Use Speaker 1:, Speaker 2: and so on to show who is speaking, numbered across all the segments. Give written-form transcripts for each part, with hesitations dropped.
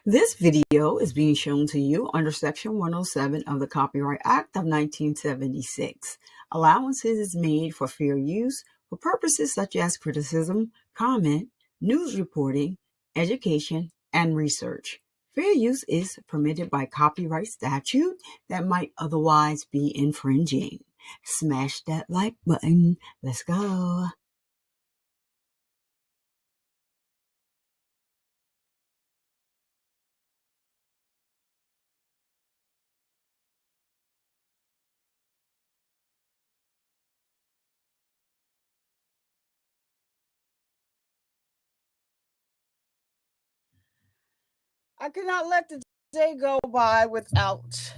Speaker 1: This video is being shown to you under Section 107 of the Copyright Act of 1976. Allowances is made for fair use for purposes such as criticism, comment, news reporting, education, and research. Fair use is permitted by copyright statute that might otherwise be infringing. Smash that like button. Let's go.
Speaker 2: I cannot let the day go by without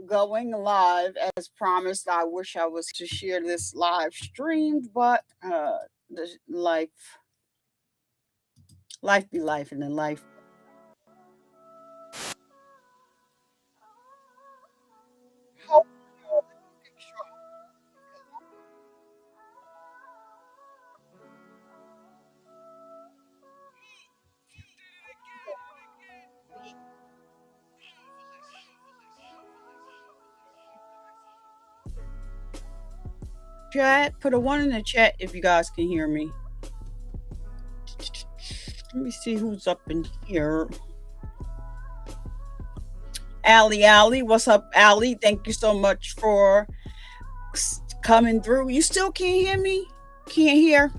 Speaker 2: going live as promised. I wish I was to share this live stream, but the life be life, and then life. How chat, put a 1 in the chat if you guys can hear me. Let me see who's up in here. Allie, what's up, Allie? Thank you so much for coming through. You still can't hear me? Can't hear?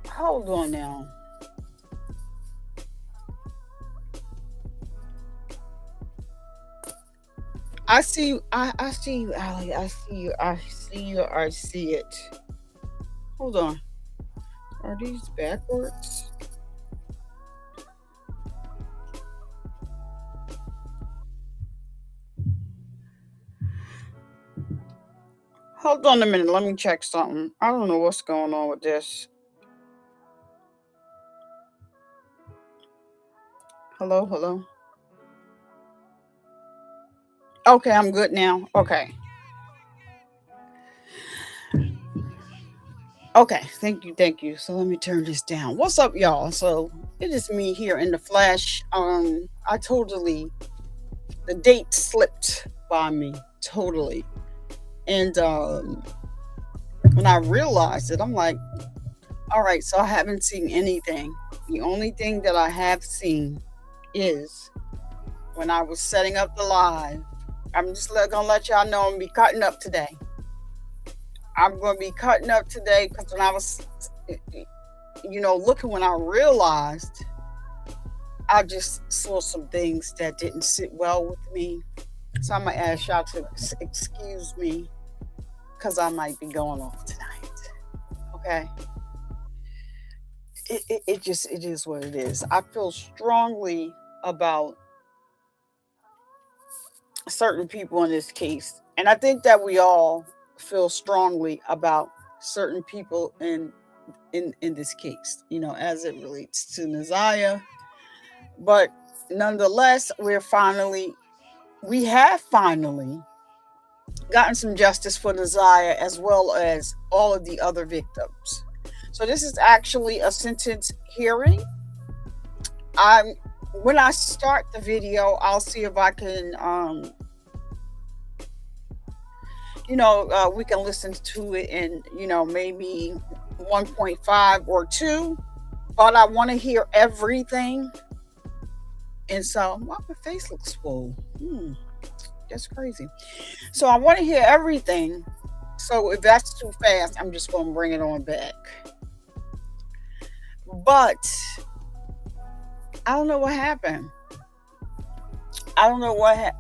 Speaker 2: Hold on now. I see you. I see you, Allie. I see you. I see you. I see it. Hold on. Are these backwards? Hold on a minute. Let me check something. I don't know what's going on with this. Hello. Okay, I'm good now. Okay. Okay, thank you. So let me turn this down. What's up, y'all? So it is me here in the flesh. The date slipped by me totally. And when I realized it, I'm like, all right, so I haven't seen anything. The only thing that I have seen is when I was setting up the live. I'm just gonna let y'all know I'm gonna be cutting up today. Because when I was, looking, when I realized, I just saw some things that didn't sit well with me. So I'm gonna ask y'all to excuse me because I might be going off tonight. Okay. It is what it is. I feel strongly about certain people in this case, and I think that we all feel strongly about certain people in this case, as it relates to Naziyah. But nonetheless, we have finally gotten some justice for Naziyah as well as all of the other victims. So this is actually a sentence hearing. When I start the video, I'll see if I can, we can listen to it in, maybe 1.5 or 2. But I want to hear everything. And so, my face looks full. That's crazy. So I want to hear everything. So if that's too fast, I'm just going to bring it on back. But I don't know what happened.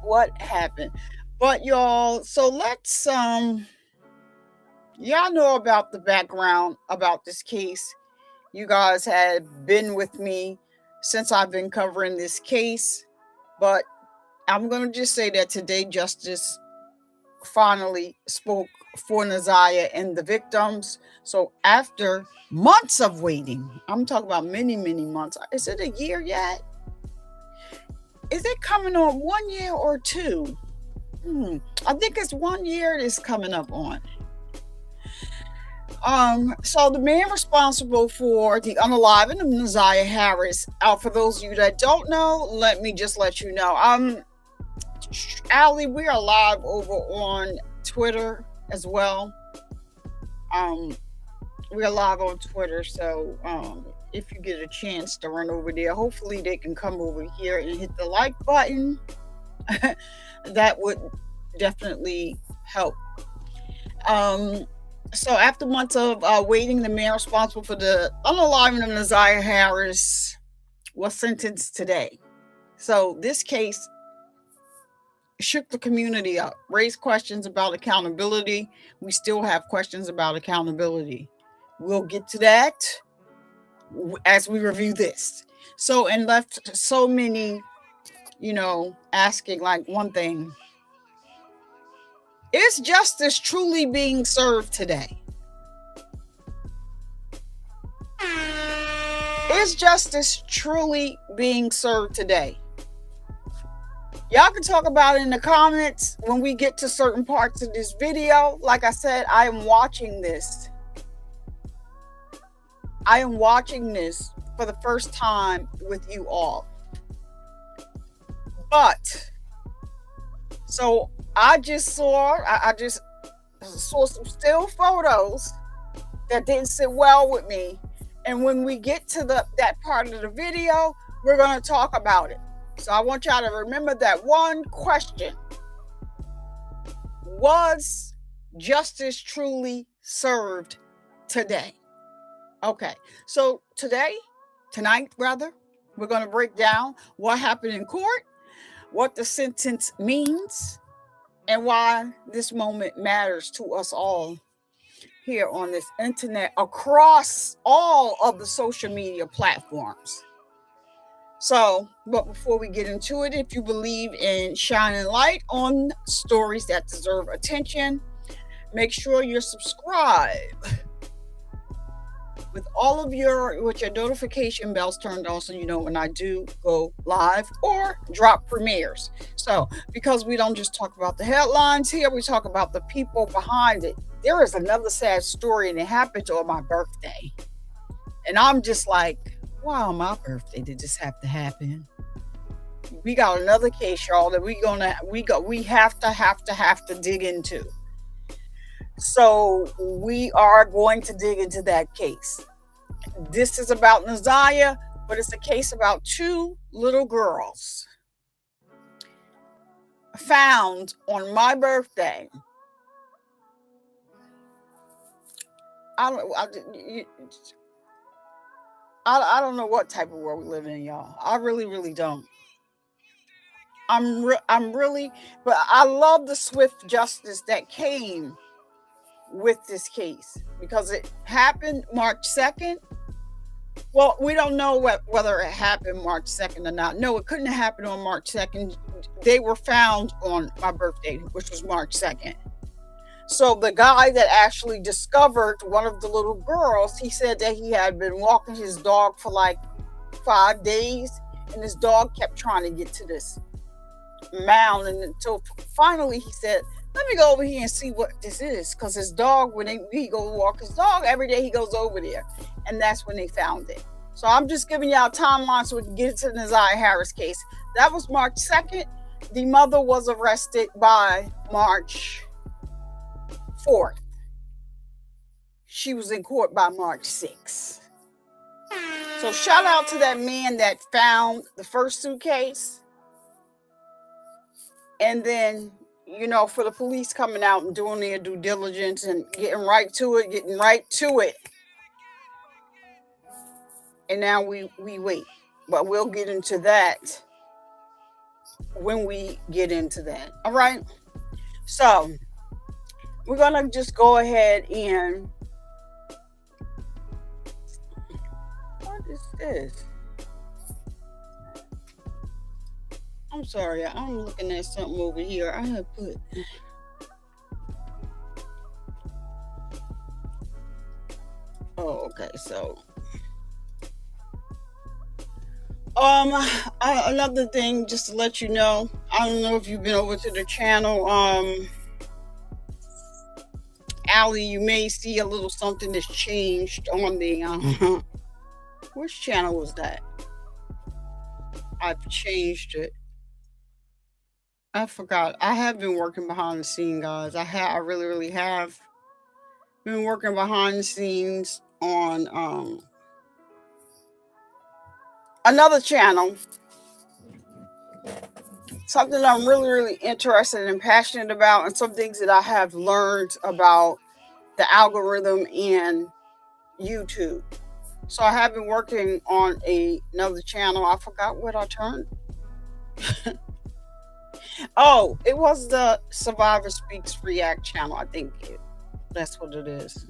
Speaker 2: What happened. But y'all, so let's y'all know about the background about this case. You guys have been with me since I've been covering this case. But I'm going to just say that today justice finally spoke for Naziyah and the victims. So after months of waiting, I'm talking about many, many months. Is it a year yet? Is it coming on 1 year or 2? I think it's 1 year it's coming up on. So the man responsible for the unaliving of Naziyah Harris, for those of you that don't know, let me just let you know. Allie, we are live over on Twitter as well. We are live on Twitter, so if you get a chance to run over there, hopefully they can come over here and hit the like button. That would definitely help. So after months of waiting, the man responsible for the unaliving of Naziyah Harris was sentenced today. So this case shook the community up, raised questions about accountability. We still have questions about accountability. We'll get to that as we review this. So, and left so many, asking like one thing. Is justice truly being served today? Is justice truly being served today? Y'all can talk about it in the comments when we get to certain parts of this video. Like I said, I am watching this. I am watching this for the first time with you all. But, so I just saw some still photos that didn't sit well with me. And when we get to that part of the video, we're going to talk about it. So I want y'all to remember that one question. Was justice truly served today? Okay, so tonight, we're going to break down what happened in court, what the sentence means, and why this moment matters to us all here on this internet across all of the social media platforms. So, but before we get into it, if you believe in shining light on stories that deserve attention, make sure you're subscribed with your notification bells turned on, so you know when I do go live or drop premieres. So, because we don't just talk about the headlines here, we talk about the people behind it. There is another sad story, and it happened on my birthday. And I'm just like, wow, my birthday did this have to happen? We got another case, y'all, that we have to dig into. So we are going to dig into that case. This is about Naziyah, but it's a case about two little girls found on my birthday. I don't know what type of world we live in, y'all. I really, really don't. But I love the swift justice that came with this case, because it happened March 2nd. Well, we don't know whether it happened March 2nd or not. No, it couldn't have happened on March 2nd. They were found on my birthday, which was March 2nd. So the guy that actually discovered one of the little girls, he said that he had been walking his dog for like 5 days, and his dog kept trying to get to this mound. And until finally he said, let me go over here and see what this is. Because his dog, when he goes walk his dog, every day he goes over there. And that's when they found it. So I'm just giving y'all a timeline so we can get into the Naziyah Harris case. That was March 2nd. The mother was arrested by March 4th. She was in court by March 6th. So shout out to that man that found the first suitcase. And then, for the police coming out and doing their due diligence and getting right to it. And now we wait. But we'll get into that when we get into that. All right? So we're going to just go ahead and... What is this? I'm sorry. I'm looking at something over here. I have put... Oh, okay. So... another thing, just to let you know, I don't know if you've been over to the channel, Allie, you may see a little something that's changed on the which channel was that? I've changed it. I forgot. I have been working behind the scenes, guys. I really, really have been working behind the scenes on another channel. Something I'm really, really interested and passionate about, and some things that I have learned about the algorithm and YouTube. So I have been working on another channel. I forgot what I turned. Oh, it was the Survivor Speaks React channel. I think that's what it is.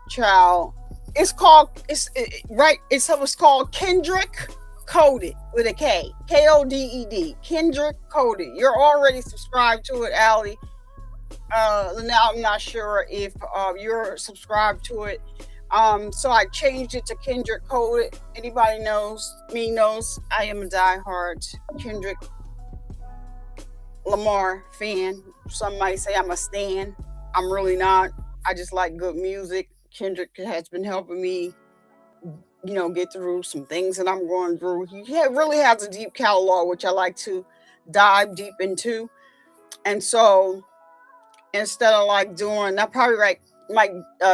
Speaker 2: Child, it's called it's called Kendrick Coded with a K. K-O-D-E-D. Kendrick Coded. You're already subscribed to it, Allie. Now I'm not sure if you're subscribed to it. So I changed it to Kendrick Coded. Anybody knows I am a diehard Kendrick Lamar fan. Some might say I'm a stan. I'm really not. I just like good music. Kendrick has been helping me, get through some things that I'm going through. He really has a deep catalog, which I like to dive deep into. And so instead of I probably might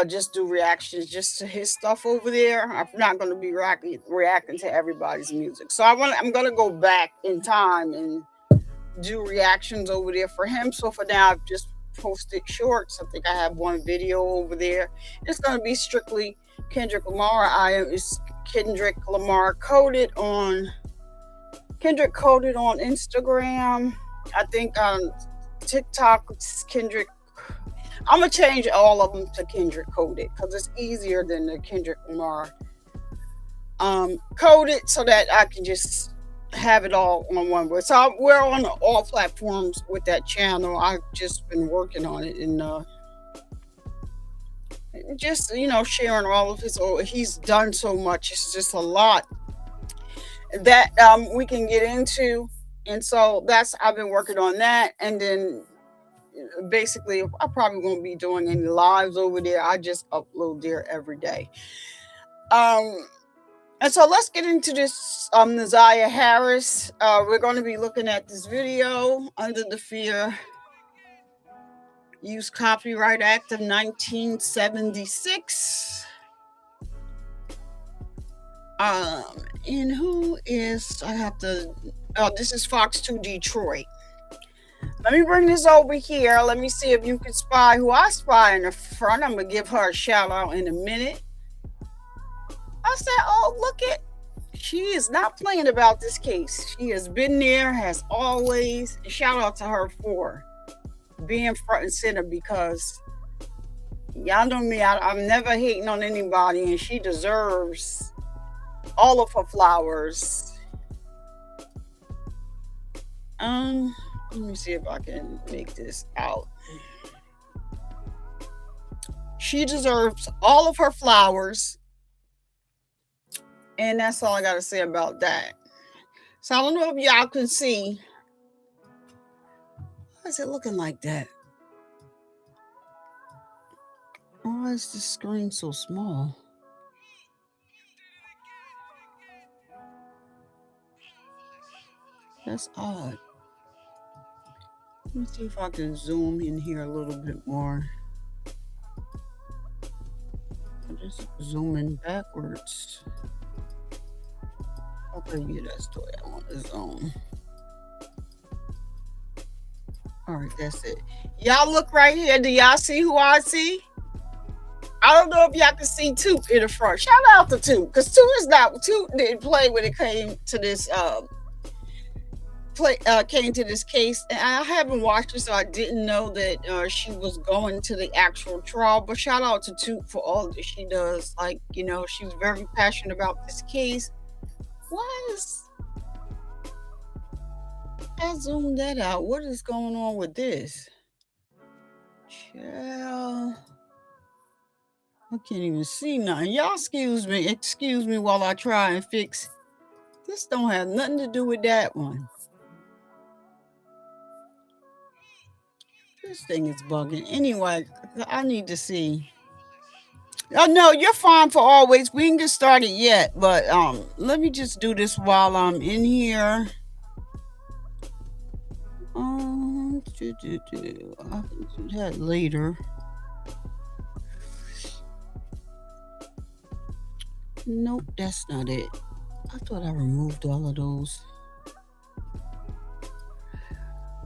Speaker 2: just do reactions just to his stuff over there. I'm not going to be reacting to everybody's music. So I'm going to go back in time and do reactions over there for him. So for now, I've just posted shorts. I think I have one video over there. It's going to be strictly Kendrick Lamar. It's Kendrick Lamar Coded on Instagram. I think on TikTok it's Kendrick. I'm gonna change all of them to Kendrick Coded because it's easier than the Kendrick Lamar Coded, so that I can just have it all on one word. So we're on all platforms with that channel. I've just been working on it and just sharing all of he's done so much. It's just a lot that we can get into, and so I've been working on that. And then basically I probably won't be doing any lives over there. I just upload there every day. And so let's get into this Naziyah Harris. We're going to be looking at this video under the Fair Use Copyright Act of 1976. And who is, this is Fox 2 Detroit. Let me bring this over here. Let me see if you can spy who I spy in the front. I'm going to give her a shout out in a minute. I said, oh, look she is not playing about this case. She has been there, has always. Shout out to her for being front and center, because y'all know me, I'm never hating on anybody, and she deserves all of her flowers. Let me see if I can make this out. She deserves all of her flowers. And that's all I got to say about that. So I don't know if y'all can see. Why is it looking like that? Why is the screen so small? That's odd. Let me see if I can zoom in here a little bit more. I'm just zooming backwards. Okay, yeah, that's the way I want to zoom. All right, that's it. Y'all look right here. Do y'all see who I see? I don't know if y'all can see Toot in the front. Shout out to Toot, because Toot didn't play when it came to this case. And I haven't watched it, so I didn't know that she was going to the actual trial. But shout out to Toot for all that she does. She's very passionate about this case. I zoomed that out. What is going on with this? Child, I can't even see nothing. Y'all excuse me while I try and fix. This don't have nothing to do with that one. This thing is bugging. Anyway, I need to see. Oh no, you're fine for always. We ain't get started yet, but let me just do this while I'm in here. I can do that later. Nope, that's not it. I thought I removed all of those.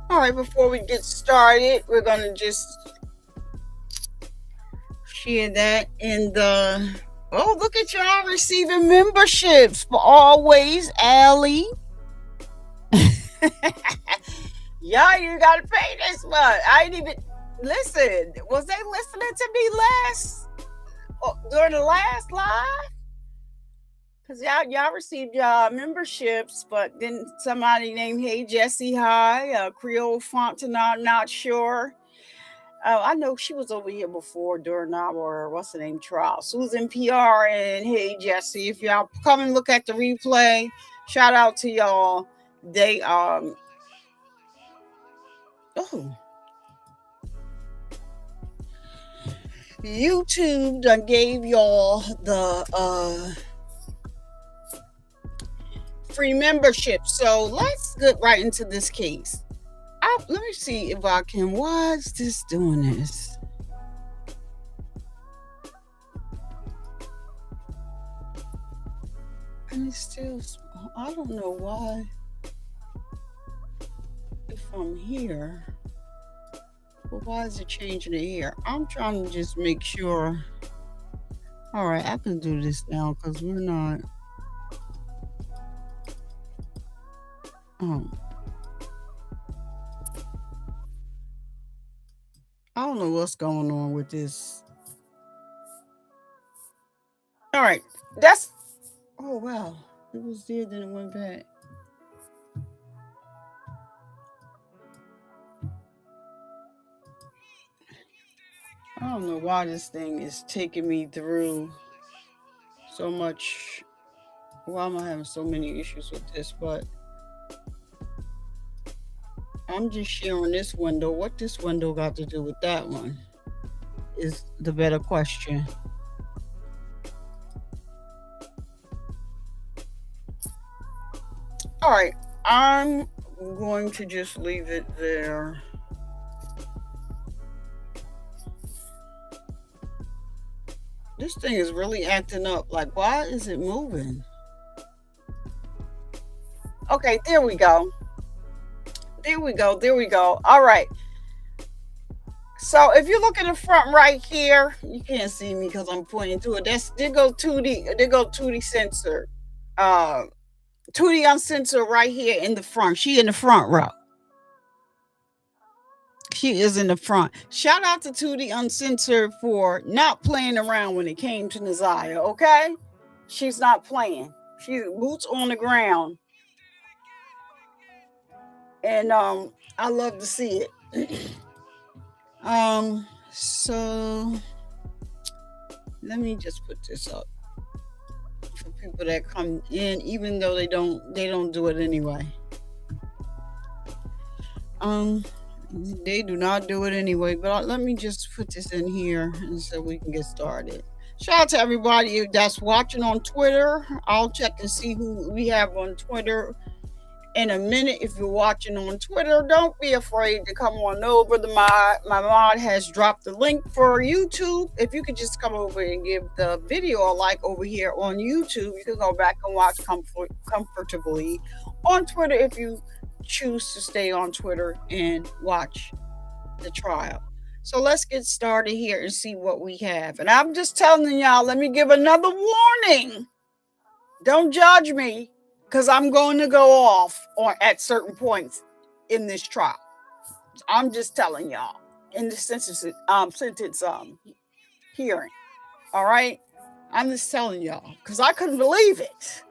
Speaker 2: All right, before we get started, we're gonna just share that in the. Oh, look at y'all receiving memberships for always, Allie. Yeah, you gotta pay this month. I ain't even listen. Was they listening to me during the last live? Cause y'all received y'all memberships, but then somebody named Hey Jessie Hi, Creole Fontenot, not sure. I know she was over here before during our what's the name trial. Susan PR and Hey Jessie. If y'all come and look at the replay, shout out to y'all. They YouTube done gave y'all the free membership. So let's get right into this case. Let me see if I can. Why is this doing this? And it's still, I don't know why. If I'm here, but why is it changing it here? I'm trying to just make sure. All right, I can do this now because we're not. I don't know what's going on with this. All right, that's. Oh wow, it was there, then it went back. I don't know why this thing is taking me through so much. Why am I having so many issues with this? But I'm just sharing this window. What this window got to do with that one is the better question. All right, I'm going to just leave it there. This thing is really acting up. Like, why is it moving? Okay, there we go. There we go. All right. So if you look in the front right here, you can't see me because I'm pointing to it. There go 2D sensor. 2D uncensored right here in the front. She in the front row. She is in the front. Shout out to 2D Uncensored for not playing around when it came to Naziyah, okay? She's not playing. She's boots on the ground. And I love to see it. So let me just put this up for people that come in, even though they don't do it anyway. They do not do it anyway, but let me just put this in here and so we can get started. Shout out to everybody that's watching on Twitter. I'll check and see who we have on Twitter in a minute. If you're watching on Twitter, don't be afraid to come on over. My mod has dropped the link for YouTube. If you could just come over and give the video a like over here on YouTube, you can go back and watch comfortably on Twitter if you choose to stay on Twitter and watch the trial. So let's get started here and see what we have. And I'm just telling y'all, let me give another warning. Don't judge me, because I'm going to go off at certain points in this trial. I'm just telling y'all in the sentence hearing. All right? I'm just telling y'all because I couldn't believe it.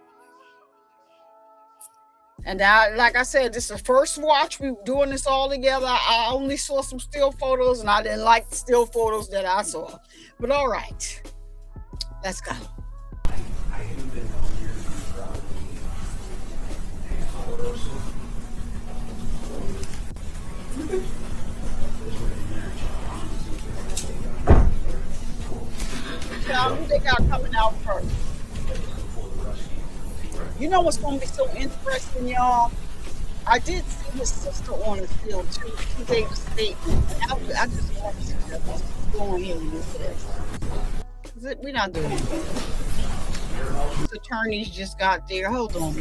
Speaker 2: And like I said, this is the first watch. We're doing this all together. I only saw some still photos, and I didn't like the still photos that I saw. But all right, let's go.
Speaker 3: I haven't been down here for probably
Speaker 2: You know what's going to be so interesting, y'all? I did see his sister on the field too. She gave a statement. I just want to see what's going here with this. We're not doing anything. These attorneys just got there. Hold on.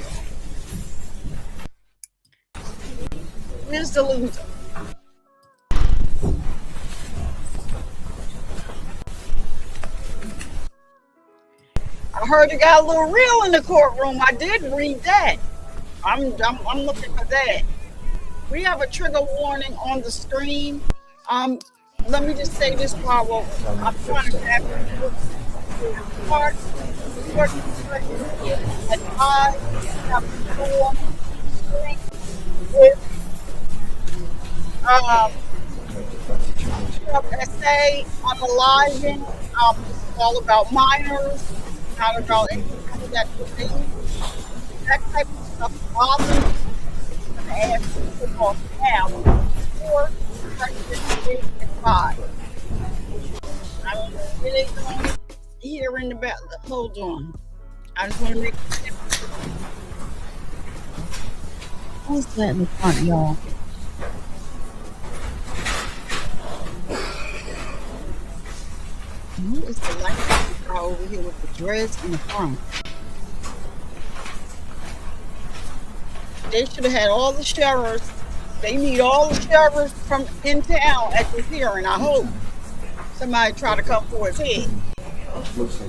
Speaker 2: Where's the loser? I heard it got a little real in the courtroom. I did read that. I'm looking for that. We have a trigger warning on the screen. Let me just say this while I'm trying to have part at 5:04 with essay on the live. It's all about minors, not about anything that type of stuff bothers me. I'm going to ask you to talk now. 4, 5. I don't know where they going here in the back. Hold on. I just want to make sure. What's that in the front, y'all? Who is the light guy over here with the dreads in the front? They should have had all the sheriffs. They need all the sheriffs from in town at this hearing. I hope somebody try to come for his head.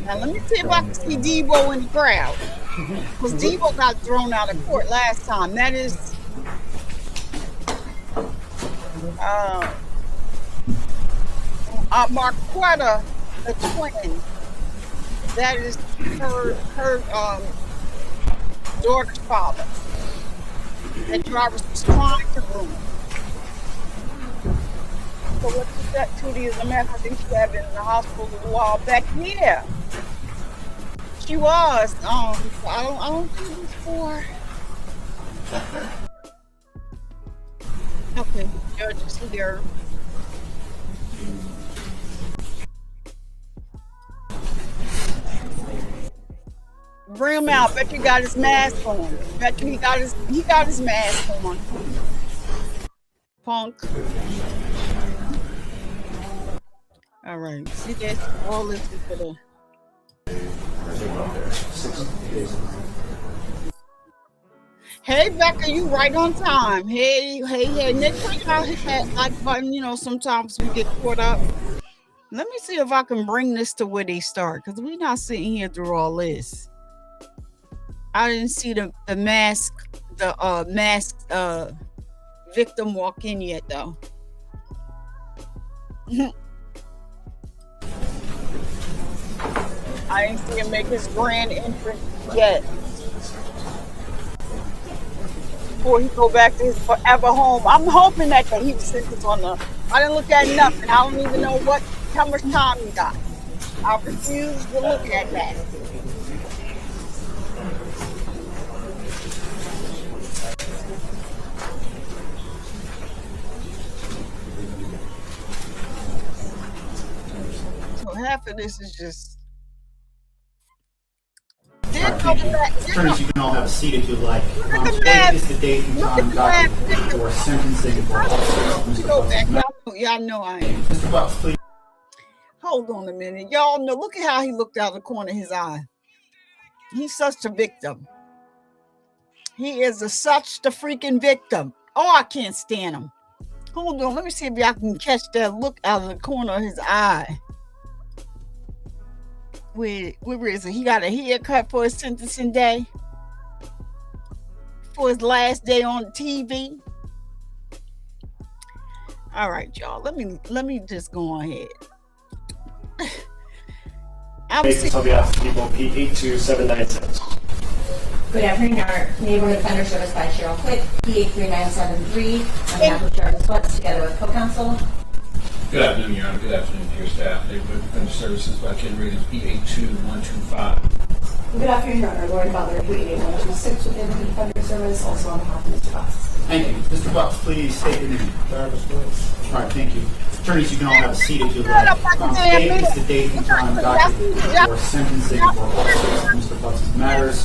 Speaker 2: Now let me see if I can see Debo in the crowd. Because Debo got thrown out of court last time. That is Marquetta, the twin. That is her daughter's father. That Jarvis was trying to ruin. So what is that, Tootie? As a matter of fact, she had been in the hospital a while back. Yeah, she was. I don't think it was for. Okay, judge is here. Bring him out. Bet you got his mask on. Bet you he got his mask on. Punk. All right. See that? All this is for the. Hey Becca, you right on time. Hey. Nick, click out hit that like button. You know, sometimes we get caught up. Let me see if I can bring this to where they start, because we're not sitting here through all this. I didn't see the masked victim walk in yet, though. I didn't see him make his grand entrance yet. Before he go back to his forever home. I'm hoping that he was sentenced on the. I didn't look at nothing. I don't even know how much time he got. I refuse to look at that. So half of this is just.
Speaker 4: Attorneys, you can all have a seat if you'd like. Today is the date and time documented for sentencing for Mr. Butts.
Speaker 2: Y'all know I am.
Speaker 4: Mr. Butts, please.
Speaker 2: Hold on a minute. Y'all know, look at how he looked out of the corner of his eye. He's such a victim. He is such the freaking victim. Oh, I can't stand him. Hold on. Let me see if y'all can catch that look out of the corner of his eye. Where is it? He got a haircut for his sentencing day. For his last day on TV. All right, y'all. Let me just go on ahead.
Speaker 5: On behalf of people, P82796.
Speaker 6: Good afternoon, our Neighborhood Offender Service by Cheryl Quick, P83973, on behalf of Jarvis Butts, together with co-counsel.
Speaker 3: Good afternoon, Your Honor. Good afternoon to your staff. Neighborhood Defender Services by Ken Reed is P82125.
Speaker 6: Good afternoon, Your Honor. Lauren Butler, P88126, with Neighborhood Defender Service, also on behalf of Mr. Butts.
Speaker 4: Thank you. Mr. Butts, please state your name.
Speaker 3: Jarvis Butts.
Speaker 4: All right, thank you. Attorneys, you can all have a seat if you'd like. Today is the date and time documented for sentencing for all Mr. Butts' matters.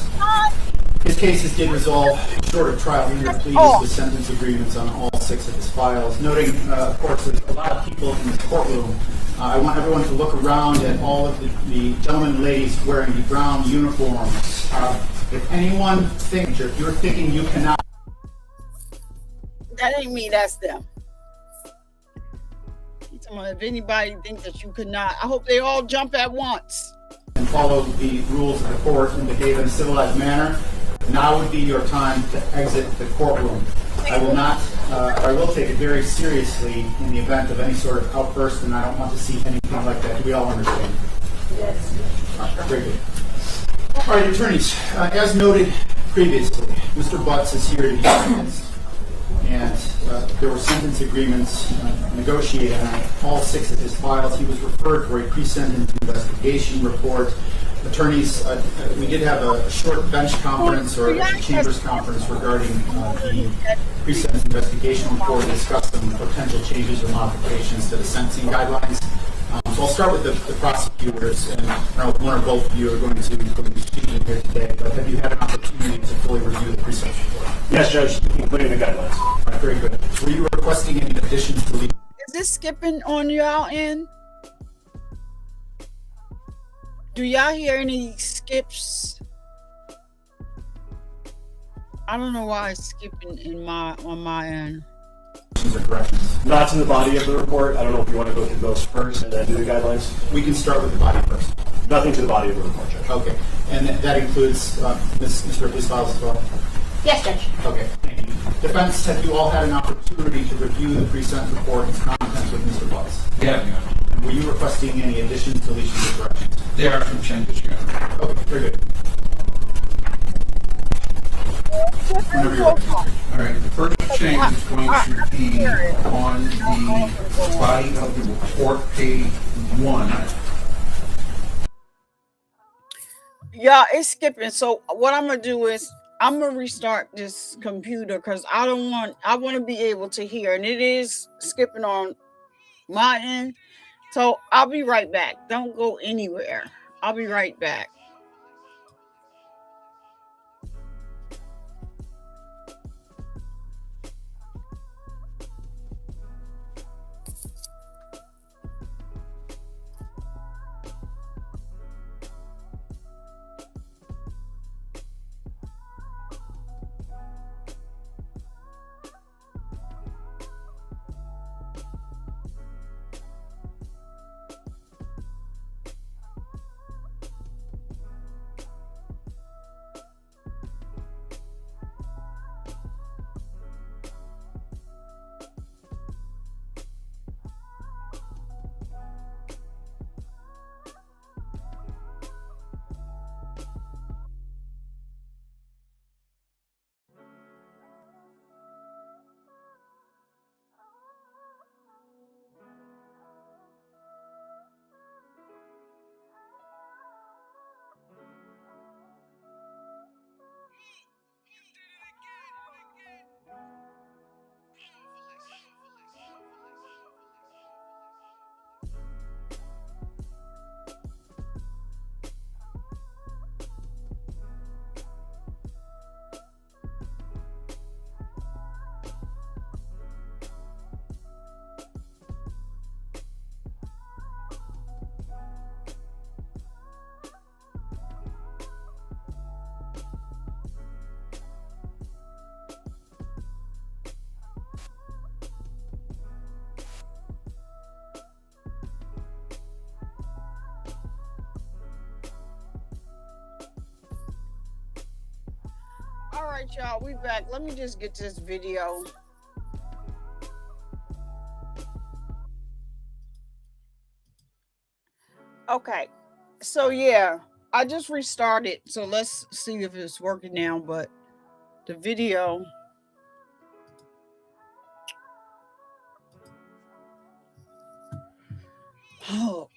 Speaker 4: His cases did resolve short of trial under pleas with sentence agreements on all 6 of his files. Noting, of course, there's a lot of people in this courtroom. I want everyone to look around at all of the gentlemen and ladies wearing the brown uniforms. If anyone thinks, if you're thinking you cannot...
Speaker 2: That ain't me, that's them. If anybody thinks that you could not, I hope they all jump at once.
Speaker 4: And follow the rules of the court and behave in a civilized manner, now would be your time to exit the courtroom. I will take it very seriously in the event of any sort of outburst, and I don't want to see anything like that. Do we all understand? Yes. All right, very good. All right, attorneys, as noted previously, Mr. Butts is here to be sentenced. And there were sentence agreements negotiated on all 6 of his files. He was referred for a pre-sentence investigation report. Attorneys, we did have a short bench conference or a chambers conference regarding the pre-sentence investigation report to discuss some potential changes or modifications to the sentencing guidelines. So I'll start with the prosecutors, and I don't know if one or both of you are going to be speaking here today, but have you had an opportunity to fully review the pre-sentence report?
Speaker 5: Yes, Judge, including the guidelines.
Speaker 4: All right, very good. Were you requesting any additions to the...
Speaker 2: Is this skipping on y'all end? Do y'all hear any skips? I don't know why it's skipping on my end.
Speaker 4: Or corrections?
Speaker 5: Not to the body of the report. I don't know if you want to go through those first and then do the guidelines.
Speaker 4: We can start with the body first.
Speaker 5: Nothing to the body of the report, Judge.
Speaker 4: Okay. And that includes Ms. Ripley's files as well?
Speaker 6: Yes, Judge.
Speaker 4: Okay, thank you. Defense, have you all had an opportunity to review the pre-sentence report and its contents with Mr. Butts?
Speaker 3: Yeah, Your Honor.
Speaker 4: And were you requesting any additions, deletions, or corrections?
Speaker 3: There are some changes, Your Honor.
Speaker 4: Okay, very good. Whenever you're ready.
Speaker 3: All right, the first change is going to be on the body of the report, page 1.
Speaker 2: Yeah, it's skipping. So what I'm gonna do is I'm gonna restart this computer because I want to be able to hear, and it is skipping on my end. So I'll be right back. Don't go anywhere. I'll be right back. All right, y'all, we back. Let me just get this video. Okay, so yeah, I just restarted. So let's see if it's working now. But the video. Oh.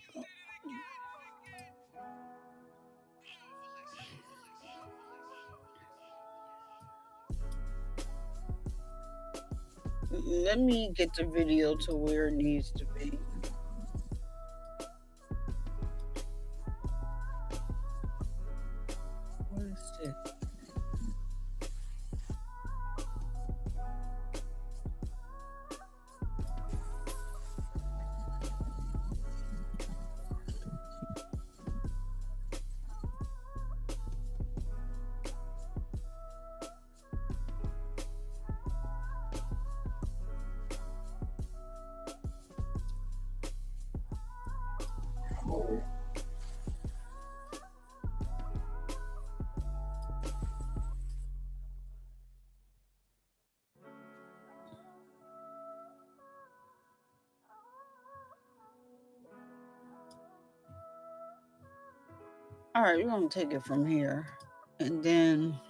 Speaker 2: Let me get the video to where it needs to be. What is this? All right, we're going to take it from here. And then...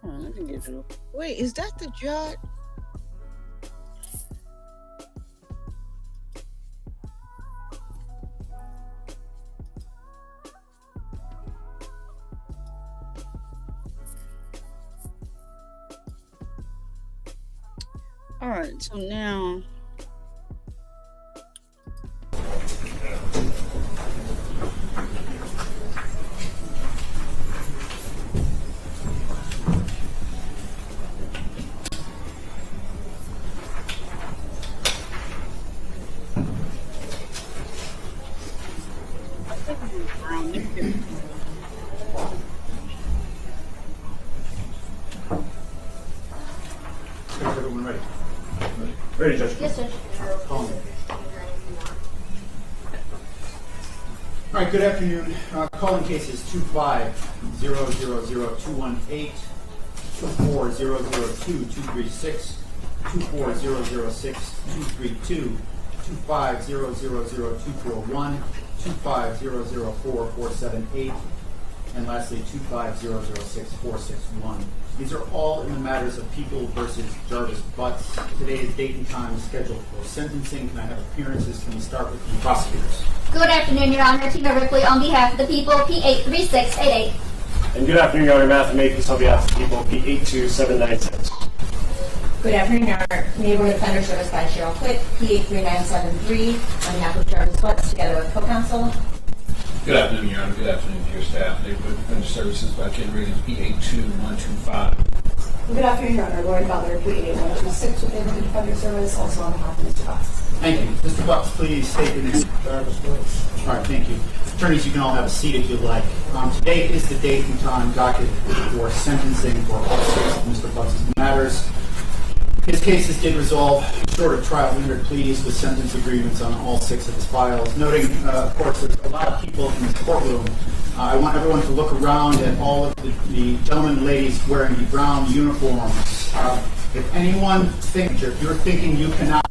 Speaker 2: let me get it. Wait, is that the judge? All right, so now...
Speaker 4: Everyone ready?
Speaker 5: Ready, Judge.
Speaker 6: Yes, Judge.
Speaker 4: Call me. All right, good afternoon. Calling cases 2500218, 2400236, 24006-232, 2500241, 25004-478, and lastly 25006-461. These are all in the matters of People versus Jarvis Butts. Today's date and time is scheduled for sentencing. Can I have appearances? Can we start with the prosecutors?
Speaker 7: Good afternoon, Your Honor. Tina Ripley on behalf of the people, P83688.
Speaker 5: And good afternoon, Your Honor. Matthew Mathis on behalf of the people, P82796.
Speaker 6: Good afternoon, Your Honor. Neighborhood Offender Service by Cheryl Quick, P83973, on behalf of Jarvis Butts, together with co-counsel.
Speaker 3: Good afternoon, Your Honor. Good afternoon to your staff. Neighborhood Defender Services by Ken Reagan, P82125.
Speaker 8: Good afternoon, Your Honor. Lori Butler, P88126, with Neighborhood Defender Service, also on behalf of Mr. Butts.
Speaker 4: Thank you. Mr. Butts, please state your name. Jarvis Butts. All right, thank you. Attorneys, you can all have a seat if you'd like. Today is the date and time docket for sentencing for all six of Mr. Butts' matters. His cases did resolve short of trial. We entered pleas with sentence agreements on all six of his files. Noting, of course, there's a lot of people in this courtroom. I want everyone to look around at all of the gentlemen and ladies wearing the brown uniforms. If anyone thinks, if you're thinking you cannot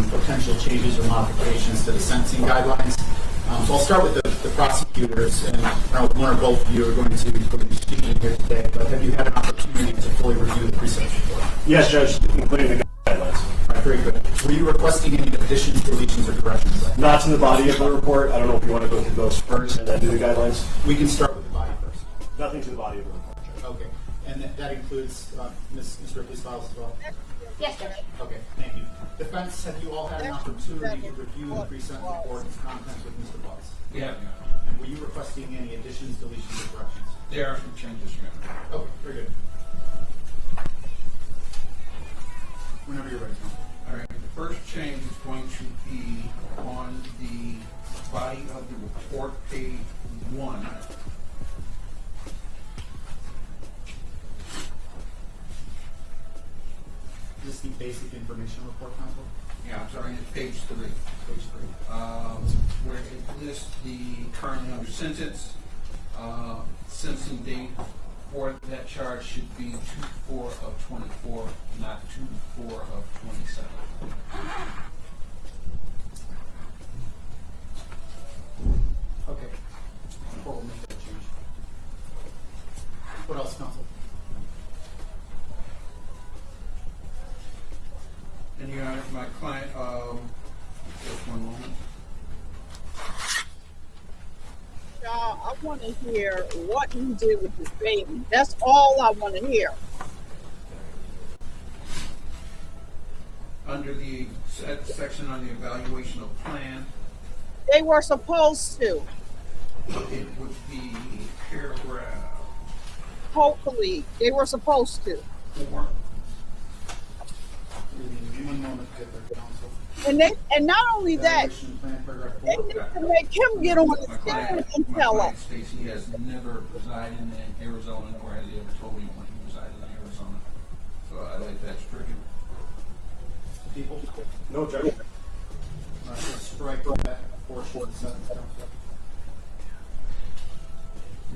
Speaker 4: potential changes or modifications to the sentencing guidelines. So I'll start with the prosecutors, and I don't know if one or both of you are going to be speaking here today, but have you had an opportunity to fully review the pre-sentence report?
Speaker 5: Yes, Judge, including the guidelines.
Speaker 4: All right, very good. Were you requesting any additions, deletions, or corrections?
Speaker 5: Not in the body of the report. I don't know if you want to go through those first and then do the guidelines.
Speaker 4: We can start with the body first.
Speaker 5: Nothing to the body of the report, Judge.
Speaker 4: Okay. And that includes Ms. Ripley's files as well?
Speaker 7: Yes, Judge.
Speaker 4: Okay, thank you. Defense, have you all had an opportunity to review the pre-sentence report and its contents with Mr. Butts?
Speaker 3: Yeah.
Speaker 4: And were you requesting any additions, deletions, or corrections?
Speaker 3: There are some changes, Your Honor.
Speaker 4: Okay, very good. Whenever you're ready, counsel.
Speaker 3: All right, the first change is going to be on the body of the report, page 1.
Speaker 4: Is this the basic information report, counsel?
Speaker 3: Yeah, I'm sorry, it's page 3.
Speaker 4: Page 3.
Speaker 3: Where it lists the currently under sentence. Sentencing date for that charge should be 2/4/24, not 2/4/27.
Speaker 4: Okay. Before we'll make that change. What else, counsel?
Speaker 3: And Your Honor, my client, just one moment.
Speaker 2: Y'all, I want to hear what you did with this baby. That's all I want to hear.
Speaker 3: Under the section on the evaluation of plan,
Speaker 2: They were supposed to.
Speaker 3: it would be paragraph
Speaker 2: Hopefully, they were supposed to.
Speaker 3: 4.
Speaker 4: One moment, counsel.
Speaker 2: And not only that,
Speaker 4: Evaluation plan, paragraph
Speaker 2: they
Speaker 4: 4.
Speaker 2: need to make him get on the
Speaker 3: My
Speaker 2: stand
Speaker 3: client,
Speaker 2: and tell us.
Speaker 3: states he has never resided in Arizona, nor has he ever told anyone he resided in Arizona. So I like that stricken.
Speaker 4: People?
Speaker 5: No objection.
Speaker 4: All right, let's strike that portion of the sentence, Counsel.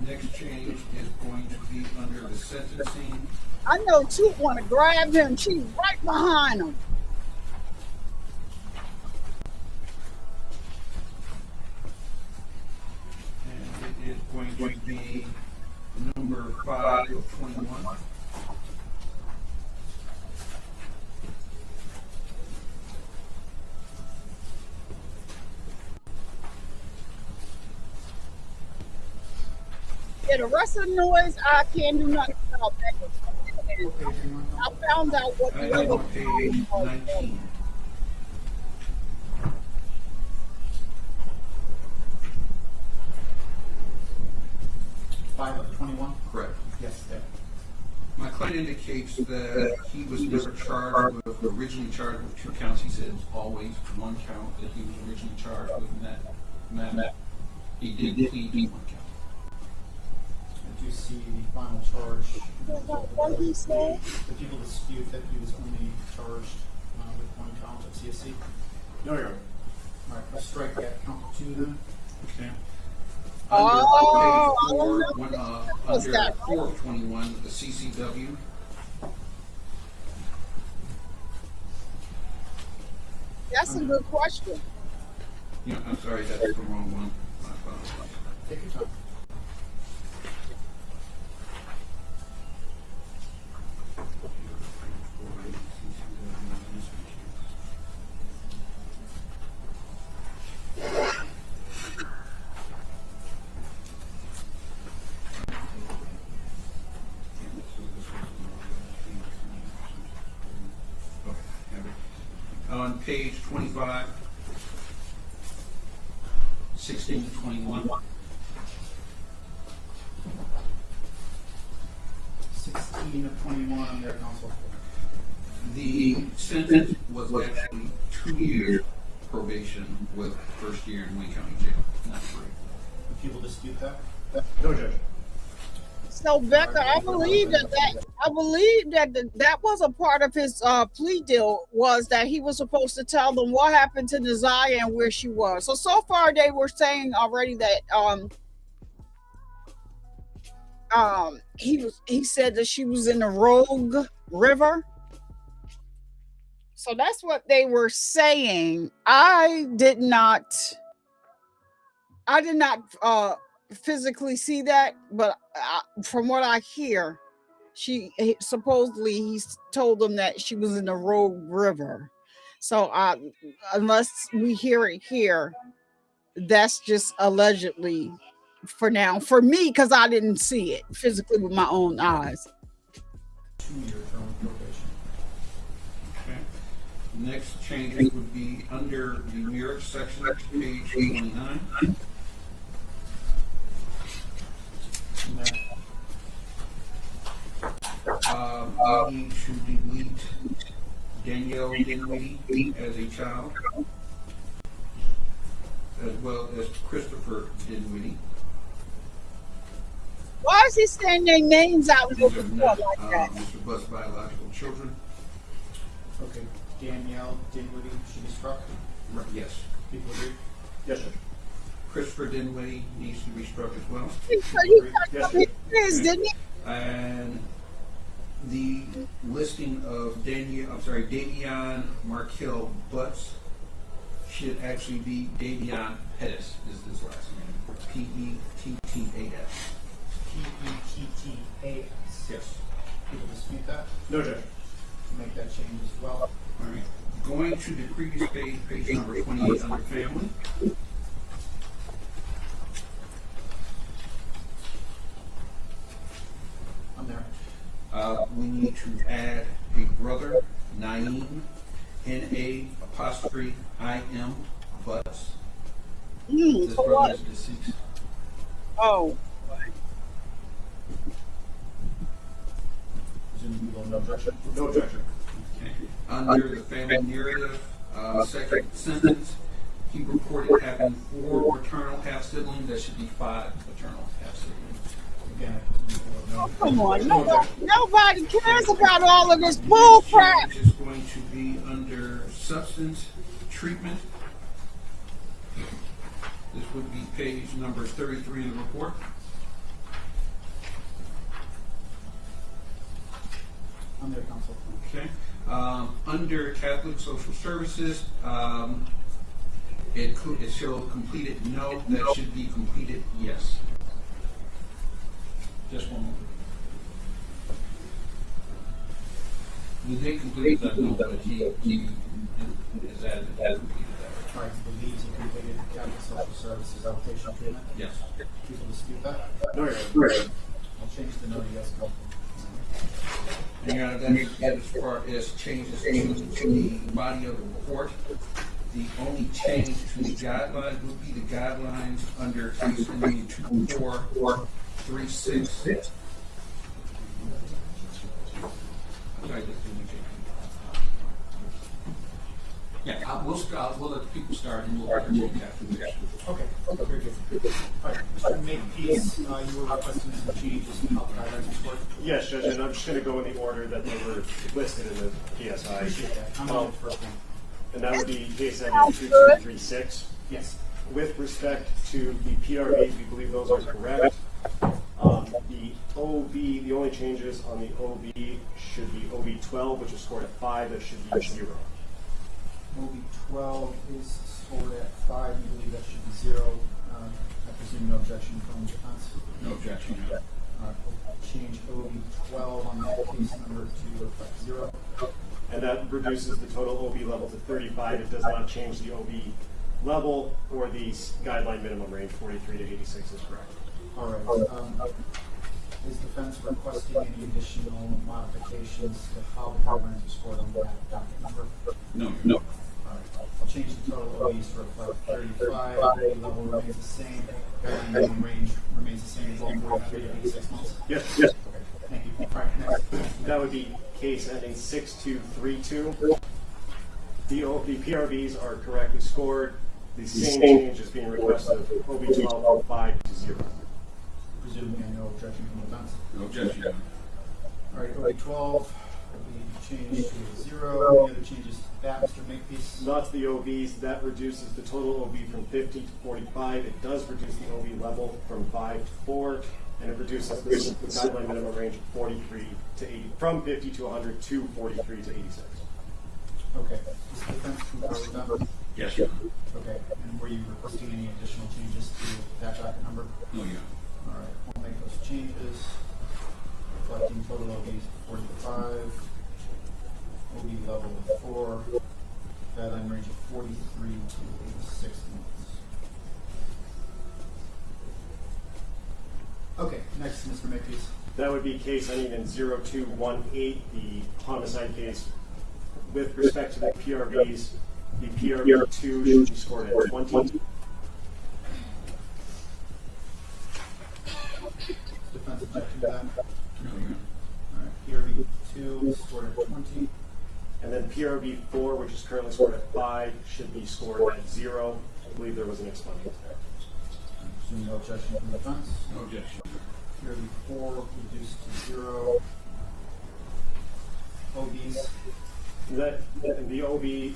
Speaker 3: Next change is going to be under the sentencing.
Speaker 2: I know Toot want to grab him. She's right behind him.
Speaker 3: And it is going to be number 5 of 21.
Speaker 2: Yeah, the rest of the noise, I can't do nothing about that. I found out what
Speaker 3: I
Speaker 2: the
Speaker 3: have
Speaker 2: other
Speaker 3: on page 19.
Speaker 4: Five of 21?
Speaker 3: Correct.
Speaker 4: Yes, there.
Speaker 3: My client indicates that he was never originally charged with 2 counts. He said it was always 1 count that he was originally charged with in that matter. He did plead to 1 count.
Speaker 4: I do see the final charge.
Speaker 2: What he said?
Speaker 4: The people dispute that he was only charged with 1 count of CSC.
Speaker 5: No, Your Honor.
Speaker 4: All right, let's strike that count 2 then.
Speaker 3: Okay.
Speaker 2: Oh,
Speaker 3: Under 4 of 21, the CCW.
Speaker 2: That's a good question.
Speaker 3: Yeah, I'm sorry, that's the wrong one. I apologize.
Speaker 4: Take your time.
Speaker 3: On page 25, 16 to 21.
Speaker 4: 16 of 21 on their counsel.
Speaker 3: The sentence was actually 2 years probation with first year in Wayne County Jail, not 3.
Speaker 4: Do people dispute that?
Speaker 5: No objection.
Speaker 2: So Becca, I believe that was a part of his plea deal, was that he was supposed to tell them what happened to Naziyah and where she was. So far they were saying already that he said that she was in the Rogue River. So that's what they were saying. I did not physically see that, but from what I hear, he told them that she was in the Rogue River. So unless we hear it here, that's just allegedly for now for me, because I didn't see it physically with my own eyes.
Speaker 4: 2-year term of probation.
Speaker 3: Okay. Next changes would be under the marriage section, page 29. We need to delete Danielle Dinwiddie as a child, as well as Christopher Dinwiddie.
Speaker 2: Why is he saying their names out
Speaker 3: These
Speaker 2: before
Speaker 3: are
Speaker 2: like
Speaker 3: not
Speaker 2: that?
Speaker 3: Mr. Butts' biological children.
Speaker 4: Okay, Danielle Dinwiddie should be struck.
Speaker 3: Right, yes.
Speaker 4: People agree?
Speaker 5: Yes, sir.
Speaker 3: Christopher Dinwiddie needs to be struck as well.
Speaker 2: So you touched on his, didn't he?
Speaker 3: And the listing of Davion Markel Butts should actually be Davion Pettis is his last name. P-E-T-T-A-S.
Speaker 4: P-E-T-T-A-S.
Speaker 3: Yes.
Speaker 4: People dispute that?
Speaker 5: No objection.
Speaker 4: Make that change as well.
Speaker 3: All right. Going to the previous page, page number 28 under family.
Speaker 4: I'm there.
Speaker 3: We need to add a brother, Naeem, N-A-I-M, Butts. This
Speaker 2: For
Speaker 3: brother
Speaker 2: what?
Speaker 3: is deceased.
Speaker 2: Oh,
Speaker 4: Presumably, no objection.
Speaker 5: No objection.
Speaker 3: Okay. Under the family narrative, second sentence, he reported having 4 maternal half-siblings. That should be 5 maternal half-siblings.
Speaker 4: again, I presume you will know.
Speaker 2: Come on, nobody cares about all of this bull crap.
Speaker 3: Change is going to be under substance treatment. This would be page number 33 in the report.
Speaker 4: I'm there, counsel.
Speaker 3: Okay. Under Catholic Social Services, it showed completed no. That should be completed yes. Just one moment. They completed that no, but he is added completed that.
Speaker 4: All right, believes he completed Catholic Social Services outpatient treatment?
Speaker 3: Yes.
Speaker 4: People dispute that?
Speaker 5: No,
Speaker 4: I'll change the no to yes, counsel.
Speaker 3: And that as far as changes to the body of the report, the only change to the guidelines would be the guidelines under case ending 2436. Yeah, we'll let people start and we'll change after this.
Speaker 4: Okay, very good. All right, Mr. Makepeace, you were requesting some changes in health guidelines report.
Speaker 5: Yes, Judge, and I'm just going to go in the order that they were listed in the PSI.
Speaker 4: Appreciate that. I'm on the first one.
Speaker 5: And that would be case ending 2236.
Speaker 4: Yes.
Speaker 5: With respect to the PRVs, we believe those are correct. The OB, the only changes on the OB should be OB12, which is scored at 5, that should be 0.
Speaker 4: OB12 is scored at 5. You believe that should be 0. I presume no objection from the defense?
Speaker 3: No objection.
Speaker 4: All right, we'll change OB12 on that case number to reflect 0.
Speaker 5: And that reduces the total OB level to 35. It does not change the OB level or the guideline minimum range, 43 to 86 is correct.
Speaker 4: All right. Is defense requesting any additional modifications to how the guidelines are scored on that docket number?
Speaker 3: No.
Speaker 4: All right. I'll change the total OBs to reflect 35. OB level remains the same. Guideline minimum range remains the same as all 43 to 86 months.
Speaker 5: Yes.
Speaker 4: Okay. Thank you. All right. Next.
Speaker 5: That would be case ending 6232. The PRVs are correctly scored. The same change is being requested of OB12 5 to 0.
Speaker 4: Presuming no objection from the defense.
Speaker 3: No objection.
Speaker 4: All right. OB12 will be changed to 0. Any other changes to that, Mr. Makepeace?
Speaker 5: Not the OBs. That reduces the total OB from 50 to 45. It does reduce the OB level from 5 to 4. And it reduces the guideline minimum range of 43 to 80, from 50 to 100 to 43 to 86.
Speaker 4: Okay. Does the defense concur with that?
Speaker 3: Yes.
Speaker 4: Okay. And were you requesting any additional changes to that docket number?
Speaker 3: No, yeah.
Speaker 4: All right. We'll make those changes. Reflecting total OBs 45, OB level of 4, guideline range of 43 to 86 months. Okay. Next, Mr. Makepeace.
Speaker 5: That would be case ending in 0218, the homicide case. With respect to the PRVs, the PRV2 should be scored at 20.
Speaker 4: Defense objection to that.
Speaker 3: No, yeah.
Speaker 4: All right. PRV2 is scored at 20.
Speaker 5: And then PRV4, which is currently scored at 5, should be scored at 0. I believe there was an expungement there.
Speaker 4: I presume no objection from the defense.
Speaker 3: No objection.
Speaker 4: PRV4 reduced to 0. OBs.
Speaker 5: The OB, the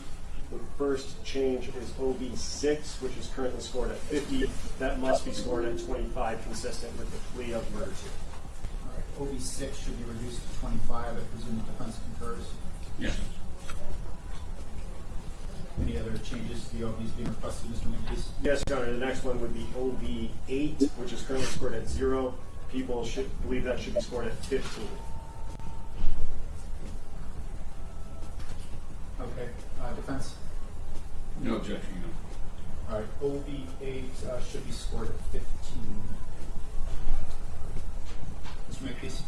Speaker 5: first change is OB6, which is currently scored at 50. That must be scored at 25, consistent with the plea of murder suit.
Speaker 4: All right. OB6 should be reduced to 25. I presume the defense concurs.
Speaker 3: Yes.
Speaker 4: Any other changes to the OBs being requested, Mr. Makepeace?
Speaker 5: Yes, Your Honor. The next one would be OB8, which is currently scored at 0. People should believe that should be scored at 15.
Speaker 4: Okay. Defense?
Speaker 3: No objection. No.
Speaker 4: All right. OB8 should be scored at 15. Mr. Makepeace?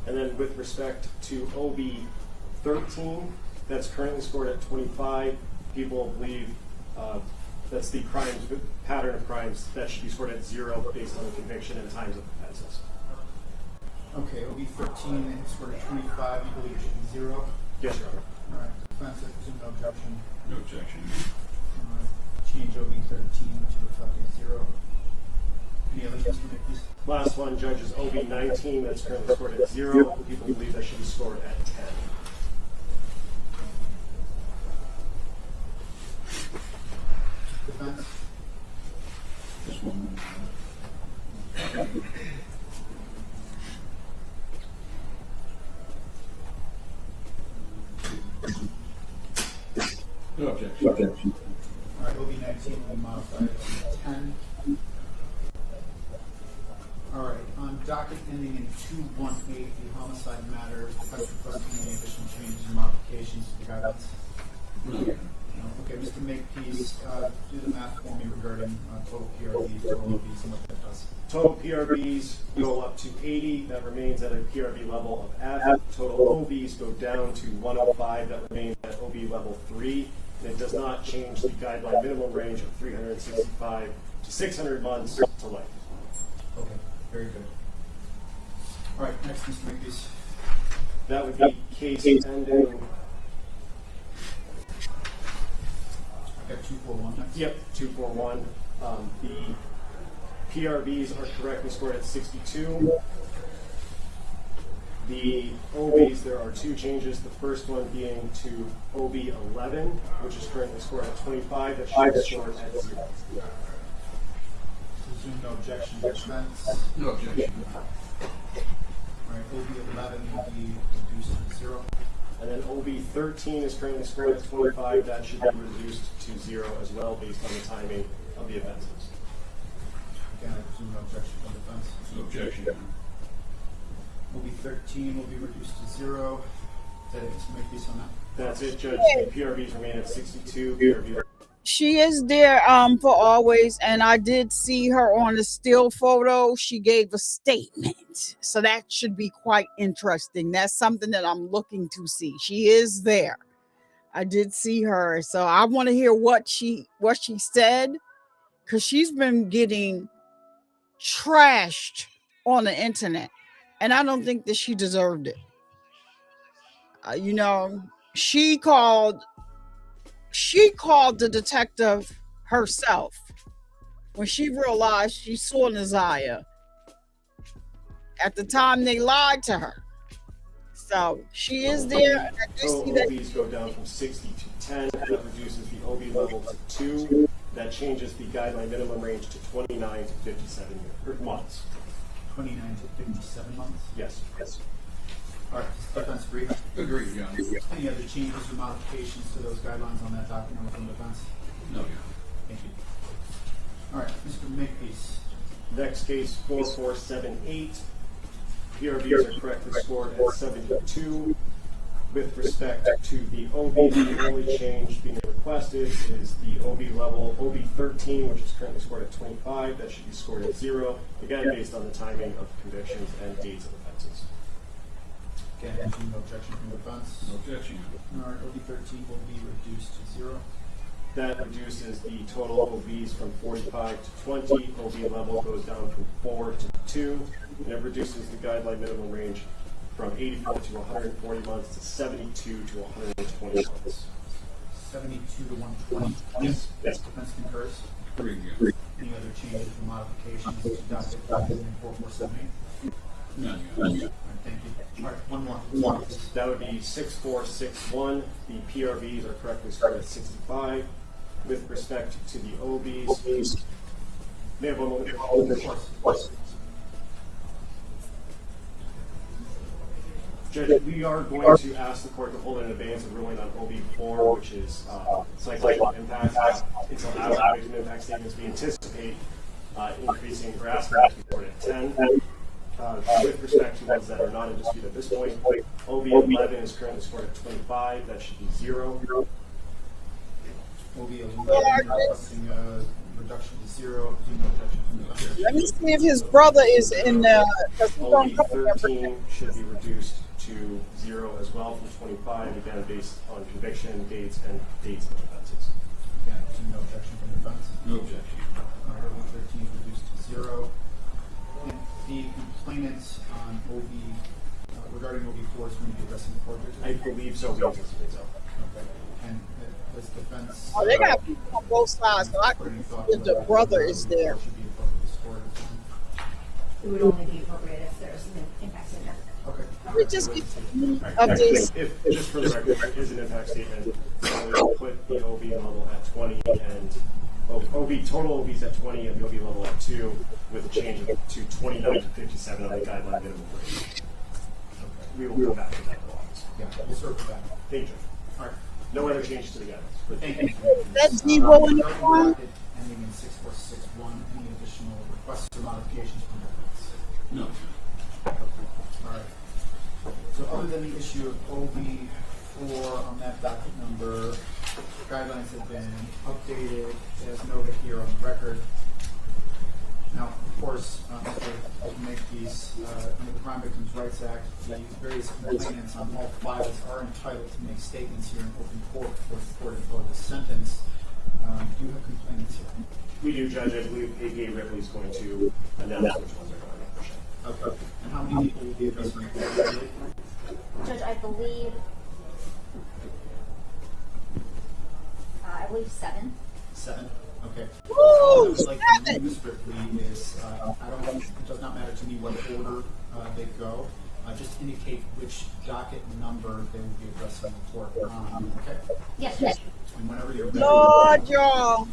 Speaker 5: And then with respect to OB13, that's currently scored at 25. People believe that's the pattern of crimes that should be scored at 0 based on the conviction and times of offenses.
Speaker 4: Okay. OB13 is scored at 25. You believe it should be 0?
Speaker 5: Yes, Your Honor.
Speaker 4: All right. Defense, I presume no objection.
Speaker 3: No objection.
Speaker 4: Change OB13 to reflect a 0. Any others, Mr. Makepeace?
Speaker 5: Last one, judges OB 19, that's currently scored at 0. People believe that should be scored at 10.
Speaker 4: Defense?
Speaker 3: Just one minute. No objection.
Speaker 4: All right, OB 19 will be modified to 10. All right, on docket ending in 218, the homicide matter, defense requesting any additional changes and modifications to the guidelines?
Speaker 3: No.
Speaker 4: No. Okay, Mr. Makepeace, do the math for me regarding total PRVs, total OBs, and what that does.
Speaker 5: Total PRVs go up to 80, that remains at a PRV level of F. Total OBs go down to 105, that remains at OB level 3. And it does not change the guideline minimum range of 365 to 600 months to life.
Speaker 4: Okay, very good. All right, next, Mr. Makepeace.
Speaker 5: That would be case ending.
Speaker 4: I've got 241 next.
Speaker 5: Yep, 241. The PRVs are correctly scored at 62. The OBs, there are 2 changes. The first one being to OB 11, which is currently scored at 25. That should be scored at 0.
Speaker 4: Presume no objection to defense.
Speaker 3: No objection.
Speaker 4: All right, OB 11 will be reduced to 0.
Speaker 5: And then OB 13 is currently scored at 25. That should be reduced to 0 as well, based on the timing of the offenses.
Speaker 4: Again, I presume no objection from defense.
Speaker 3: No objection.
Speaker 4: OB 13 will be reduced to 0. Is that it, Mr. Makepeace, on that?
Speaker 5: That's it, Judge. The PRVs remain at 62. PRV.
Speaker 2: She is there for always, and I did see her on the still photo. She gave a statement, so that should be quite interesting. That's something that I'm looking to see. She is there. I did see her, so I want to hear what she said, because she's been getting trashed on the internet, and I don't think that she deserved it. She called the detective herself when she realized she saw Naziyah. At the time, they lied to her. So she is there. And I do see that
Speaker 5: OBs go down from 60 to 10. That reduces the OB level to 2. That changes the guideline minimum range to 29 to 57 months.
Speaker 4: 29 to 57 months?
Speaker 5: Yes.
Speaker 4: All right, defense agree.
Speaker 3: Agreed, John.
Speaker 4: Any other changes or modifications to those guidelines on that document from defense?
Speaker 3: No, John.
Speaker 4: Thank you. All right, Mr. Makepeace.
Speaker 5: Next case, 4478. PRVs are correctly scored at 72. With respect to the OB, the only change being requested is the OB level, OB 13, which is currently scored at 25. That should be scored at 0, again, based on the timing of convictions and dates of offenses.
Speaker 4: Again, I presume no objection from defense.
Speaker 3: No objection.
Speaker 4: All right, OB 13 will be reduced to 0.
Speaker 5: That reduces the total OBs from 45 to 20. OB level goes down from 4 to 2. And it reduces the guideline minimum range from 84 to 140 months to 72 to 120 months.
Speaker 4: 72 to 120.
Speaker 5: Yes.
Speaker 4: Defense concurs.
Speaker 3: Agreed, John.
Speaker 4: Any other changes or modifications to document in 4478?
Speaker 3: None,
Speaker 4: All
Speaker 3: John.
Speaker 4: right, thank you. All right, one more.
Speaker 5: That would be 6461. The PRVs are correctly scored at 65. With respect to the OBs, may I have one moment?
Speaker 4: Of course.
Speaker 5: Judge, we are going to ask the court to hold an advance of ruling on OB4, which is psychological impact, until after victim impact statements. We anticipate increasing or asking that to be recorded at 10. With respect to ones that are not in dispute at this point, OB11 is currently scored at 25. That should be 0.
Speaker 4: OB 11 requesting a reduction to 0. Presume no objection from defense.
Speaker 2: let me see if his brother is in there.
Speaker 5: OB 13 should be reduced to 0 as well from 25, again based on conviction, dates, and dates of offenses.
Speaker 4: Again, I presume no objection from defense.
Speaker 3: No objection.
Speaker 4: All right, OB 13 is reduced to 0. And the complainants on OB, regarding OB 4 is going to be addressing the court.
Speaker 5: I believe so. We anticipate so.
Speaker 4: Okay. And as defense.
Speaker 2: Oh, they got people on both sides. So I
Speaker 4: any
Speaker 2: think
Speaker 4: thoughts
Speaker 2: if the
Speaker 4: about
Speaker 2: brother
Speaker 4: whether
Speaker 2: is
Speaker 4: the
Speaker 2: there.
Speaker 4: court should be appropriately scored at the time?
Speaker 6: it would only be appropriate if there's an impact statement.
Speaker 4: Okay.
Speaker 2: Let me just get
Speaker 4: All right.
Speaker 2: updates.
Speaker 5: If, just for the record, there is an impact statement. We will put the OB level at 20 and total OBs at 20 and the OB level at 2 with a change to 29 to 57 on the guideline minimum rate. We will come back to that in August.
Speaker 4: Yeah, we'll circle back.
Speaker 5: Thank you.
Speaker 4: All right.
Speaker 5: No other changes to the guidelines.
Speaker 4: But thank you.
Speaker 2: That's zero in the
Speaker 4: Ending
Speaker 2: front.
Speaker 4: in 6461, any additional requests or modifications from the
Speaker 3: No.
Speaker 4: All right. So other than the issue of OB4 on that docket number, guidelines have been updated as noted here on the record. Now, of course, to make these, under the Crime Victims' Rights Act, the various complainants on all files are entitled to make statements here in open court before the court imposes a sentence. Do you have complainants here?
Speaker 5: We do, Judge. I believe APA Ripley is going to announce which ones are going.
Speaker 4: Okay. And how many people will be addressing the court?
Speaker 7: Judge, I believe 7.
Speaker 4: 7? Okay.
Speaker 2: Woo!
Speaker 4: What I would like to
Speaker 2: 7!
Speaker 4: do, Ms. Ripley, is it does not matter to me what order they go. Just indicate which docket number they will be addressing the court on. Okay.
Speaker 7: Yes, Judge.
Speaker 4: And whenever you're ready.
Speaker 2: Lord, y'all.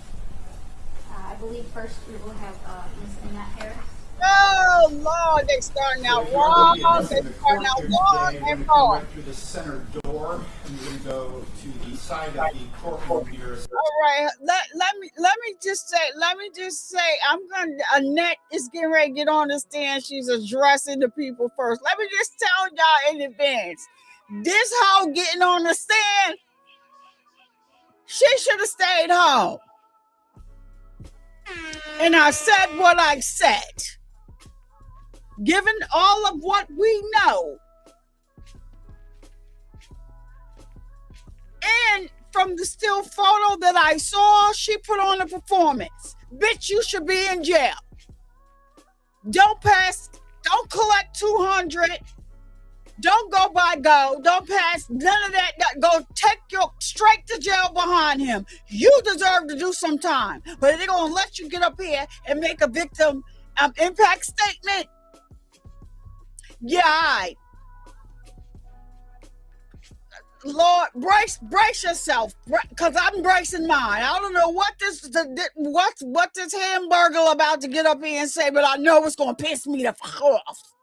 Speaker 7: I believe first we will have Ms. Annette Harris.
Speaker 2: Oh, Lord, they starting out wrong. They starting out wrong and wrong.
Speaker 4: Right through the center door, and you're going to go to the side of the courtroom here.
Speaker 2: All right, let me just say, Annette is getting ready to get on the stand. She's addressing the people first. Let me just tell y'all in advance, this hoe getting on the stand, she should have stayed home. And I said what I said. Given all of what we know, and from the still photo that I saw, she put on a performance. Bitch, you should be in jail. Don't collect 200. Don't go by go. Don't pass none of that. Go take your straight to jail behind him. You deserve to do some time. But they're going to let you get up here and make a victim impact statement. Yeah, all right. Lord, brace yourself, because I'm bracing mine. I don't know what this hamburger about to get up here and say, but I know it's going to piss me the fuck off.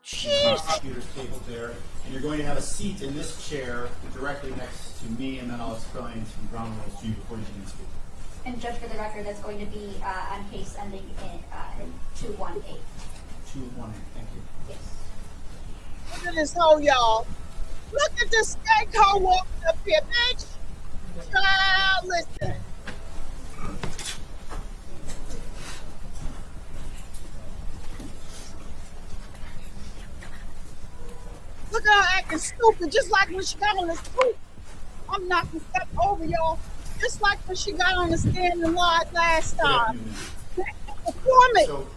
Speaker 4: Prosecutor's table there, and you're going to have a seat in this chair directly next to me, and then I'll explain some ground rules to you before you can speak.
Speaker 7: And Judge, for the record, that's going to be on case ending in 218.
Speaker 4: 218, thank you.
Speaker 7: Yes.
Speaker 2: Look at this hoe, y'all. Look at this steak hoe walking up here, bitch. Child, listen. Look at her acting stupid, just like when she got on the stoop. I'm knocking stuff over, y'all. Just like when she got on the stand and lied last time. Performance.
Speaker 4: So,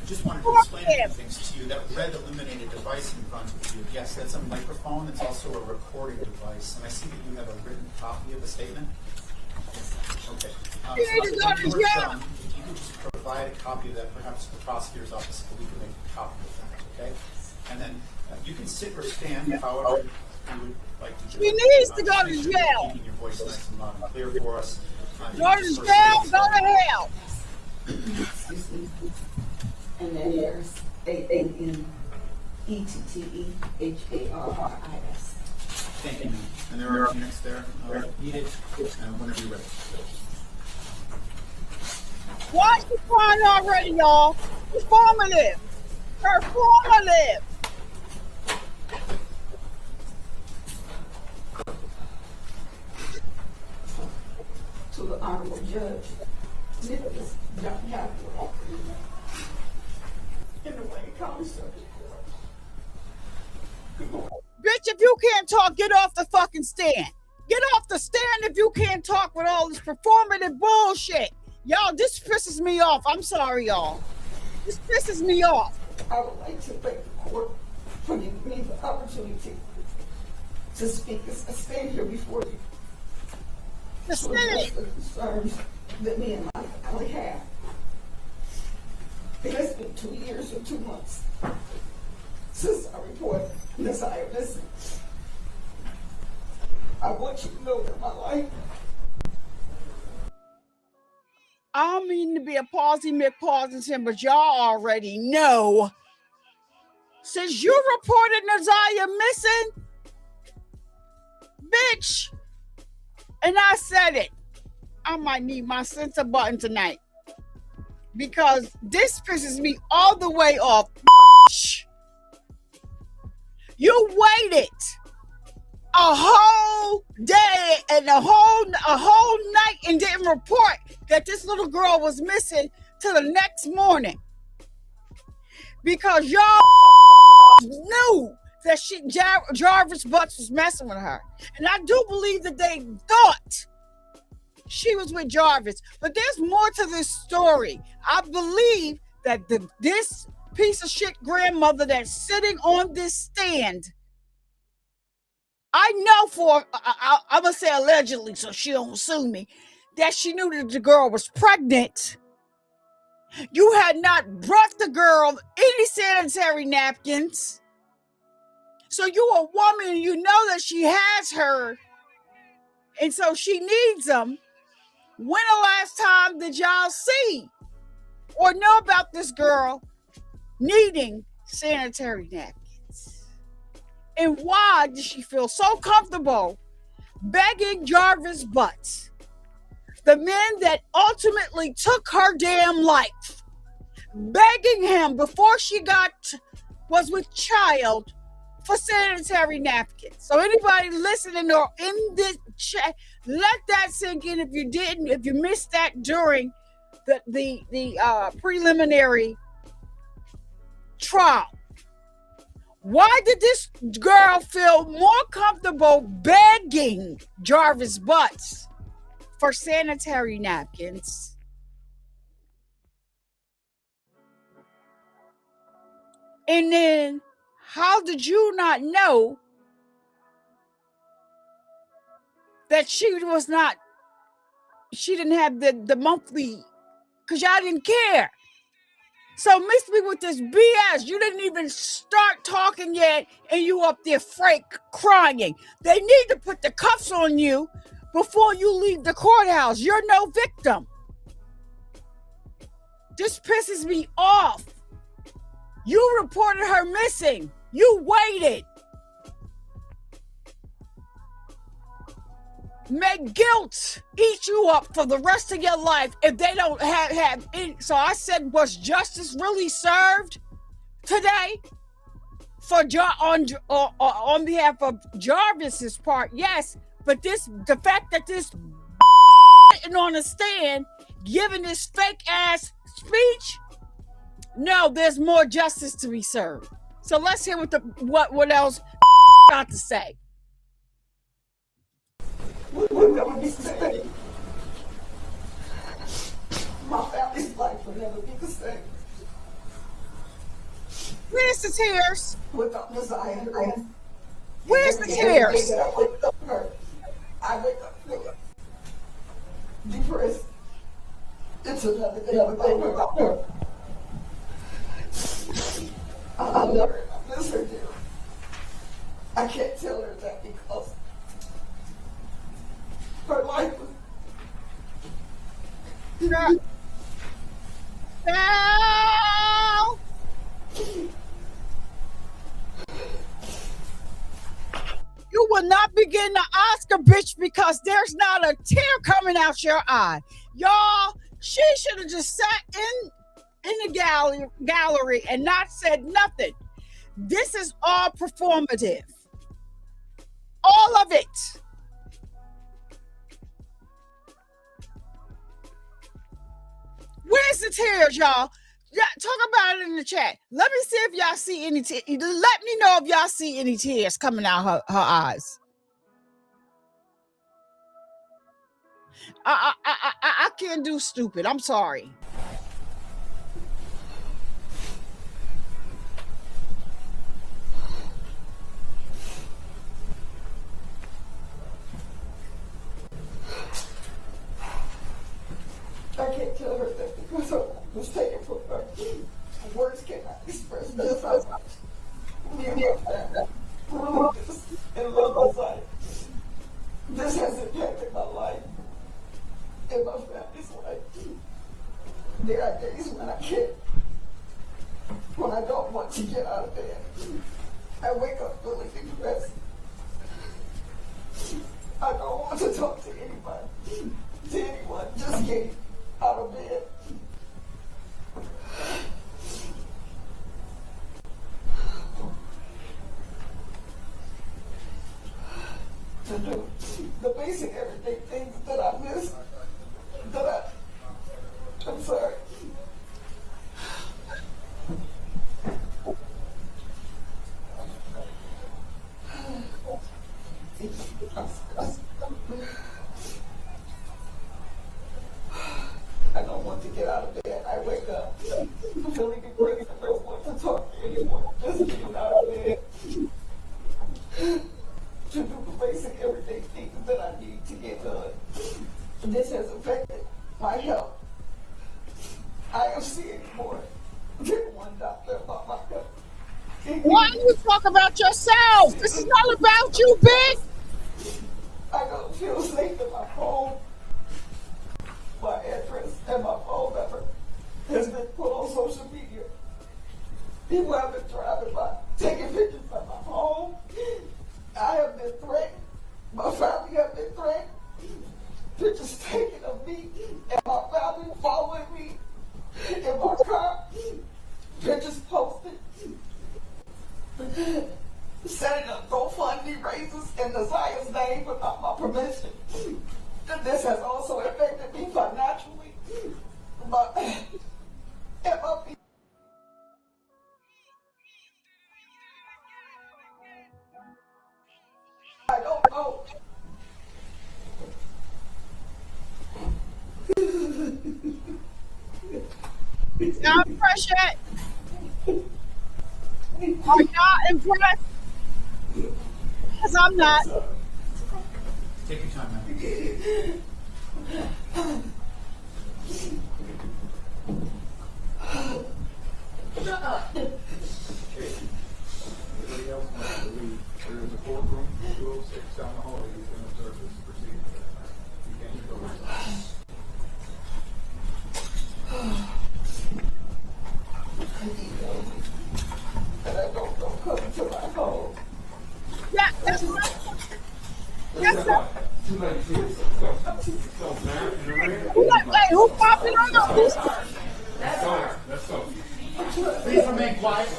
Speaker 4: I just wanted to explain a few things to you. That red illuminated device in front of you, yes, that's a microphone. It's also a recording device. And I see that you have a written copy of the statement. Okay. So when you are done, if you could just provide a copy of that, perhaps the prosecutor's office will make a copy of that, okay? And then you can sit or stand, however you would like to do.
Speaker 2: She needs to go to jail.
Speaker 4: Keeping your voice nice and loud and clear for us.
Speaker 2: Go to jail, go to hell.
Speaker 9: And then there's ANNETTEHARRIS.
Speaker 4: Thank you, ma'am. And there are next there. Needed whenever you're ready.
Speaker 2: Why is she crying already, y'all? Performative. Performative.
Speaker 9: To the Honorable Judge Nicholas Hathaway in the Wayne County Circuit Court. Good morning.
Speaker 2: Bitch, if you can't talk, get off the fucking stand. Get off the stand if you can't talk with all this performative bullshit. Y'all, this pisses me off. I'm sorry, y'all. This pisses me off.
Speaker 9: I would like to thank the court for giving me the opportunity to speak as I stand here before you.
Speaker 2: The
Speaker 9: To address
Speaker 2: Senate.
Speaker 9: the concerns that me and my family have. 2 years or 2 months since I reported Naziyah missing. I want you to know that my life.
Speaker 2: I don't mean to be a palsy McParsonson, but y'all already know. Since you reported Naziyah missing, bitch, and I said it, I might need my censor button tonight because this pisses me all the way off. You waited a whole day and a whole night and didn't report that this little girl was missing till the next morning because y'all knew that Jarvis Butts was messing with her. And I do believe that they thought she was with Jarvis. But there's more to this story. I believe that this piece of shit grandmother that's sitting on this stand, I know I'm going to say allegedly so she don't sue me, that she knew that the girl was pregnant. You had not brought the girl any sanitary napkins. So you a woman, you know that she has her, and so she needs them. When the last time did y'all see or know about this girl needing sanitary napkins? And why did she feel so comfortable begging Jarvis Butts, the man that ultimately took her damn life, begging him before she was with child for sanitary napkins? So anybody listening or in this chat, let that sink in if you missed that during the preliminary trial. Why did this girl feel more comfortable begging Jarvis Butts for sanitary napkins? And then how did you not know that she didn't have the monthly, because y'all didn't care? So miss me with this BS. You didn't even start talking yet, and you up there fake crying. They need to put the cuffs on you before you leave the courthouse. You're no victim. This pisses me off. You reported her missing. You waited. Make guilt eat you up for the rest of your life if they don't have any. So I said, was justice really served today on behalf of Jarvis's part? Yes, but the fact that this sitting on a stand giving this fake ass speech, no, there's more justice to be served. So let's hear what else got to say.
Speaker 9: Will never be the same. My family's life will never be the same.
Speaker 2: Where's the tears?
Speaker 9: Without Naziyah.
Speaker 2: Where's the tears?
Speaker 9: I wake up hurt. I wake up feeling depressed. It's another day without her. I love her. I miss her, dear. I can't tell her that because her life was.
Speaker 2: Now, you will not begin to Oscar bitch because there's not a tear coming out your eye. Y'all, she should have just sat in the gallery and not said nothing. This is all performative. All of it. Where's the tears, y'all? Talk about it in the chat. Let me see if y'all see any tears. Let me know if y'all see any tears coming out her eyes. I can't do stupid. I'm sorry.
Speaker 9: I can't tell her that because I was taken from her. Words cannot express just how much me and my family love this and love Naziyah. This has impacted my life and my family's life. There are days when I can't, when I don't want to get out of bed. I wake up feeling depressed. I don't want to talk to anybody, to anyone, just getting out of bed. To do the basic everyday things that I miss, I'm sorry. I don't want to get out of bed. I wake up feeling depressed. I don't want to talk to anyone. Just getting out of bed to do the basic everyday things that I need to get done. This has affected my health. I am seeing more than one doctor about my health.
Speaker 2: Why do you talk about yourself? This is all about you, Big.
Speaker 9: I don't feel safe in my phone. My address and my phone number has been put on social media. People have been driving by, taking pictures of my home. I have been threatened. My family have been threatened. Pictures taken of me and my family following me in my car. Pictures posted. Setting up GoFundMe raises in Naziyah's name without my permission. This has also affected me financially. I don't know.
Speaker 2: Now pressure. Are y'all impressed? Because I'm not.
Speaker 4: Take your time, man.
Speaker 3: Everybody else knows that there is a courtroom, 206 down the hallway. You can observe this proceeding. You can't go inside.
Speaker 9: And I don't know come to my home.
Speaker 2: Yeah, that's right. Yes, sir. Wait, who popping on those?
Speaker 3: Let's go.
Speaker 4: Please remain quiet.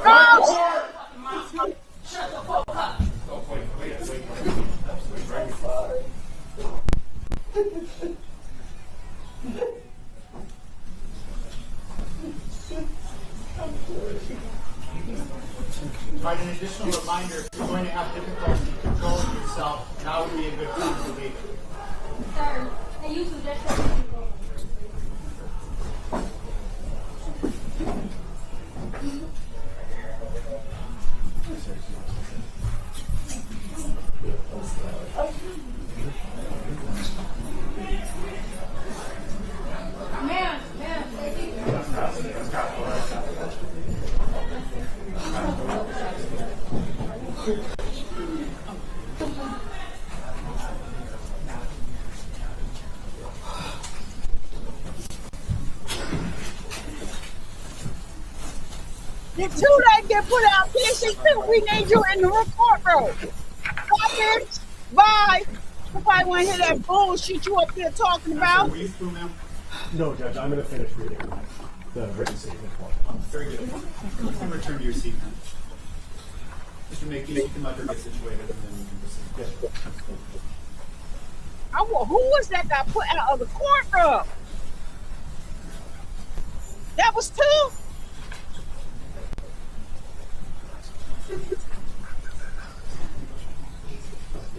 Speaker 2: Oh,
Speaker 9: Shut the fuck up.
Speaker 3: Oh, wait.
Speaker 9: I'm sorry.
Speaker 4: All right, an additional reminder, if you're going to have difficulty controlling yourself, now would be a good time to leave.
Speaker 7: Sir, and you two just shut the people.
Speaker 2: the two that get put out here, she too. We need you in the courtroom. Bye, bitch. Bye. Nobody want to hear that bullshit you up there talking about.
Speaker 4: Were you through, ma'am?
Speaker 5: No, Judge, I'm going to finish reading the written statement for you.
Speaker 4: Very good. You can return to your seat, ma'am. Mr. Mackey, you can let her get situated and then we can proceed.
Speaker 2: Who was that got put out of the courtroom? That was two?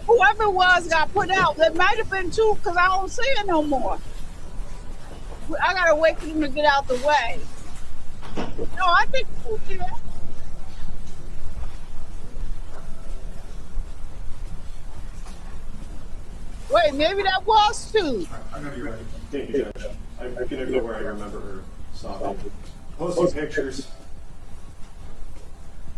Speaker 2: Whoever it was got put out. There might have been two because I don't see it no more. I gotta wait for them to get out the way. No, I think two did. Wait, maybe that was two.
Speaker 4: I know you're ready.
Speaker 5: Thank you, Judge. I can go where I remember her stopping. posting pictures,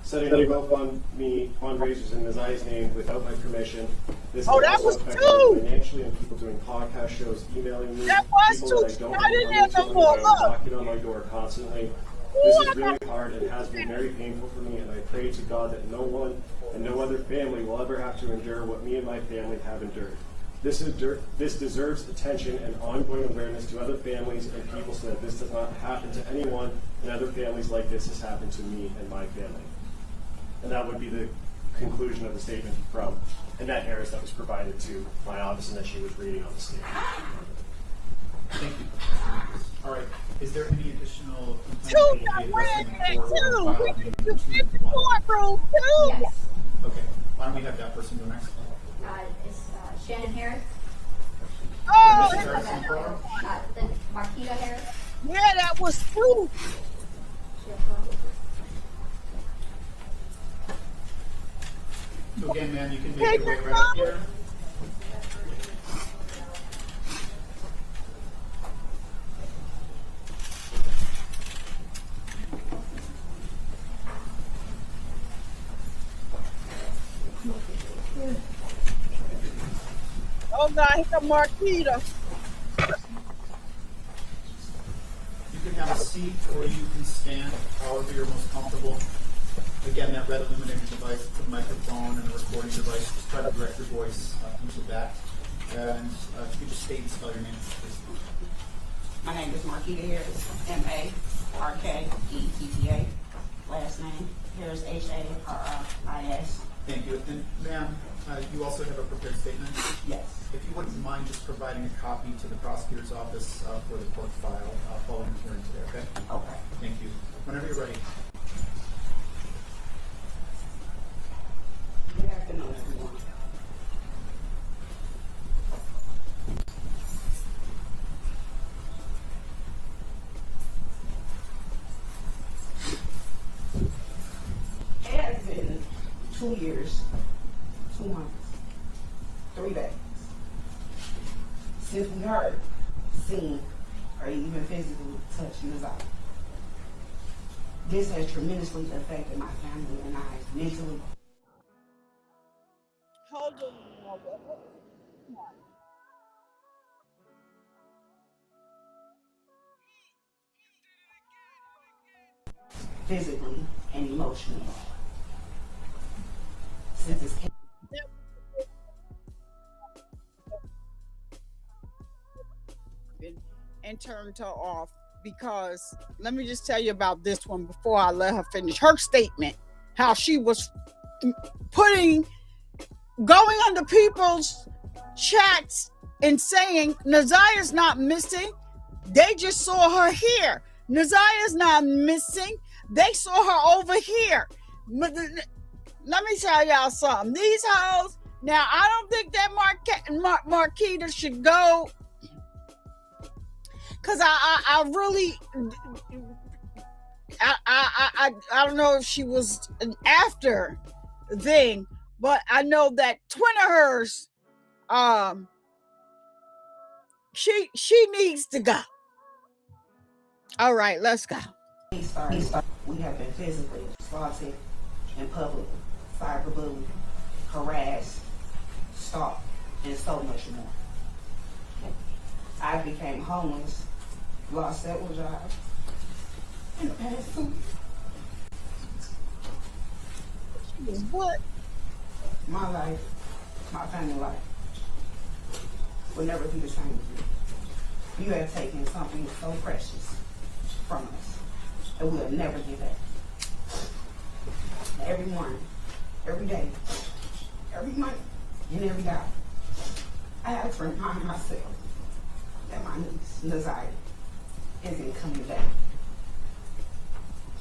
Speaker 5: setting up GoFundMe fundraisers in Naziyah's name without my permission. This
Speaker 2: Oh,
Speaker 5: has
Speaker 2: that
Speaker 5: also
Speaker 2: was
Speaker 5: affected
Speaker 2: two.
Speaker 5: me financially, and people doing podcast shows, emailing me,
Speaker 2: That was
Speaker 5: people
Speaker 2: two.
Speaker 5: that I don't
Speaker 2: I
Speaker 5: know
Speaker 2: didn't
Speaker 5: money
Speaker 2: have
Speaker 5: to,
Speaker 2: no more.
Speaker 5: and
Speaker 2: Look.
Speaker 5: knocking on my door constantly. This is really hard and has been very painful for me, and I pray to God that no one and no other family will ever have to endure what me and my family have endured. This deserves attention and ongoing awareness to other families and people so that this does not happen to anyone, and other families like this has happened to me and my family. And that would be the conclusion of the statement from Annette Harris that was provided to my office and that she was reading on the stage.
Speaker 4: Thank you. All right. Is there any additional
Speaker 2: Two
Speaker 4: complaints that
Speaker 2: got
Speaker 4: you
Speaker 2: ran
Speaker 4: need
Speaker 2: that
Speaker 4: to address in
Speaker 2: too.
Speaker 4: the court or
Speaker 2: We
Speaker 4: filed
Speaker 2: need
Speaker 4: in
Speaker 2: to fit the
Speaker 4: 2-1?
Speaker 2: courtroom too.
Speaker 7: Yes.
Speaker 4: Okay. Why don't we have that person go next?
Speaker 7: It's Shannon Harris,
Speaker 2: Oh,
Speaker 4: Mrs. Harris in the courtroom?
Speaker 7: then Marquita Harris.
Speaker 2: yeah, that was two.
Speaker 4: So again, ma'am, you can make your way right up here.
Speaker 2: Oh God, here come Marquita.
Speaker 4: You can have a seat or you can stand, however you're most comfortable. Again, that red illuminating device, the microphone and the recording device, just try to direct your voice into that. And if you just state and spell your name, please.
Speaker 10: My name is Marquita Harris, M-A-R-K-E-T-T-A. Last name, Harris, H-A-R-R-I-S.
Speaker 4: Thank you. And ma'am, you also have a prepared statement?
Speaker 10: Yes.
Speaker 4: If you wouldn't mind just providing a copy to the prosecutor's office for the court file following the hearing today, okay?
Speaker 10: Okay.
Speaker 4: Thank you. Whenever you're ready.
Speaker 10: Good afternoon, everyone. It has been 2 years, 2 months, 3 days since we heard, seen, or even physically touched Naziyah. This has tremendously affected my family and I mentally.
Speaker 2: Hold on.
Speaker 10: Physically and emotionally. Since this came
Speaker 2: and turned her off because let me just tell you about this one before I let her finish her statement. How she was going under people's chats and saying Naziyah's not missing. They just saw her here. Naziyah's not missing. They saw her over here. Let me tell y'all something. These hoes. Now I don't think that Marquita should go. Cause I really, I don't know if she was an after thing, but I know that twin of hers, she needs to go. All right, let's go.
Speaker 10: we have been physically assaulted in public, cyberbullied, harassed, stalked, and so much more. I became homeless, lost several jobs in the past 2 years.
Speaker 2: What?
Speaker 10: My life, my family life, will never be the same again. You have taken something so precious from us that we'll never give back. Every morning, every day, every month, and every dollar, I have to remind myself that my niece, Naziyah, isn't coming back.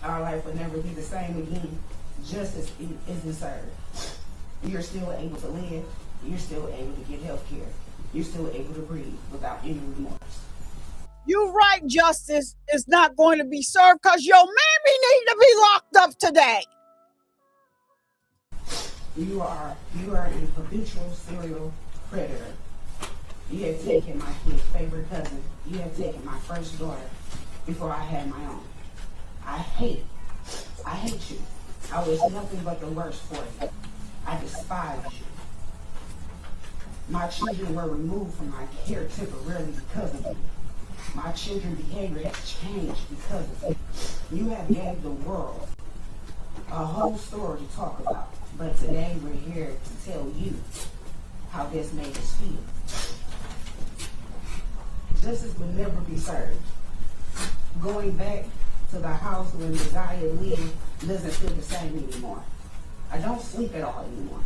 Speaker 10: Our life will never be the same again. Justice isn't served. You're still able to live. You're still able to get health care. You're still able to breathe without any remorse.
Speaker 2: You're right, justice is not going to be served because your mammy need to be locked up today.
Speaker 10: You are a habitual serial predator. You have taken my kid's favorite cousin. You have taken my first daughter before I had my own. I hate you. I was nothing but the worst for you. I despise you. My children were removed from my care temporarily because of you. My children's behavior has changed because of you. You have gave the world a whole story to talk about, but today we're here to tell you how this made us feel. Justice would never be served. Going back to the house when Naziyah leaves doesn't feel the same anymore. I don't sleep at all anymore.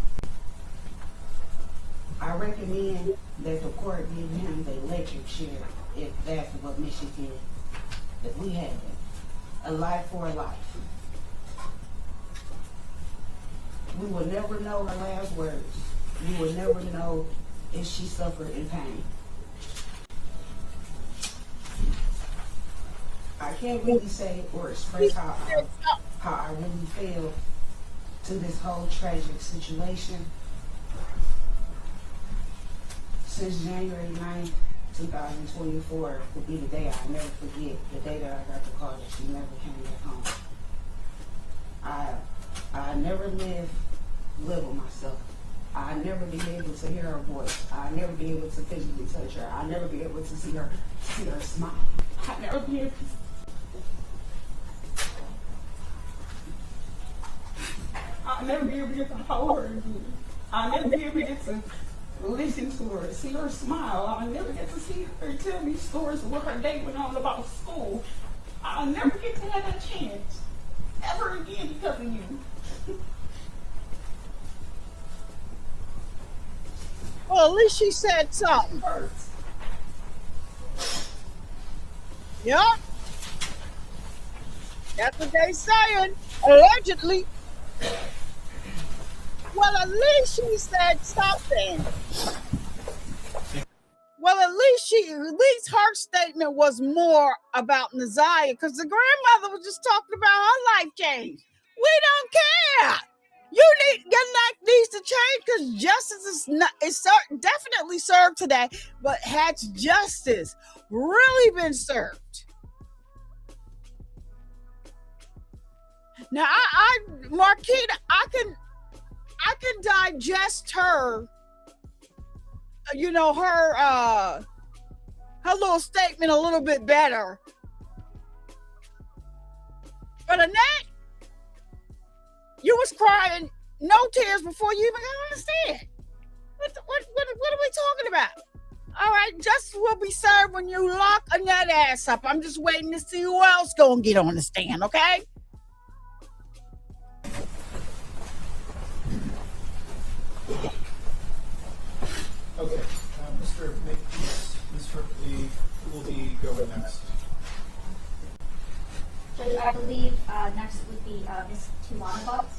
Speaker 10: I recommend that the court give him the electric chair if that's what Michigan, if we had it. A life for a life. We will never know her last words. We will never know if she suffered in pain. I can't really say or express how I really feel to this whole tragic situation. Since January 9th, 2024 will be the day I'll never forget, the day that I got the call that she never came back home. I never live with myself. I never be able to hear her voice. I never be able to physically touch her. I never be able to see her smile. I never be able to. I'll never be able to get to hold her again. I'll never be able to get to listen to her, see her smile. I'll never get to see her tell me stories of what her day went on about school. I'll never get to have that chance ever again because of you.
Speaker 2: Well, at least she said something. Yep. That's what they saying. Allegedly. Well, at least she said something. Well, at least her statement was more about Naziyah, because the grandmother was just talking about her life change. We don't care. Your life needs to change because justice is definitely served today, but has justice really been served? Now, Marquita, I can digest her, her little statement a little bit better. But Annette, you was crying no tears before you even got understand. What are we talking about? All right, justice will be served when you lock Annette ass up. I'm just waiting to see who else gonna get on the stand, okay?
Speaker 4: Okay, Mr. Makepeace, Mr. Lee, who will be going next?
Speaker 7: Judge, I believe next would be Ms. Tiwana Butts.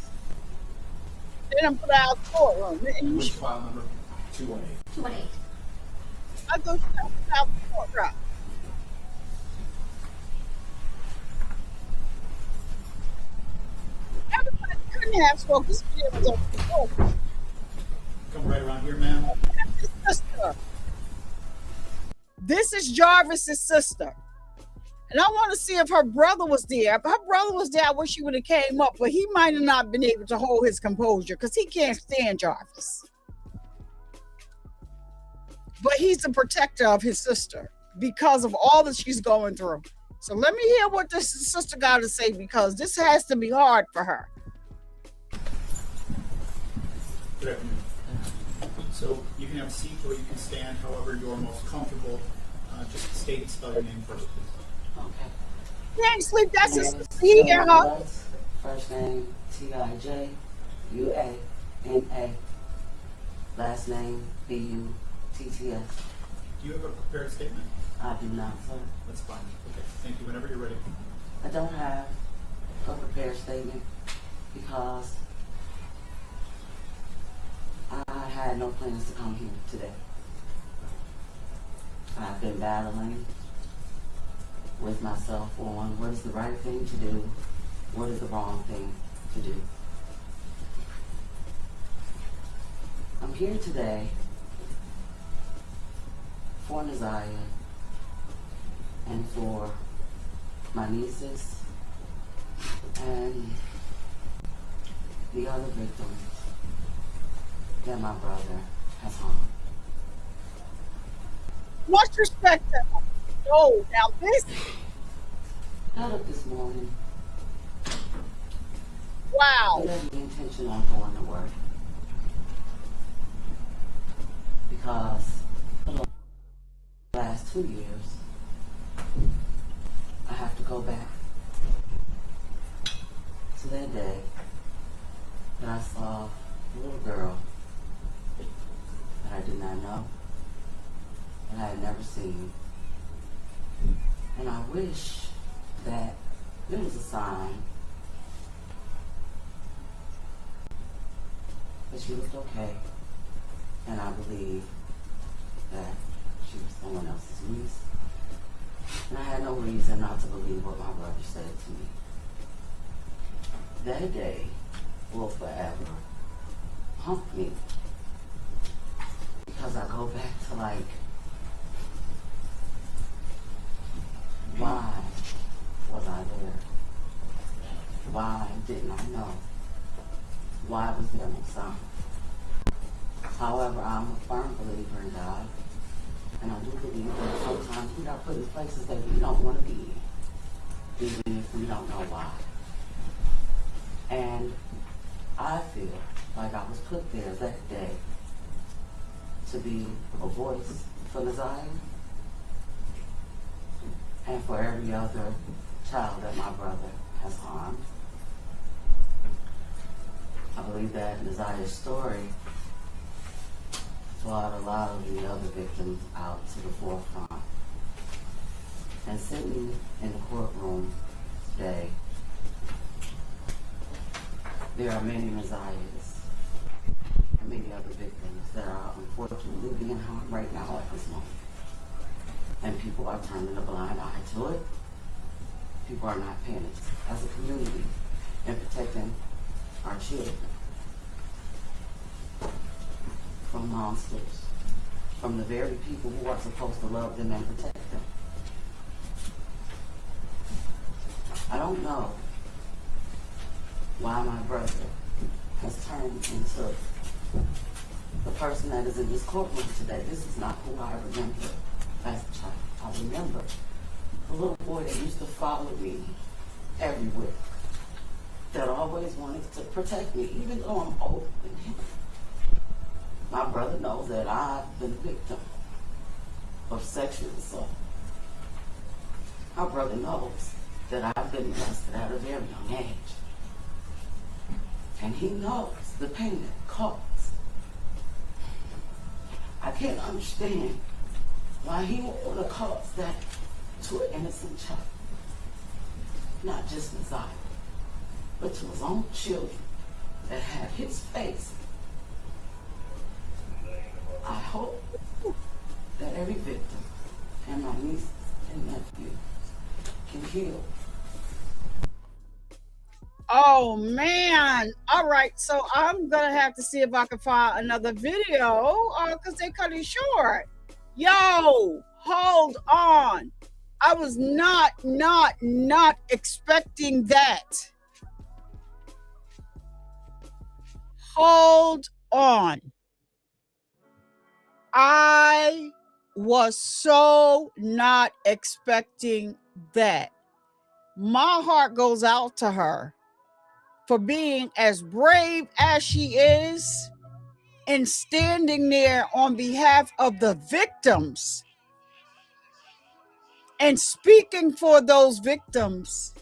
Speaker 2: They done put out the courtroom.
Speaker 4: Which file number? 218.
Speaker 7: 218.
Speaker 2: I go put out the courtroom. Everybody couldn't have spoke. This video was on the court.
Speaker 4: Come right around here, ma'am.
Speaker 2: Sister. This is Jarvis's sister. And I want to see if her brother was there. If her brother was there, I wish he would have came up, but he might have not been able to hold his composure because he can't stand Jarvis. But he's the protector of his sister because of all that she's going through. So let me hear what this sister got to say, because this has to be hard for her.
Speaker 4: Good afternoon. So you can have a seat or you can stand, however you're most comfortable. Just state and spell your name first, please.
Speaker 11: Okay.
Speaker 2: Can't sleep, that's his sister. He hear her.
Speaker 11: First name Tijana. Last name Butts.
Speaker 4: Do you have a prepared statement?
Speaker 11: I do not, sir.
Speaker 4: That's fine. Okay, thank you. Whenever you're ready.
Speaker 11: I don't have a prepared statement because I had no plans to come here today. I've been battling with myself on what is the right thing to do, what is the wrong thing to do. I'm here today for Naziyah and for my nieces And the other victims that my brother has harmed.
Speaker 2: Much respect to her. Oh, now this.
Speaker 11: Got up this morning.
Speaker 2: Wow.
Speaker 11: He had the intention on going to work. Because for the last 2 years, I have to go back to that day that I saw a little girl that I did not know, that I had never seen. And I wish that it was a sign that she looked okay. And I believe that she was someone else's niece. And I had no reason not to believe what my brother said to me. That day will forever haunt me. Because I go back to like, why was I there? Why didn't I know? Why was there no sign? However, I'm a firm believer in God, and I do believe that sometimes we are put in places that we don't want to be in, even if we don't know why. And I feel like I was put there that day to be a voice for Naziyah and for every other child that my brother has harmed. I believe that Naziyah's story brought a lot of the other victims out to the forefront. And sitting in the courtroom today, there are many Naziyahs and many other victims that are unfortunately being harmed right now at this moment. And people are turning a blind eye to it. People are not paying attention as a community and protecting our children from monsters, from the very people who are supposed to love them and protect them. I don't know why my brother has turned into the person that is in this courtroom today. This is not who I remember as a child. I remember a little boy that used to follow me everywhere, that always wanted to protect me, even though I'm older than him. My brother knows that I've been a victim of sexual assault. My brother knows that I've been molested at a very young age. And he knows the pain that it caused. I can't understand why he would want to cause that to an innocent child. Not just Naziyah, but to his own children that have his face. I hope that every victim and my nieces and nephews can heal.
Speaker 2: Oh man. All right, so I'm gonna have to see if I can find another video because they cut it short. Yo, hold on. I was not expecting that. Hold on. I was so not expecting that. My heart goes out to her for being as brave as she is and standing there on behalf of the victims and speaking for those victims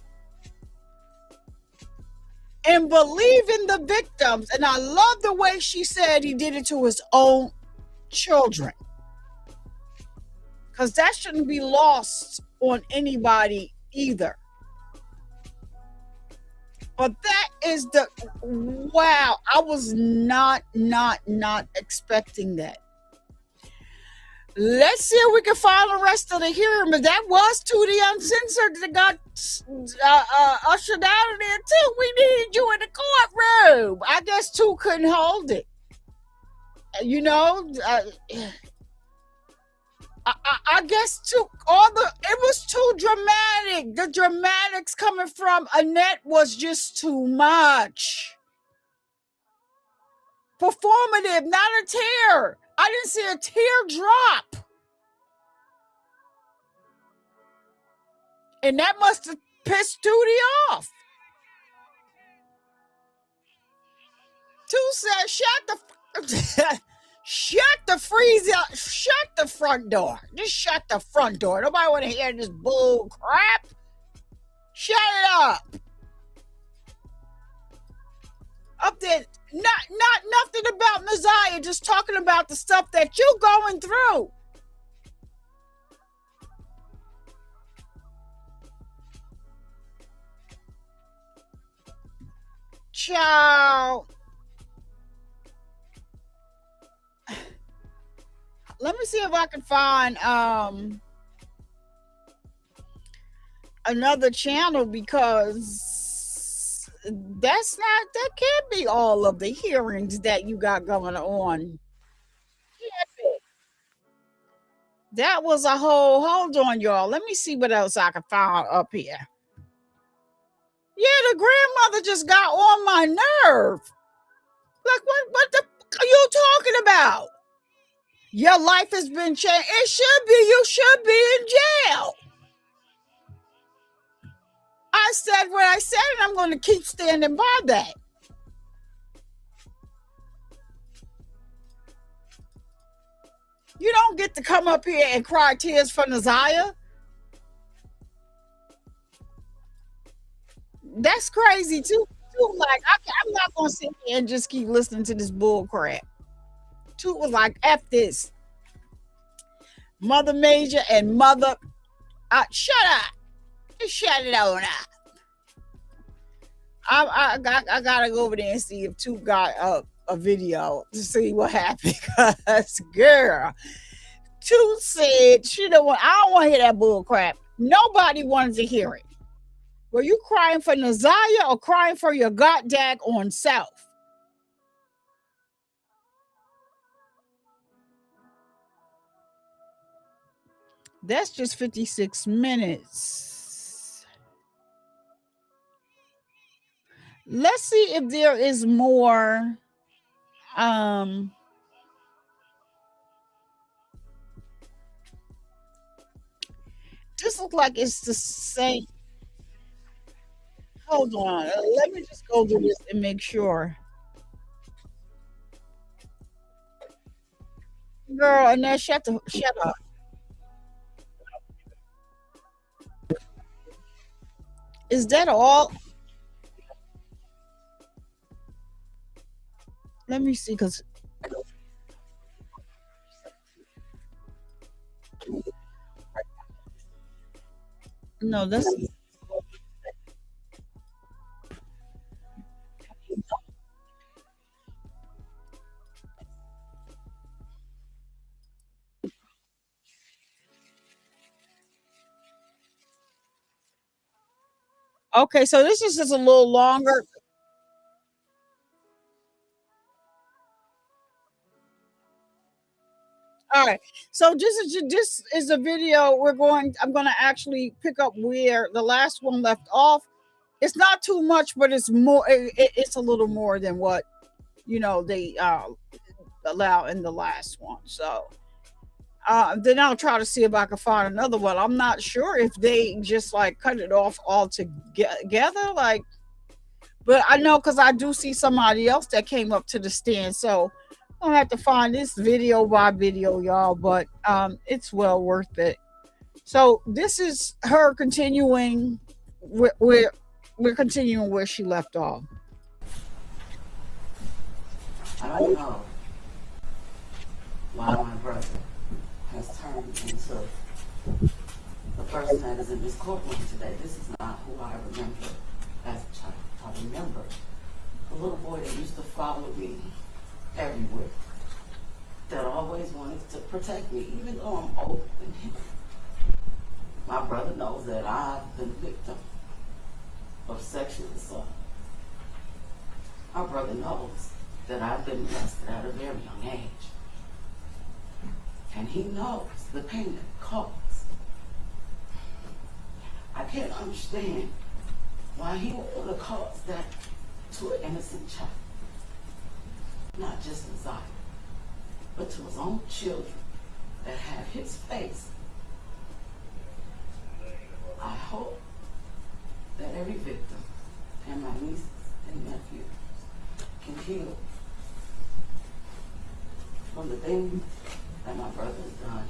Speaker 2: and believing the victims. And I love the way she said he did it to his own children, because that shouldn't be lost on anybody either. But that is the wow. I was not expecting that. Let's see if we can find the rest of the hearing. But that was Tootie Uncensored that got ushered out of there too. We needed you in the courtroom. I guess Too couldn't hold it. You know, I guess it was too dramatic. dramatic. The dramatics coming from Annette was just too much. Performative, not a tear. I didn't see a tear drop. And that must have pissed Tootie off. Two said, shut the front door. Just shut the front door. Nobody want to hear this bull crap. Shut it up. Up there, not nothing about Naziyah, just talking about the stuff that you're going through. Ciao. Let me see if I can find another channel, because that can't be all of the hearings that you got going on. That was a hold on, y'all. Let me see what else I can find up here. Yeah, the grandmother just got on my nerve. Like, what the are you talking about? Your life has been changed. It should be. You should be in jail. I said what I said, and I'm going to keep standing by that. You don't get to come up here and cry tears for Naziyah. That's crazy too. Like, I'm not going to sit here and just keep listening to this bull crap. Toot was like, F this. Mother Major and Mother, shut up. Just shut it on up. I gotta go over there and see if Toot got a video to see what happened. Because, girl, Toot said, I don't want to hear that bull crap. Nobody wanted to hear it. Were you crying for Naziyah or crying for your goddamn on self? That's just 56 minutes. Let's see if there is more. This looks like it's the same. Hold on. Let me just go through this and make sure. Girl, and then shut up. Is that all? Let me see, because no, that's okay. So this is just a little longer. All right. So this is a video I'm going to actually pick up where the last one left off. It's not too much, but it's more. It's a little more than what they allow in the last one. So then I'll try to see if I can find another one. I'm not sure if they just like cut it off all together, like. But I know because I do see somebody else that came up to the stand. So I'm gonna have to find this video by video, y'all. But it's well worth it. So this is her continuing. We're continuing where she left off.
Speaker 11: I don't know why my brother has turned into the person that is in this courtroom today. This is not who I remember as a child. I remember a little boy that used to follow me everywhere, that always wanted to protect me, even though I'm older than him. My brother knows that I've been a victim of sexual assault. My brother knows that I've been molested at a very young age. And he knows the pain that it caused. I can't understand why he would put a cause that to an innocent child. Not just Naziyah, but to his own children that have his face. I hope that every victim and my nieces and nephews can heal from the things that my brother has done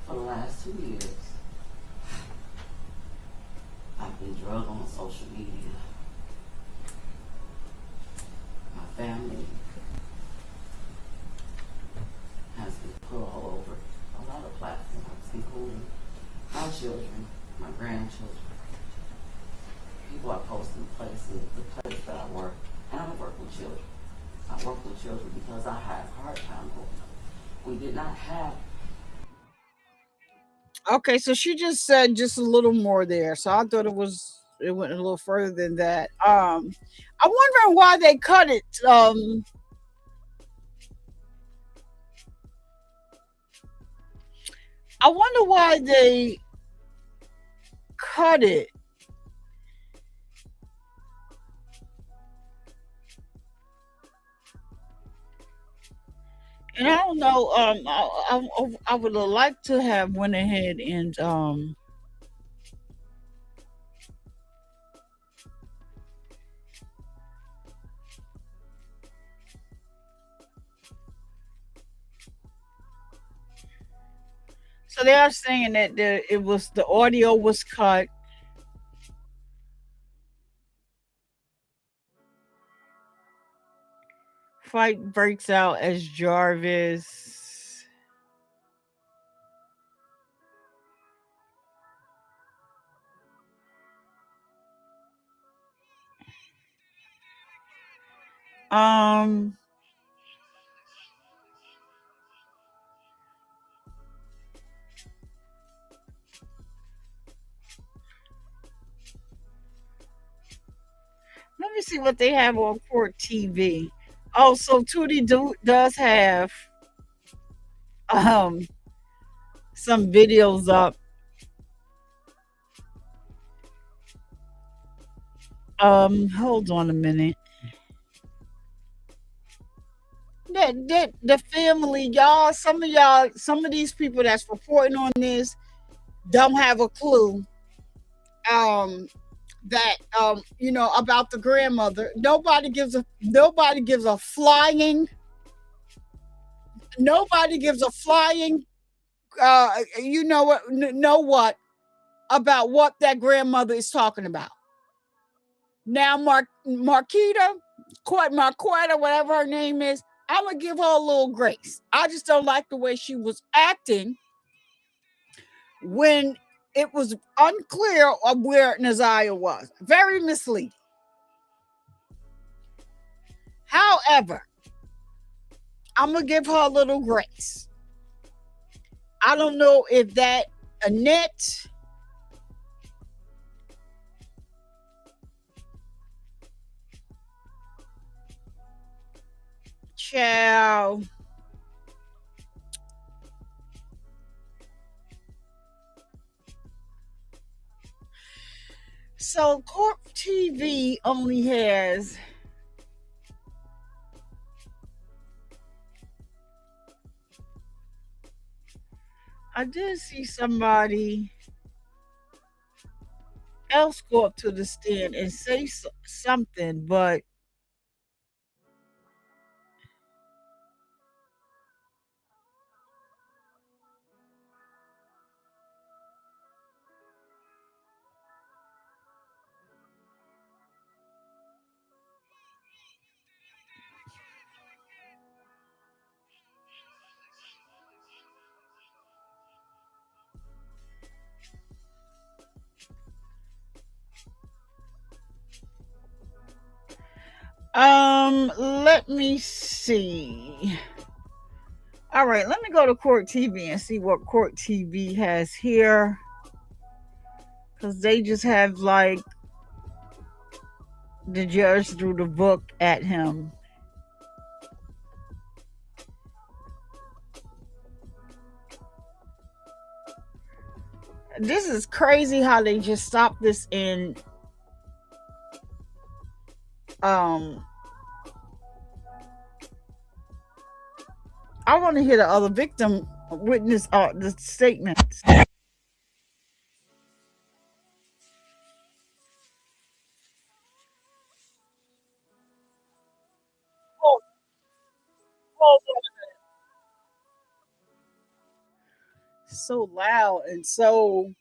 Speaker 11: for the last 2 years. I've been drugged on social media. My family has been put all over a lot of platforms, including my children, my grandchildren. People are posting places, the place that I work, and I don't work with children. I work with children because I had a hard time growing up. We did not have.
Speaker 2: Okay, so she just said just a little more there. So I thought it went a little further than that. I'm wondering why they cut it. I wonder why they cut it. And I don't know. I would have liked to have went ahead and so they are saying that the audio was cut. Fight breaks out as Jarvis let me see what they have on Court TV. Oh, so Tootie does have some videos up. Hold on a minute. The family, y'all, some of these people that's reporting on this don't have a clue. That about the grandmother. Nobody gives a flying know what about what that grandmother is talking about. Now Marquita, whatever her name is, I'm gonna give her a little grace. I just don't like the way she was acting when it was unclear of where Naziyah was. Very misleading. However, I'm going to give her a little grace. I don't know if that Annette child so Court TV only has I did see somebody else go up to the stand and say something, but let me see. All right, let me go to Court TV and see what Court TV has here, because they just have like the judge threw the book at him. This is crazy how they just stopped this in I want to hear the other victim witness the statements. So loud and so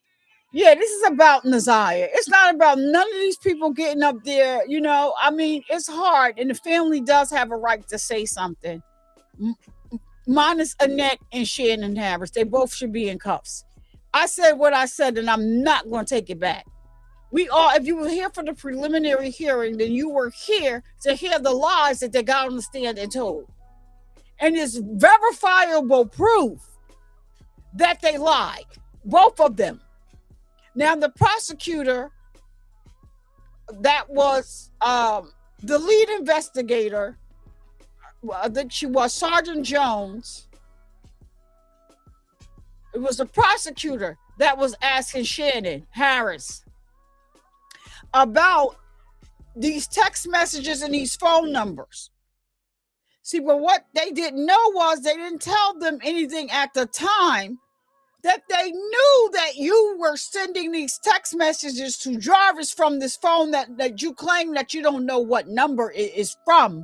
Speaker 2: yeah, this is about Naziyah. It's not about none of these people getting up there, you know. I mean, it's hard, and the family does have a right to say something. Minus Annette and Shannon Harris. They both should be in cuffs. I said what I said, and I'm not going to take it back. We all, if you were here for the preliminary hearing, then you were here to hear the lies that they got on the stand and told. And it's verifiable proof that they lied, both of them. Now, the prosecutor that was the lead investigator, that she was Sergeant Jones. It was the prosecutor that was asking Shannon Harris about these text messages and these phone numbers. See, but what they didn't know was they didn't tell them anything at the time that they knew that you were sending these text messages to Jarvis from this phone that you claim that you don't know what number it is from.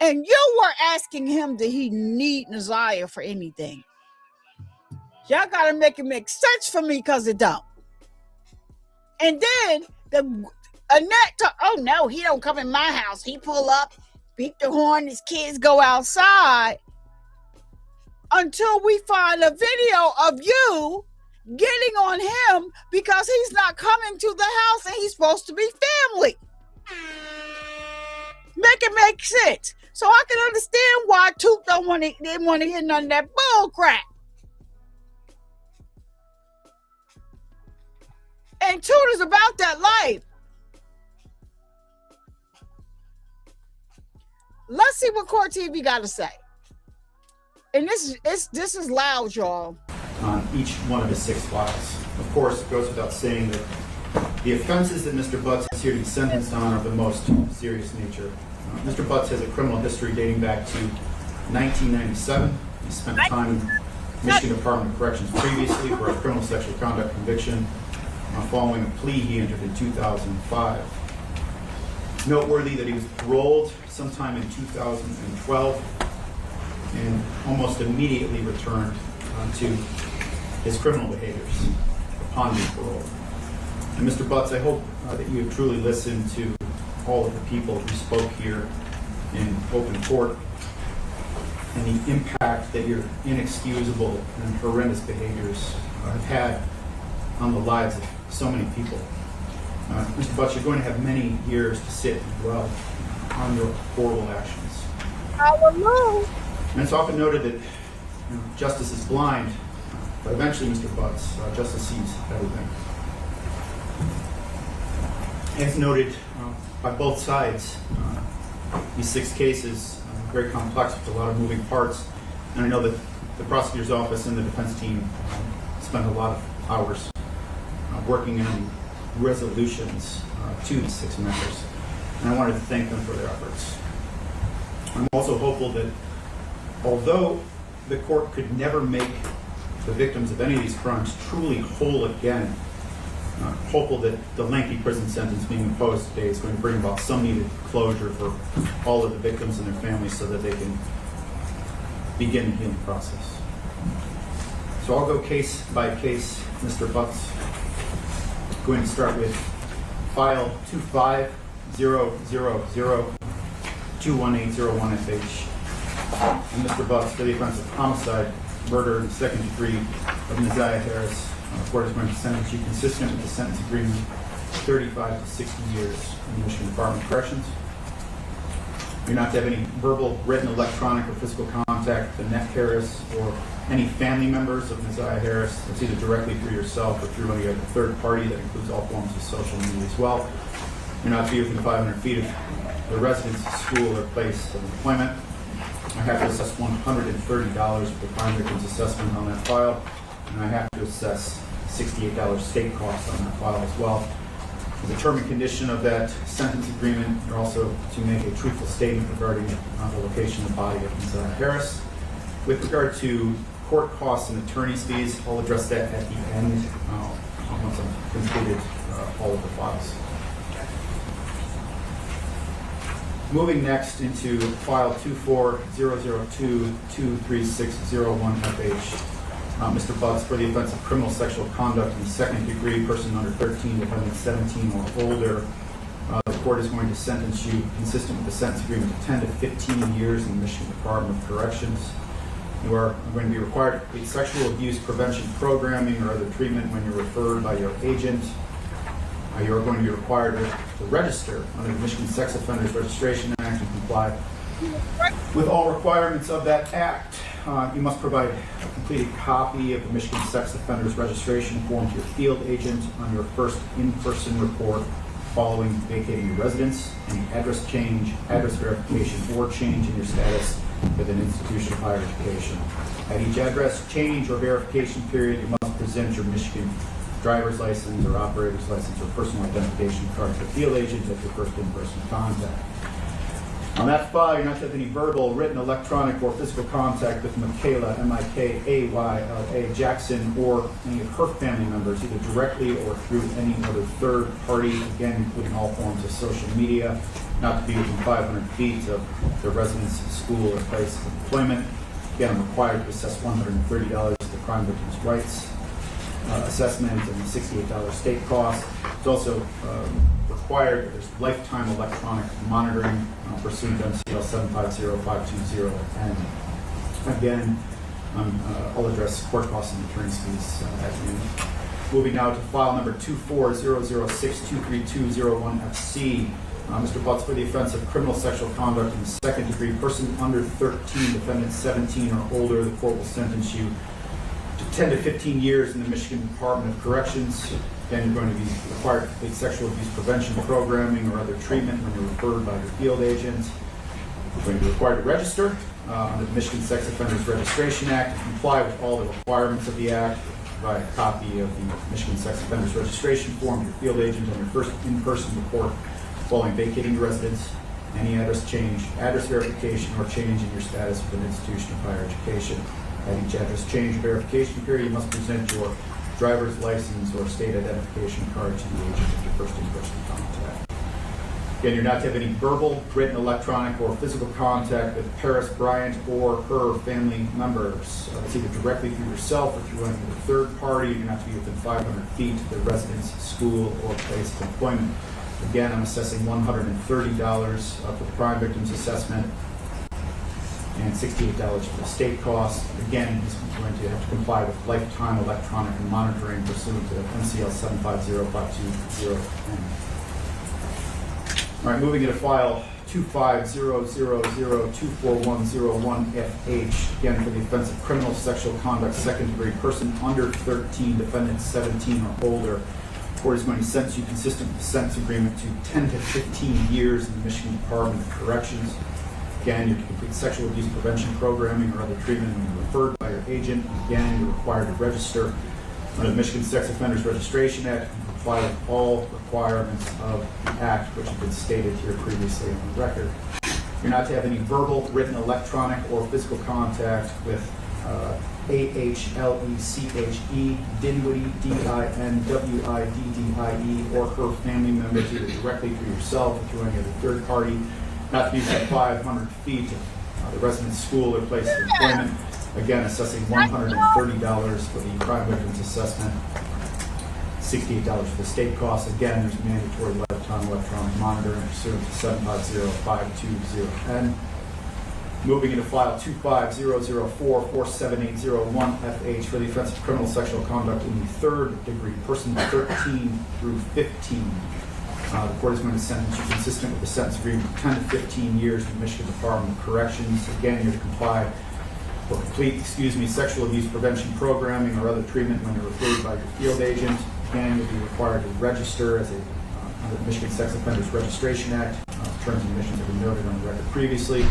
Speaker 2: And you were asking him, did he need Naziyah for anything? Y'all got to make it make sense for me because it don't. And then Annette, oh no, he don't come in my house. He pull up, beat the horn, his kids go outside. Until we find a video of you getting on him because he's not coming to the house and he's supposed to be family. Make it make sense. So I can understand why Toot didn't want to hear none of that bull crap. And Toot is about that life. Let's see what Court TV got to say. And this is loud, y'all.
Speaker 4: On each one of his 6 files. Of course, it goes without saying that the offenses that Mr. Butts is here to be sentenced on are the most serious nature. Mr. Butts has a criminal history dating back to 1997. He spent time in Michigan Department of Corrections previously for a criminal sexual conduct conviction following a plea he entered in 2005. Noteworthy that he was paroled sometime in 2012 and almost immediately returned to his criminal behaviors upon being paroled. And Mr. Butts, I hope that you have truly listened to all of the people who spoke here in open court and the impact that your inexcusable and horrendous behaviors have had on the lives of so many people. Mr. Butts, you're going to have many years to sit and dwell on your horrible actions.
Speaker 2: Hallelujah.
Speaker 4: And it's often noted that justice is blind, but eventually, Mr. Butts, justice sees everything. As noted by both sides, these 6 cases are very complex with a lot of moving parts, and I know that the prosecutor's office and the defense team spent a lot of hours working on resolutions to these 6 matters, and I wanted to thank them for their efforts. I'm also hopeful that although the court could never make the victims of any of these crimes truly whole again, hopeful that the lengthy prison sentence being imposed today is going to bring about some needed closure for all of the victims and their families so that they can begin the healing process. So I'll go case by case, Mr. Butts. I'm going to start with file 25000218018FH. And Mr. Butts, for the offense of homicide, murder, and 2nd degree of Naziyah Harris, the court is going to sentence you consistent with the sentence agreement 35 to 60 years in the Michigan Department of Corrections. You're not to have any verbal, written, electronic, or physical contact with Annette Harris or any family members of Naziyah Harris. That's either directly through yourself or through any other third party. That includes all forms of social media as well. You're not to be within 500 feet of the residence, school, or place of employment. I have to assess $130 for the crime victim's assessment on that file, and I have to assess $68 state cost on that file as well. As a term and condition of that sentence agreement, you're also to make a truthful statement regarding the location of the body of Ms. Harris. With regard to court costs and attorney's fees, I'll address that at the end once I've completed all of the files. Moving next into file 24-002-23601FH. Mr. Butts, for the offense of criminal sexual conduct in the second degree, person under 13, defendant 17 or older, the court is going to sentence you, consistent with the sentence agreement, to 10 to 15 years in the Michigan Department of Corrections. You are going to be required to complete sexual abuse prevention programming or other treatment when you're referred by your agent. You are going to be required to register under the Michigan Sex Offenders Registration Act and comply with all requirements of that act. You must provide a completed copy of the Michigan Sex Offenders Registration form to your field agent on your first in-person report following vacating your residence. Any address change, address verification, or change in your status with an institution of higher education. At each address change or verification period, you must present your Michigan driver's license or operator's license or personal identification card to the field agent at your first in-person contact. On that file, you're not to have any verbal, written, electronic, or physical contact with Michaela, M-I-K-A-Y-L-A, Jackson, or any of her family members, either directly or through any other third party, again, including all forms of social media, not to be within 500 feet of their residence, school, or place of employment. Again, I'm required to assess $130 to the crime victim's rights assessment and the $68 state cost. It's also required that there's lifetime electronic monitoring pursuant to MCL 750520N. Again, I'll address court costs and attorney's fees at the end. Moving now to file number 24-006-23201FC. Mr. Butts, for the offense of criminal sexual conduct in the second degree, person under 13, defendant 17 or older, the court will sentence you to 10 to 15 years in the Michigan Department of Corrections. Again, you're going to be required to complete sexual abuse prevention programming or other treatment when you're referred by your field agent. You're going to be required to register under the Michigan Sex Offenders Registration Act, and comply with all the requirements of the Act. Provide a copy of the Michigan Sex Offenders Registration form to your field agent on your first in-person report following vacating your residence. Any address change, address verification, or change in your status with an institution of higher education. At each address change or verification period, you must present your driver's license or state identification card to the agent of your first in-person contact. Again, you're not to have any verbal, written, electronic, or physical contact with Paris Bryant or her family members. It's either directly through yourself or through any other third party. You're not to be within 500 feet of the residence, school, or place of employment. Again, I'm assessing $130 for the crime victim's assessment and $68 for the state cost. Again, he's going to have to comply with lifetime electronic monitoring pursuant to MCL 750520N. All right, moving into file 25-000-24101FH. Again, for the offense of criminal sexual conduct, second degree, person under 13, defendant 17 or older. The court is going to sentence you, consistent with the sentence agreement, to 10 to 15 years in the Michigan Department of Corrections. Again, you have to complete sexual abuse prevention programming or other treatment when you're referred by your agent. Again, you're required to register under the Michigan Sex Offenders Registration Act and comply with all requirements of the Act, which have been stated here previously on the record. You're not to have any verbal, written, electronic, or physical contact with AHLECHE, Dinwiddie, DINWIDDIE, or her family members, either directly through yourself or through any other third party. Not to be within 500 feet of the residence, school, or place of employment. Again, assessing $130 for the crime victim's assessment, $68 for the state cost. Again, there's mandatory lifetime electronic monitoring pursuant to 750520N. Moving into file 25-004-47801FH for the offense of criminal sexual conduct in the third degree, person 13 through 15. The court is going to sentence you, consistent with the sentence agreement, 10 to 15 years in the Michigan Department of Corrections. Again, you're to comply or complete, sexual abuse prevention programming or other treatment when you're referred by your field agent. Again, you'll be required to register as under the Michigan Sex Offenders Registration Act. Terms and conditions have been noted on the record previously.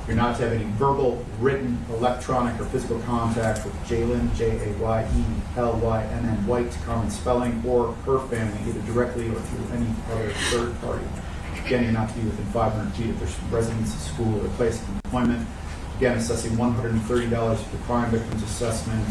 Speaker 4: You're You're not to have any verbal, written, electronic, or physical contact with Jaylynn, J-A-Y-E-L-Y-N-N, White, common spelling, or her family, either directly or through any other third party. Again, you're not to be within 500 feet of their residence, school, or place of employment. Again, assessing $130 for the crime victim's assessment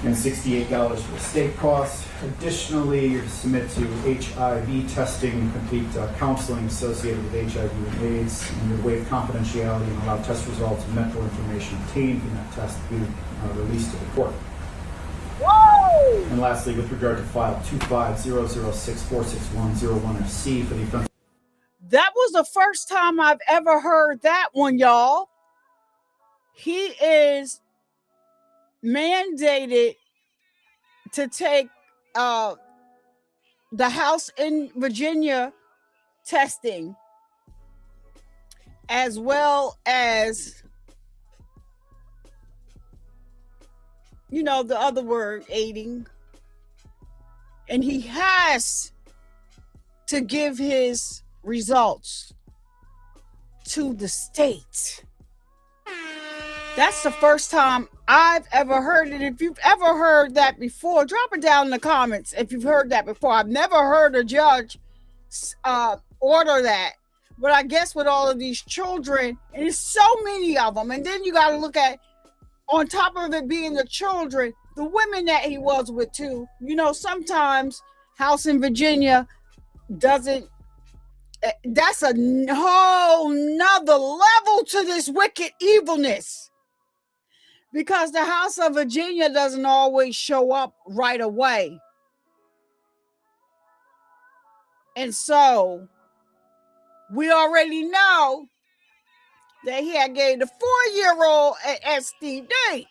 Speaker 4: and $68 for estate costs. Additionally, you're to submit to HIV testing, complete counseling associated with HIV and AIDS, and you're to waive confidentiality and allow test results and medical information obtained from that test to be released to the court.
Speaker 2: Whoa!
Speaker 4: And lastly, with regard to file 25006461001FC for the offense.
Speaker 2: That was the first time I've ever heard that one, y'all. He is mandated to take the house in Virginia testing, as well as, you know, the other word, aiding. And he has to give his results to the state. That's the first time I've ever heard it. If you've ever heard that before, drop it down in the comments if you've heard that before. I've never heard a judge order that. But I guess with all of these children, and there's so many of them, and then you got to look at, on top of it being the children, the women that he was with too. You know, sometimes house in Virginia doesn't, that's a whole nother level to this wicked evilness. Because the House of Virginia doesn't always show up right away. And so we already know that he had gave the 4-year-old at STD.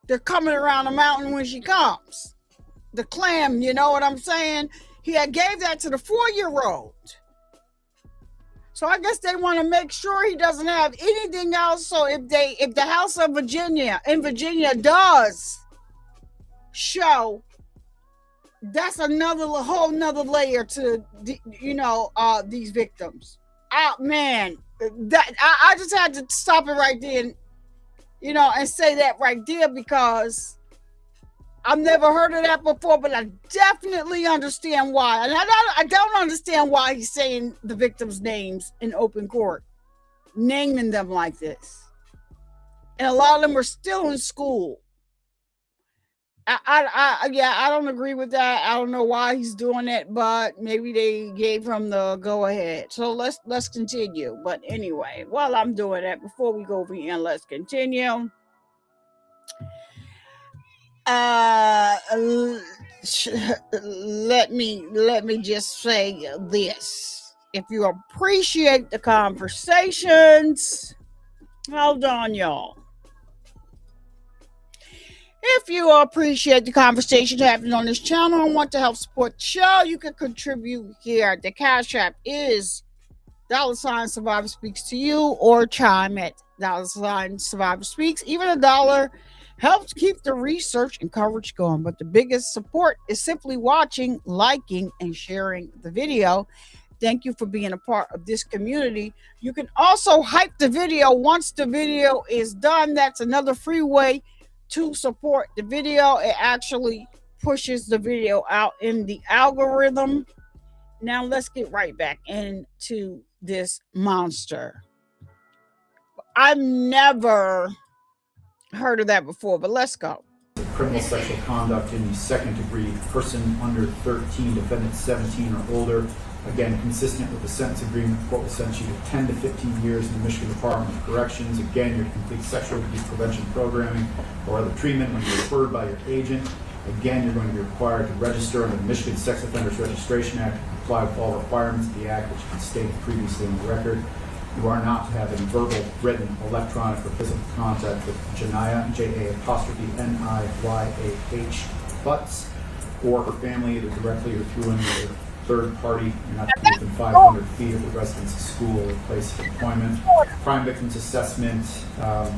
Speaker 2: They're coming around the mountain when she comes. The clam, you know what I'm saying? He had gave that to the 4-year-old. So I guess they want to make sure he doesn't have anything else. So if the House of Virginia in Virginia does show, that's another whole nother layer to these victims. Man, that I just had to stop it right there, and say that right there, because I've never heard of that before, but I definitely understand why. And I don't understand why he's saying the victims' names in open court, naming them like this. And a lot of them are still in school. I don't agree with that. I don't know why he's doing it, but maybe they gave him the go ahead. So let's continue. But anyway, while I'm doing that, before we go over here, let's continue. Let me just say this. If you appreciate the conversations, hold on, y'all. If you appreciate the conversation happening on this channel and want to help support the show, you can contribute here. The Cash App is $ Survivor Speaks to you, or chime at $ Survivor Speaks. Even $1 helps keep the research and coverage going. But the biggest support is simply watching, liking, and sharing the video. Thank you for being a part of this community. You can also hype the video once the video is done. That's another free way to support the video. It actually pushes the video out in the algorithm. Now let's get right back into this monster. I've never heard of that before, but let's go.
Speaker 4: Criminal sexual conduct in the second degree, person under 13, defendant 17 or older. Again, consistent with the sentence agreement, the court will sentence you to 10 to 15 years in the Michigan Department of Corrections. Again, you're to complete sexual abuse prevention programming or other treatment when you're referred by your agent. Again, you're going to be required to register under the Michigan Sex Offenders Registration Act and comply with all requirements of the Act, which has been stated previously on the record. You are not to have any verbal, written, electronic, or physical contact with Naziyah, J-A-N-I-Y-A-H, Butts, or her family, either directly or through any other third party. You're not to be within 500 feet of the residence, school, or place of employment. Crime victims assessment, I'm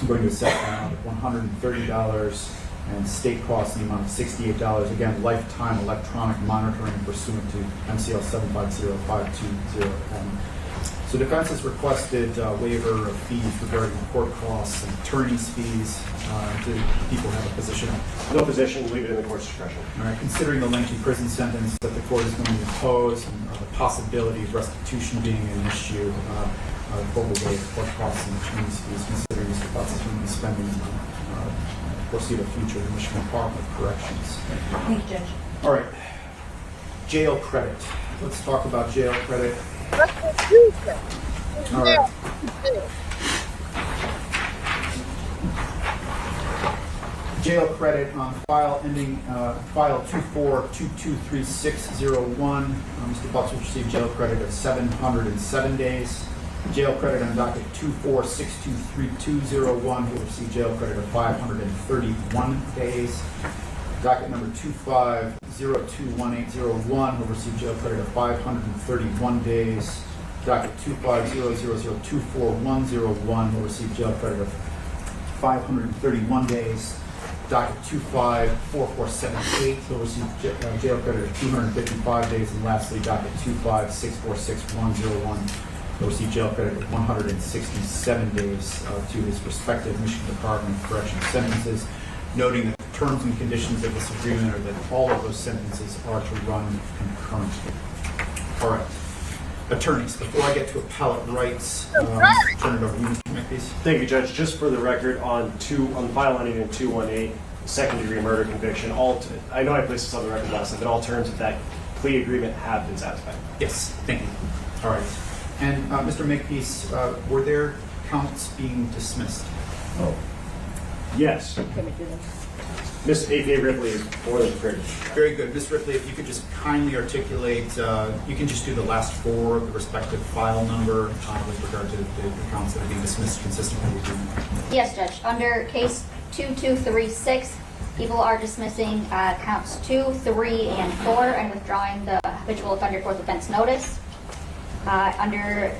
Speaker 4: going to assess now at $130. and state costs in the amount of $68. Again, lifetime electronic monitoring pursuant to MCL 750-520M. So defense has requested waiver of fees regarding court costs and attorney's fees. Do people have a position?
Speaker 5: No position, leave it in the court's discretion.
Speaker 4: All right, considering the lengthy prison sentence that the court is going to impose and the possibility of restitution being an issue, full waive court costs and attorney's fees, considering Mr. Butts is going to be spending foreseeable future in the Michigan Department of Corrections.
Speaker 6: Thank you, Judge.
Speaker 4: All right, jail credit. Let's talk about jail credit. All right. Jail credit on file ending file 24223601. Mr. Butts will receive jail credit of 707 days. Jail credit on docket 24623201 will receive jail credit of 531 days. Docket number 25021801 will receive jail credit of 531 days. Docket 2500241101 will receive jail credit of 531 days. Docket 254478 will receive jail credit of 255 days. And lastly, docket 256461101 will receive jail credit of 167 days to his respective Michigan Department of Corrections sentences, noting that the terms and conditions of this agreement are that all of those sentences are to run concurrently. All right. Attorneys, before I get to appellate rights, turn it over to you, Mr. McPeace.
Speaker 5: Thank you, Judge. Just for the record, on the file ending in 218, second-degree murder conviction, I know I placed this on the record last time, but all terms of that plea agreement have been satisfied.
Speaker 4: Yes, thank you. All right. And Mr. McPeace, were there counts being dismissed?
Speaker 5: Oh. Yes. Ms. A.K. Ripley is more than prepared.
Speaker 4: Very good. Ms. Ripley, if you could just kindly articulate, you can just do the last four of the respective file number with regard to the counts that are being dismissed consistently with the agreement.
Speaker 7: Yes, Judge. Under case 2236, people are dismissing counts 2, 3, and 4 and withdrawing the habitual offender fourth offense notice. Under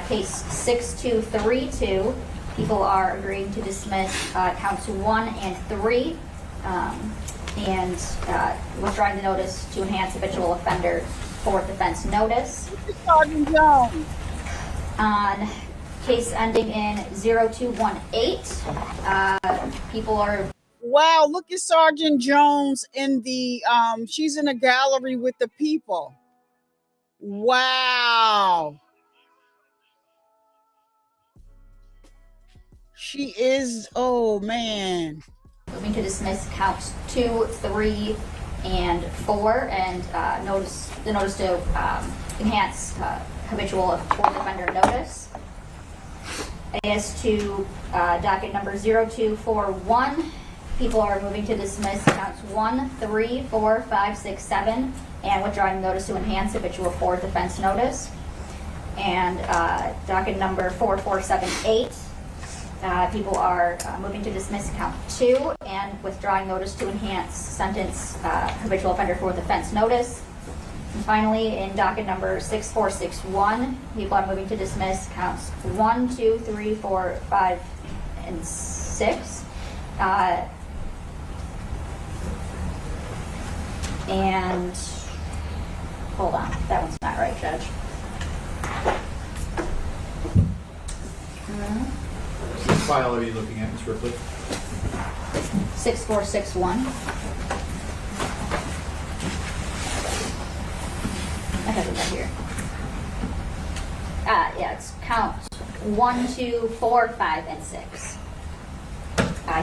Speaker 7: case 6232, people are agreeing to dismiss counts 1 and 3 and withdrawing the notice to enhance habitual offender fourth offense notice.
Speaker 2: Sergeant Jones.
Speaker 7: On case ending in 0218, people are...
Speaker 2: Wow, look at Sergeant Jones in the, she's in a gallery with the people. Wow. She is, oh man.
Speaker 7: Moving to dismiss counts 2, 3, and 4, and the notice to enhance habitual fourth offender notice. As to docket number 0241, people are moving to dismiss counts 1, 3, 4, 5, 6, 7, and withdrawing notice to enhance habitual fourth offense notice. And docket number 4478. People are moving to dismiss count 2 and withdrawing notice to enhance sentence habitual offender fourth offense notice. And finally, in docket number 6461, people are moving to dismiss counts 1, 2, 3, 4, 5, and 6. And hold on, that one's not right, Judge.
Speaker 4: What file are you looking at, Ms. Ripley?
Speaker 7: 6461. I have it right here. Yeah, it's count 1, 2, 4, 5, and 6.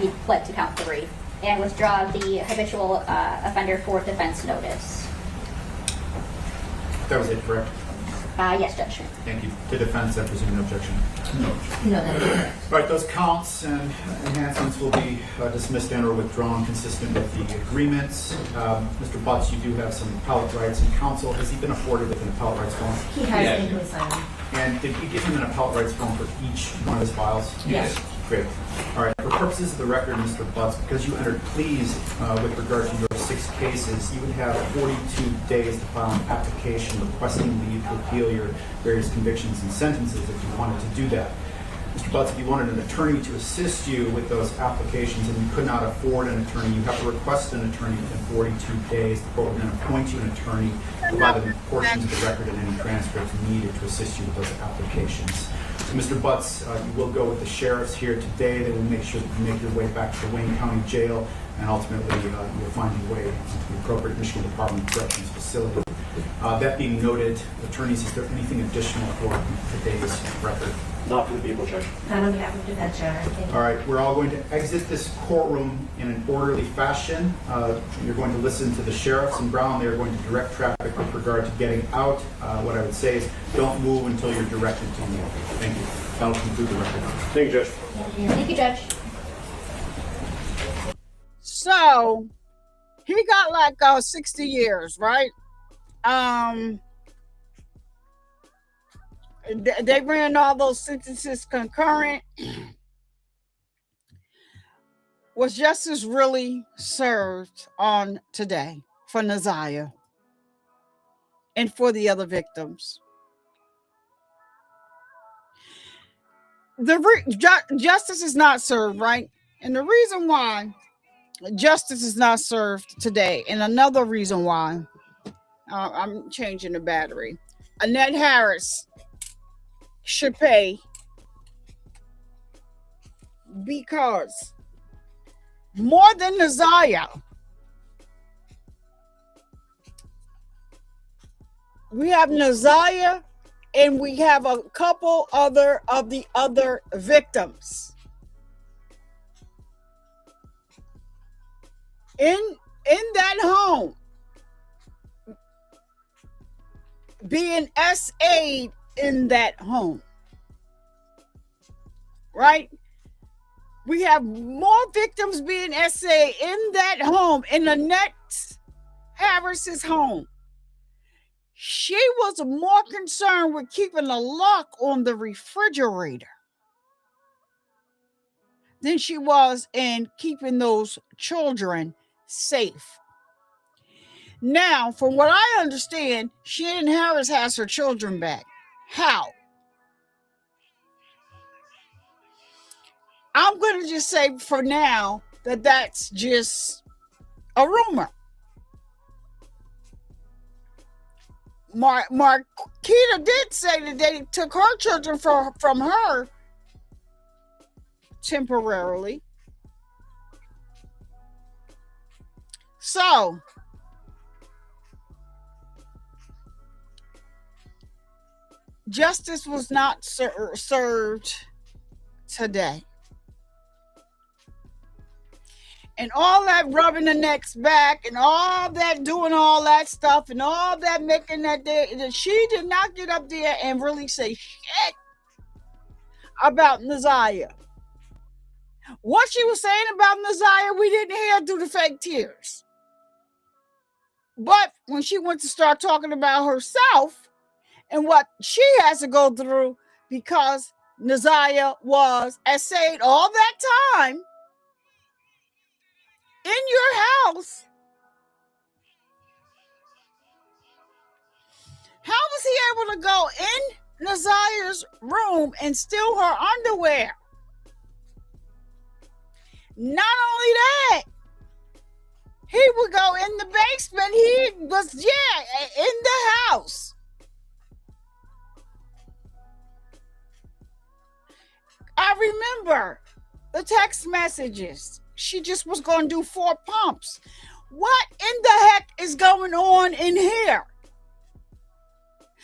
Speaker 7: He pled to count 3 and withdraw the habitual offender fourth offense notice.
Speaker 4: That was it, correct?
Speaker 7: Yes, Judge.
Speaker 4: Thank you. To defense, I presume no objection? No.
Speaker 6: No, that is correct.
Speaker 4: All right, those counts and enhancements will be dismissed and or withdrawn consistent with the agreements. Mr. Butts, you do have some appellate rights in counsel. Has he been afforded with an appellate rights form?
Speaker 6: He has been assigned.
Speaker 4: And did you give him an appellate rights form for each one of his files?
Speaker 6: Yes.
Speaker 4: Great. All right. For purposes of the record, Mr. Butts, because you entered pleas with regard to your 6 cases, you would have 42 days to file an application requesting leave to appeal your various convictions and sentences if you wanted to do that. Mr. Butts, if you wanted an attorney to assist you with those applications and you could not afford an attorney, you have to request an attorney within 42 days. The court will then appoint you an attorney, provided the portions of the record and any transcripts needed to assist you with those applications. So, Mr. Butts, you will go with the sheriffs here today. They will make sure that you make your way back to the Wayne County Jail, and ultimately you will find your way to the appropriate Michigan Department of Corrections facility. That being noted, attorneys, is there anything additional for today's record?
Speaker 5: Not for the people, Judge.
Speaker 6: Not on behalf of the defense, Your Honor. Thank you.
Speaker 4: All right, we're all going to exit this courtroom in an orderly fashion. You're going to listen to the sheriffs in Brown. They're going to direct traffic with regard to getting out. What I would say is don't move until you're directed to move. Thank you. That'll conclude the record.
Speaker 5: Thank you, Judge.
Speaker 7: Thank you, Judge.
Speaker 2: So he got like 60 years, right? They ran all those sentences concurrent. Was justice really served on today for Naziyah and for the other victims? Justice is not served, right? And the reason why justice is not served today, and another reason why, I'm changing the battery. Annette Harris should pay because more than Naziyah, we have Naziyah and we have a couple of the other victims in that home being SA'd in that home, right? We have more victims being SA'd in that home, in Annette Harris's home. She was more concerned with keeping a lock on the refrigerator than she was in keeping those children safe. Now, from what I understand, Shannon Harris has her children back. How? I'm going to just say for now that that's just a rumor. Marquita did say that they took her children from her temporarily. So, justice was not served today. And all that rubbing the neck's back and all that doing all that stuff and all that making that she did not get up there and really say shit about Naziyah. What she was saying about Naziyah, we didn't hear through the fake tears. But when she went to start talking about herself and what she has to go through because Naziyah was SA'd all that time in your house, how was he able to go in Naziyah's room and steal her underwear? Not only that, he would go in the basement. He was, in the house. I remember the text messages. She just was going to do 4 pumps. What in the heck is going on in here?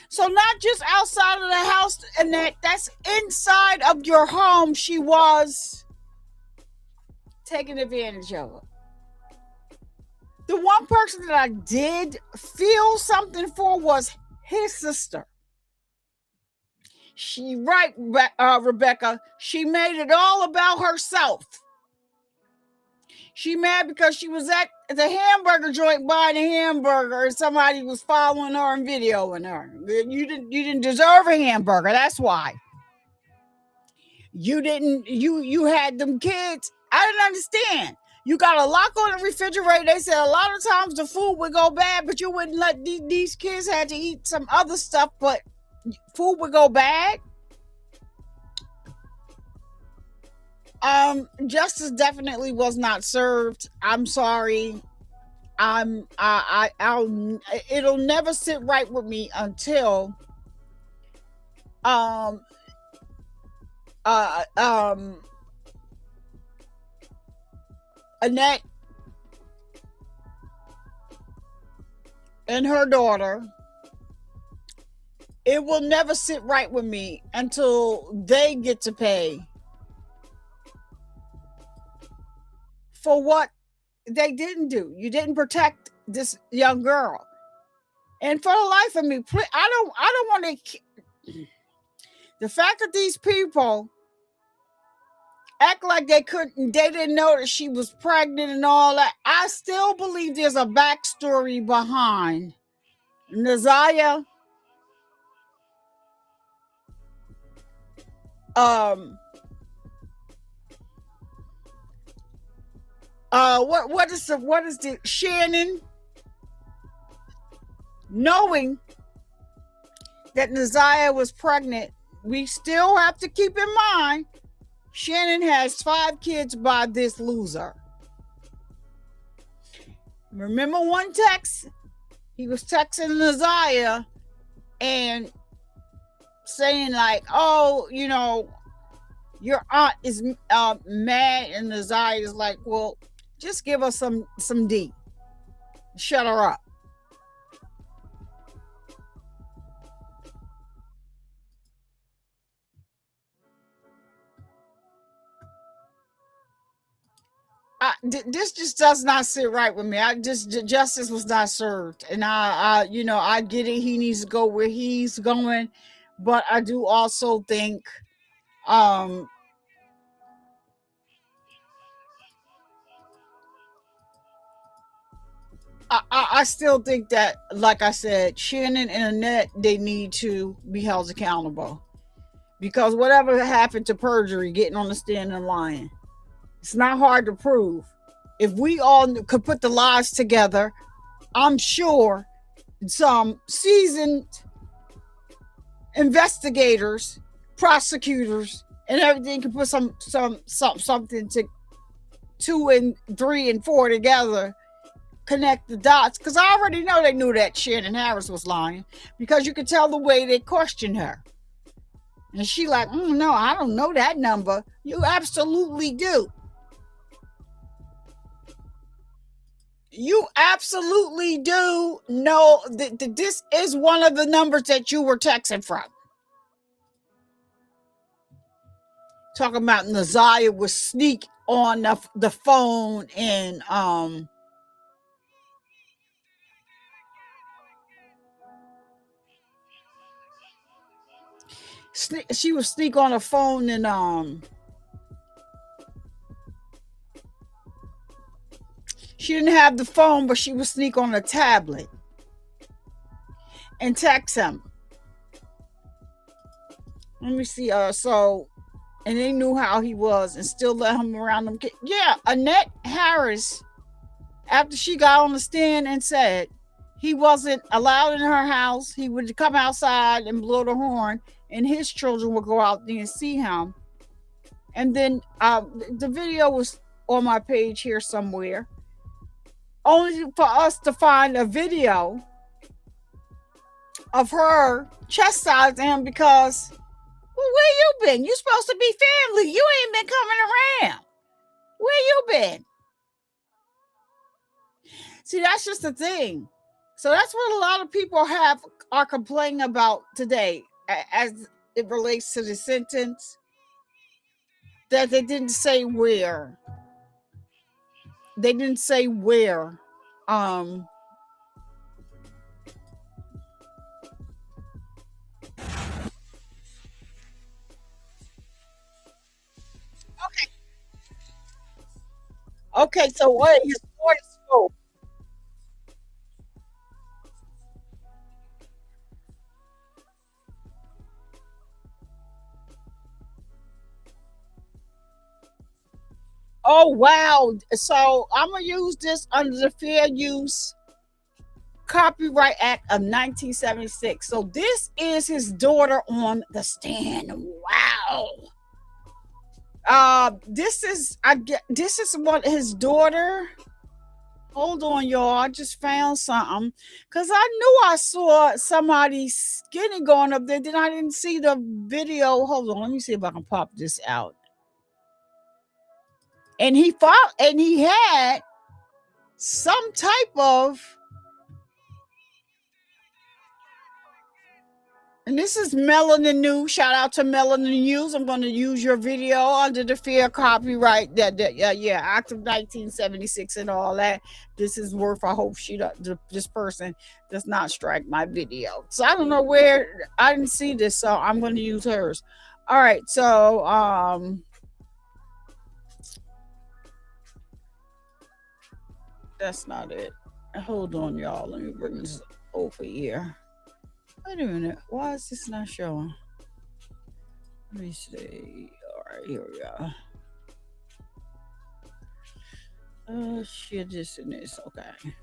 Speaker 2: So not just outside of the house, and that's inside of your home. She was taking advantage of her. The one person that I did feel something for was his sister. Rebecca, she made it all about herself. She mad because she was at the hamburger joint buying a hamburger and somebody was following her and videoing her. You didn't deserve a hamburger. That's why. You had them kids. I didn't understand. You got a lock on the refrigerator. They said a lot of times the food would go bad, but you wouldn't let these kids had to eat some other stuff, but food would go bad. Justice definitely was not served. I'm sorry. It'll never sit right with me until Annette and her daughter, it will never sit right with me until they get to pay for what they didn't do. You didn't protect this young girl. And for the life of me, I don't want to. The fact that these people act like they didn't know that she was pregnant and all that. I still believe there's a backstory behind Naziyah. What is the Shannon knowing that Naziyah was pregnant? We still have to keep in mind Shannon has 5 kids by this loser. Remember one text? He was texting Naziyah and saying like, oh, you know, your aunt is mad, and Naziyah is like, well, just give us some D. Shut her up. This just does not sit right with me. Justice was not served, and I get it. He needs to go where he's going, but I do also think, I still think that, like I said, Shannon and Annette, they need to be held accountable, because whatever happened to perjury, getting on the stand and lying, it's not hard to prove. If we all could put the lies together, I'm sure some seasoned investigators, prosecutors, and everything can put something to 2 and 3 and 4 together, connect the dots. Because I already know they knew that Shannon Harris was lying, because you could tell the way they questioned her. And she like, no, I don't know that number. You absolutely do. You absolutely do know that this is one of the numbers that you were texting from. Talking about Naziyah would sneak on the phone and she would sneak on the phone and she didn't have the phone, but she would sneak on a tablet and text him. Let me see. And they knew how he was and still let him around them. Yeah, Annette Harris, after she got on the stand and said he wasn't allowed in her house, he would come outside and blow the horn, and his children would go out there and see him. And then the video was on my page here somewhere, only for us to find a video of her chastising him because, well, where you been? You supposed to be family. You ain't been coming around. Where you been? See, that's just the thing. So that's what a lot of people are complaining about today as it relates to the sentence, that they didn't say where. They didn't say where. Okay. Okay, so what his daughter spoke. Oh, wow. So I'm going to use this under the Fair Use Copyright Act of 1976. So this is his daughter on the stand. Wow. This is what his daughter. Hold on, y'all. I just found something because I knew I saw somebody skinny going up there. Then I didn't see the video. Hold on, let me see if I can pop this out. And he had some type of. And this is Melanin News. Shout out to Melanin News. I'm going to use your video under the fair copyright. Act of 1976 and all that. This is worth. I hope this person does not strike my video. So I don't know where I didn't see this, so I'm going to use hers. All right, so that's not it. Hold on, y'all. Let me bring this over here. Wait a minute. Why is this not showing? Let me see. All right, here we go. Shit, this and this. Okay.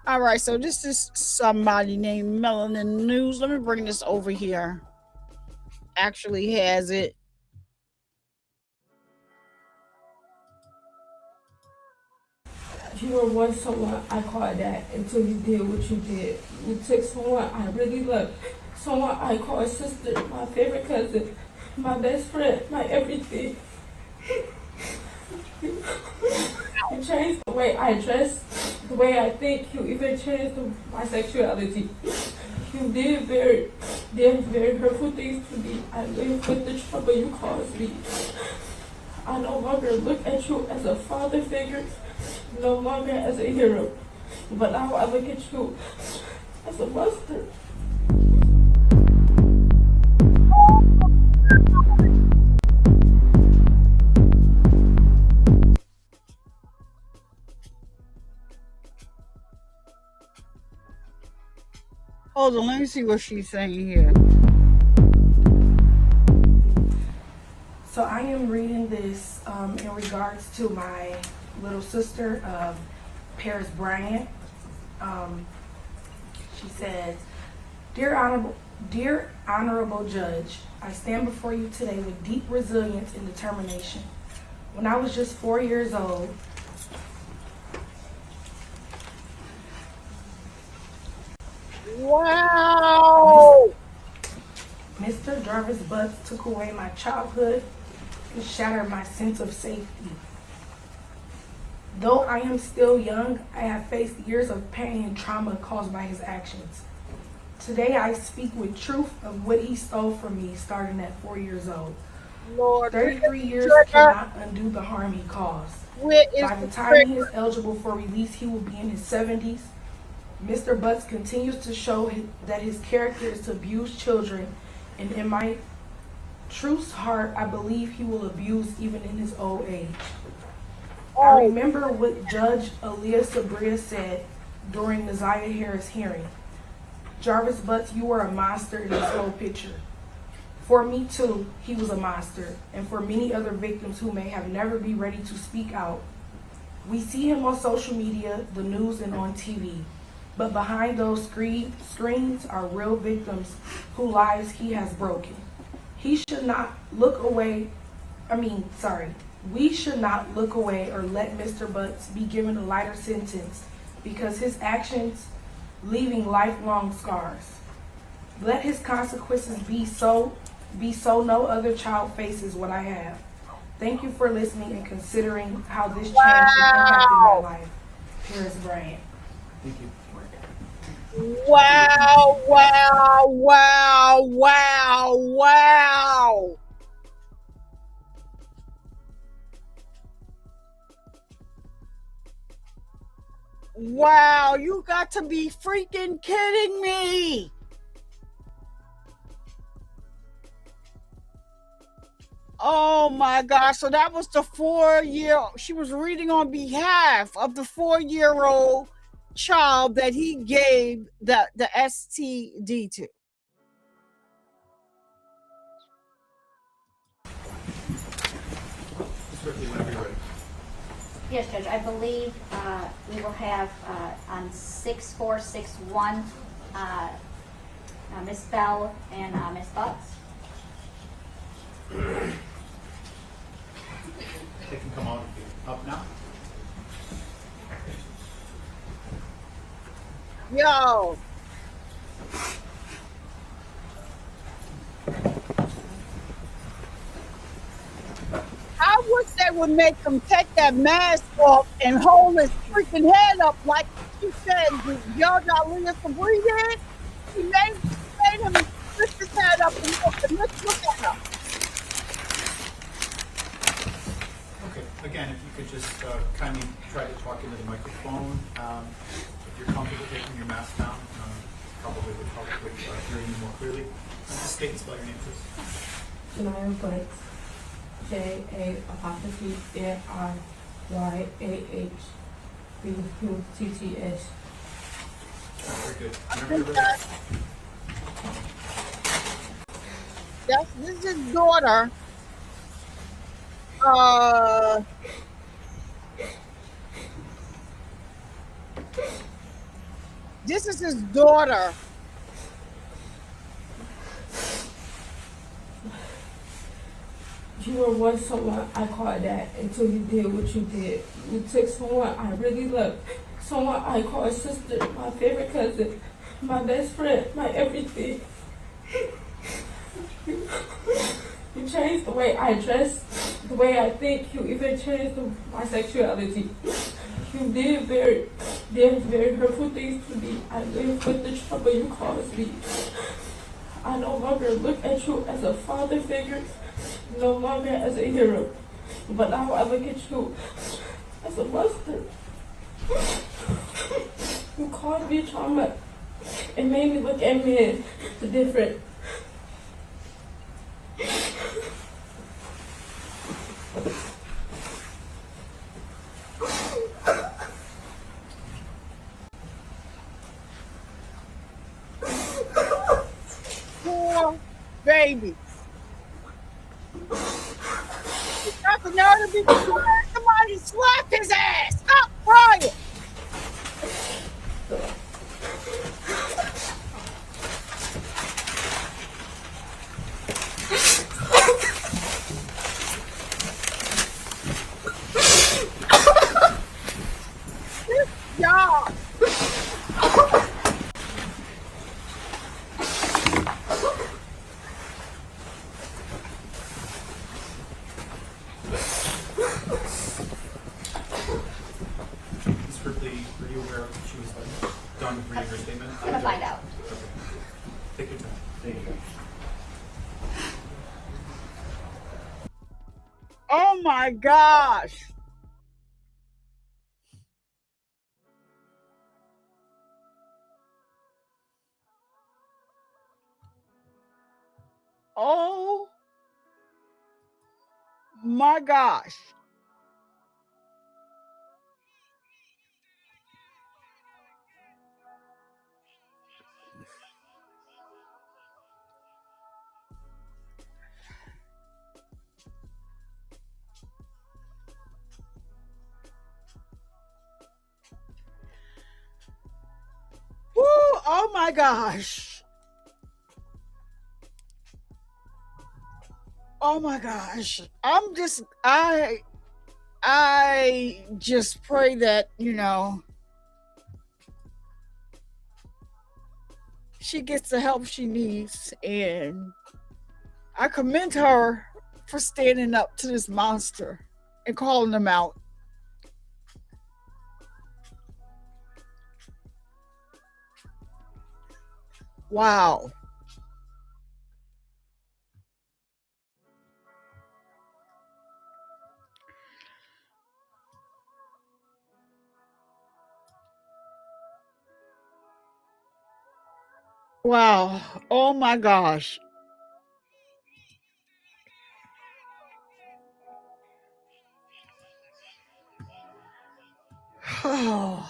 Speaker 2: All right, so this is somebody named Melanin News. Let me bring this over here. Actually has it.
Speaker 12: You were once someone I called that until you did what you did. You took someone I really loved, someone I called sister, my favorite cousin, my best friend, my everything. You changed the way I dress, the way I think. You even changed my sexuality. You did very hurtful things to me. I lived with the trouble you caused me. I no longer look at you as a father figure, no longer as a hero, but now I look at you as a monster.
Speaker 2: Hold on, let me see what she's saying here.
Speaker 8: So I am reading this in regards to my little sister, Paris Bryant. She says, Dear Honorable Judge, I stand before you today with deep resilience and determination. When I was just 4 years old,
Speaker 2: wow,
Speaker 8: Mr. Jarvis Butts took away my childhood and shattered my sense of safety. Though I am still young, I have faced years of pain and trauma caused by his actions. Today I speak with truth of what he stole from me starting at 4 years old.
Speaker 2: Lord,
Speaker 8: 33 years cannot undo the harm he caused. By the time he is eligible for release, he will be in his 70s. Mr. Butts continues to show that his character is to abuse children, and in my truth's heart, I believe he will abuse even in his old age. I remember what Judge Aaliyah Sabria said during Naziyah Harris' hearing. Jarvis Butts, you were a monster in this whole picture. For me too, he was a monster, and for many other victims who may have never been ready to speak out. We see him on social media, the news, and on TV. But behind those screens are real victims whose lives he has broken. We should not look away or let Mr. Butts be given a lighter sentence because his actions leaving lifelong scars. Let his consequences be so no other child faces what I have. Thank you for listening and considering how this change has impacted my life. Paris Bryant.
Speaker 4: Thank you.
Speaker 2: Wow, wow, wow, wow, wow. Wow, you got to be freaking kidding me. Oh my gosh, so that was the 4-year, she was reading on behalf of the 4-year-old child that he gave the STD to.
Speaker 7: Yes, Judge. I believe we will have on 6461 Ms. Bell and Ms. Butts.
Speaker 4: They can come up now.
Speaker 2: Yo. I wish they would make him take that mask off and hold his freaking head up like she said. Y'all Sabrina did. He made him lift his head up and look at him.
Speaker 4: Okay. Again, if you could just kindly try to talk into the microphone. If you're comfortable taking your mask down, probably would help with hearing you more clearly. Just state and spell your name, please.
Speaker 12: Naziyah Butts. JAYAHBUTTS.
Speaker 4: Very good. Whenever you're ready.
Speaker 2: This is his daughter. This is his daughter.
Speaker 12: You were once someone I called that until you did what you did. You took someone I really loved, someone I called sister, my favorite cousin, my best friend, my everything. You changed the way I dress, the way I think. You even changed my sexuality. You did very hurtful things to me. I lived with the trouble you caused me. I no longer look at you as a father figure, no longer as a hero, but now I look at you as a monster. You caused me trauma and made me look at men different.
Speaker 2: Poor baby. He got the nerve to be crying. Somebody slapped his ass. Stop crying. Y'all.
Speaker 4: Ms. Ripley, were you aware that she was done reading her statement?
Speaker 7: I'm gonna find out.
Speaker 4: Okay. Take your time. Thank you.
Speaker 2: Oh my gosh. Oh my gosh. Woo, oh my gosh. Oh my gosh. I just pray that, she gets the help she needs, and I commend her for standing up to this monster and calling him out. Wow. Wow. Oh my gosh. Oh.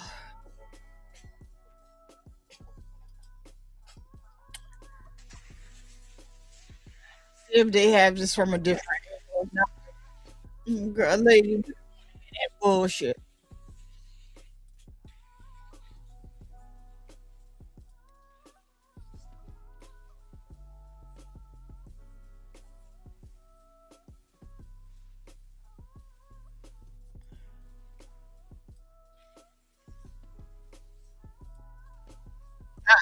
Speaker 2: If they have this from a different angle. Girl, lady, that bullshit.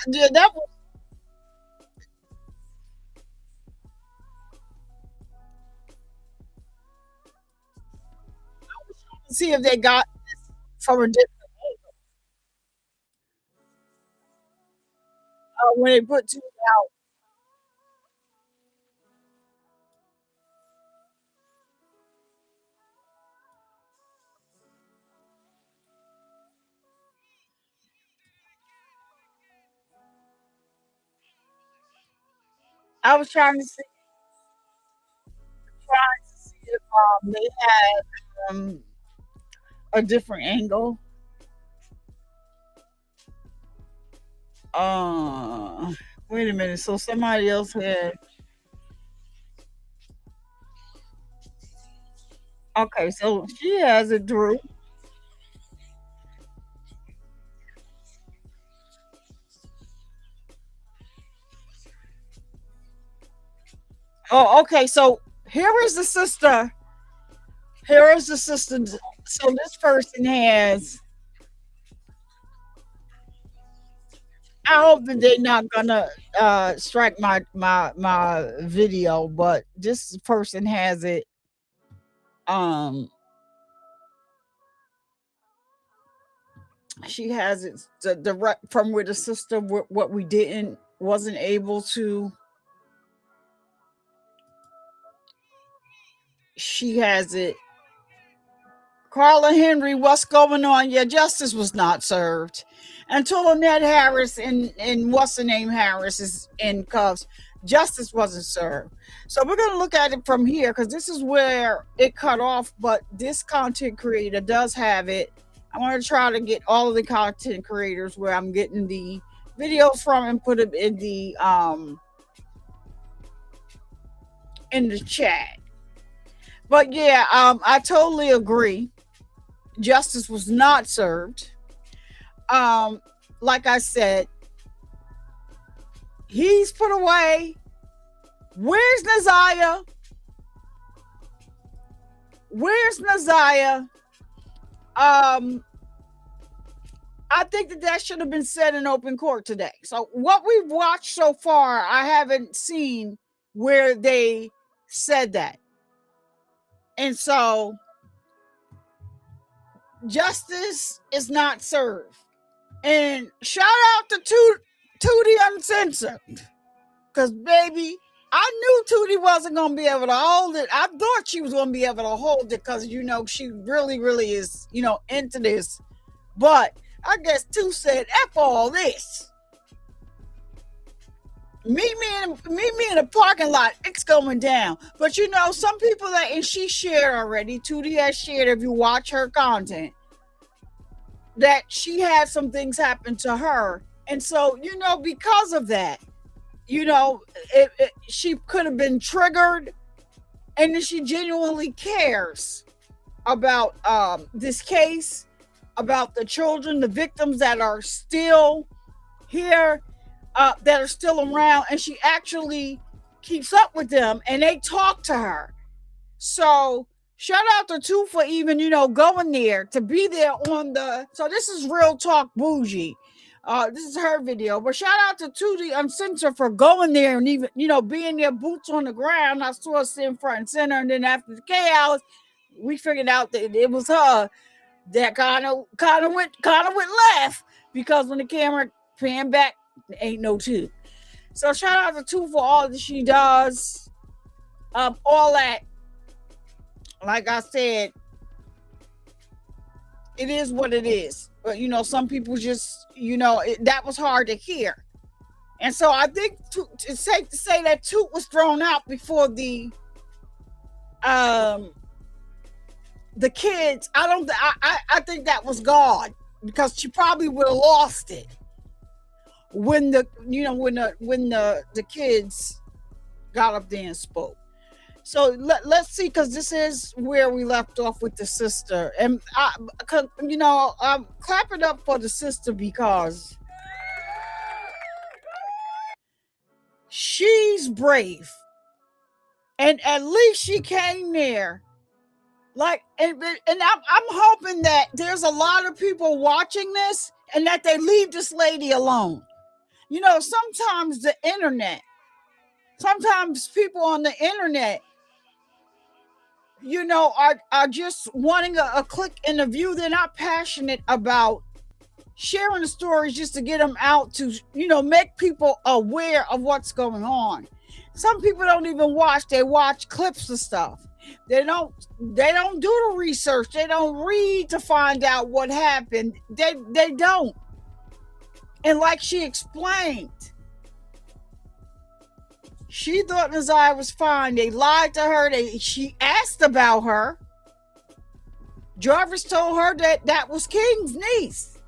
Speaker 2: that was. See if they got this from a different when they put two out. I was trying to see if they had a different angle. Uh, Wait a minute. So somebody else had. Okay, so she has it, Drew. Oh, okay. So here is the sister. Here is the sister. So this person has. I hope that they're not gonna strike my video, but this person has it. Um, she has it the direct from where the sister what we didn't wasn't able to. She has it. Carla Henry, what's going on? Yeah, justice was not served. Until Annette Harris and what's the name Harris is in cuffs, justice wasn't served. So we're going to look at it from here because this is where it cut off, but this content creator does have it. I want to try to get all of the content creators where I'm getting the videos from and put them in the chat. But yeah, I totally agree. Justice was not served. Like I said, he's put away. Where's Naziyah? Where's Naziyah? I think that should have been said in open court today. So what we've watched so far, I haven't seen where they said that. And so justice is not served. And shout out to Tootie Uncensored. Because, baby, I knew Tootie wasn't going to be able to hold it. I thought she was going to be able to hold it because, she really, really is, into this. But I guess Tootie said, F all this. Meet me in the parking lot. It's going down. But, some people and she shared already. Tootie has shared, if you watch her content, that she had some things happen to her. And so, because of that, she could have been triggered, and then she genuinely cares about this case, about the children, the victims that are still here, that are still around, and she actually keeps up with them, and they talk to her. So shout out to Two for even, going there to be there on so this is Real Talk Bougie. This is her video, but shout out to Tootie Uncensored for going there and even, being there, boots on the ground. I saw her sitting front and center, and then after the chaos, we figured out that it was her that kind of went left, because when the camera panned back, there ain't no two. So shout out to Two for all that she does. All that, like I said, it is what it is. But, some people just, that was hard to hear. And so I think it's safe to say that Toot was thrown out before the kids. I think that was God, because she probably would have lost it when the kids got up there and spoke. So let's see, because this is where we left off with the sister. And, I'm clapping up for the sister because she's brave. And at least she came there. And I'm hoping that there's a lot of people watching this and that they leave this lady alone. You know, sometimes sometimes people on the internet, you know, are just wanting a click and a view. They're not passionate about sharing the stories just to get them out to, you know, make people aware of what's going on. Some people don't even watch. They watch clips of stuff. They don't do the research. They don't read to find out what happened. They don't. And like she explained, she thought Naziyah was fine. They lied to her. She asked about her. Jarvis told her that was King's niece.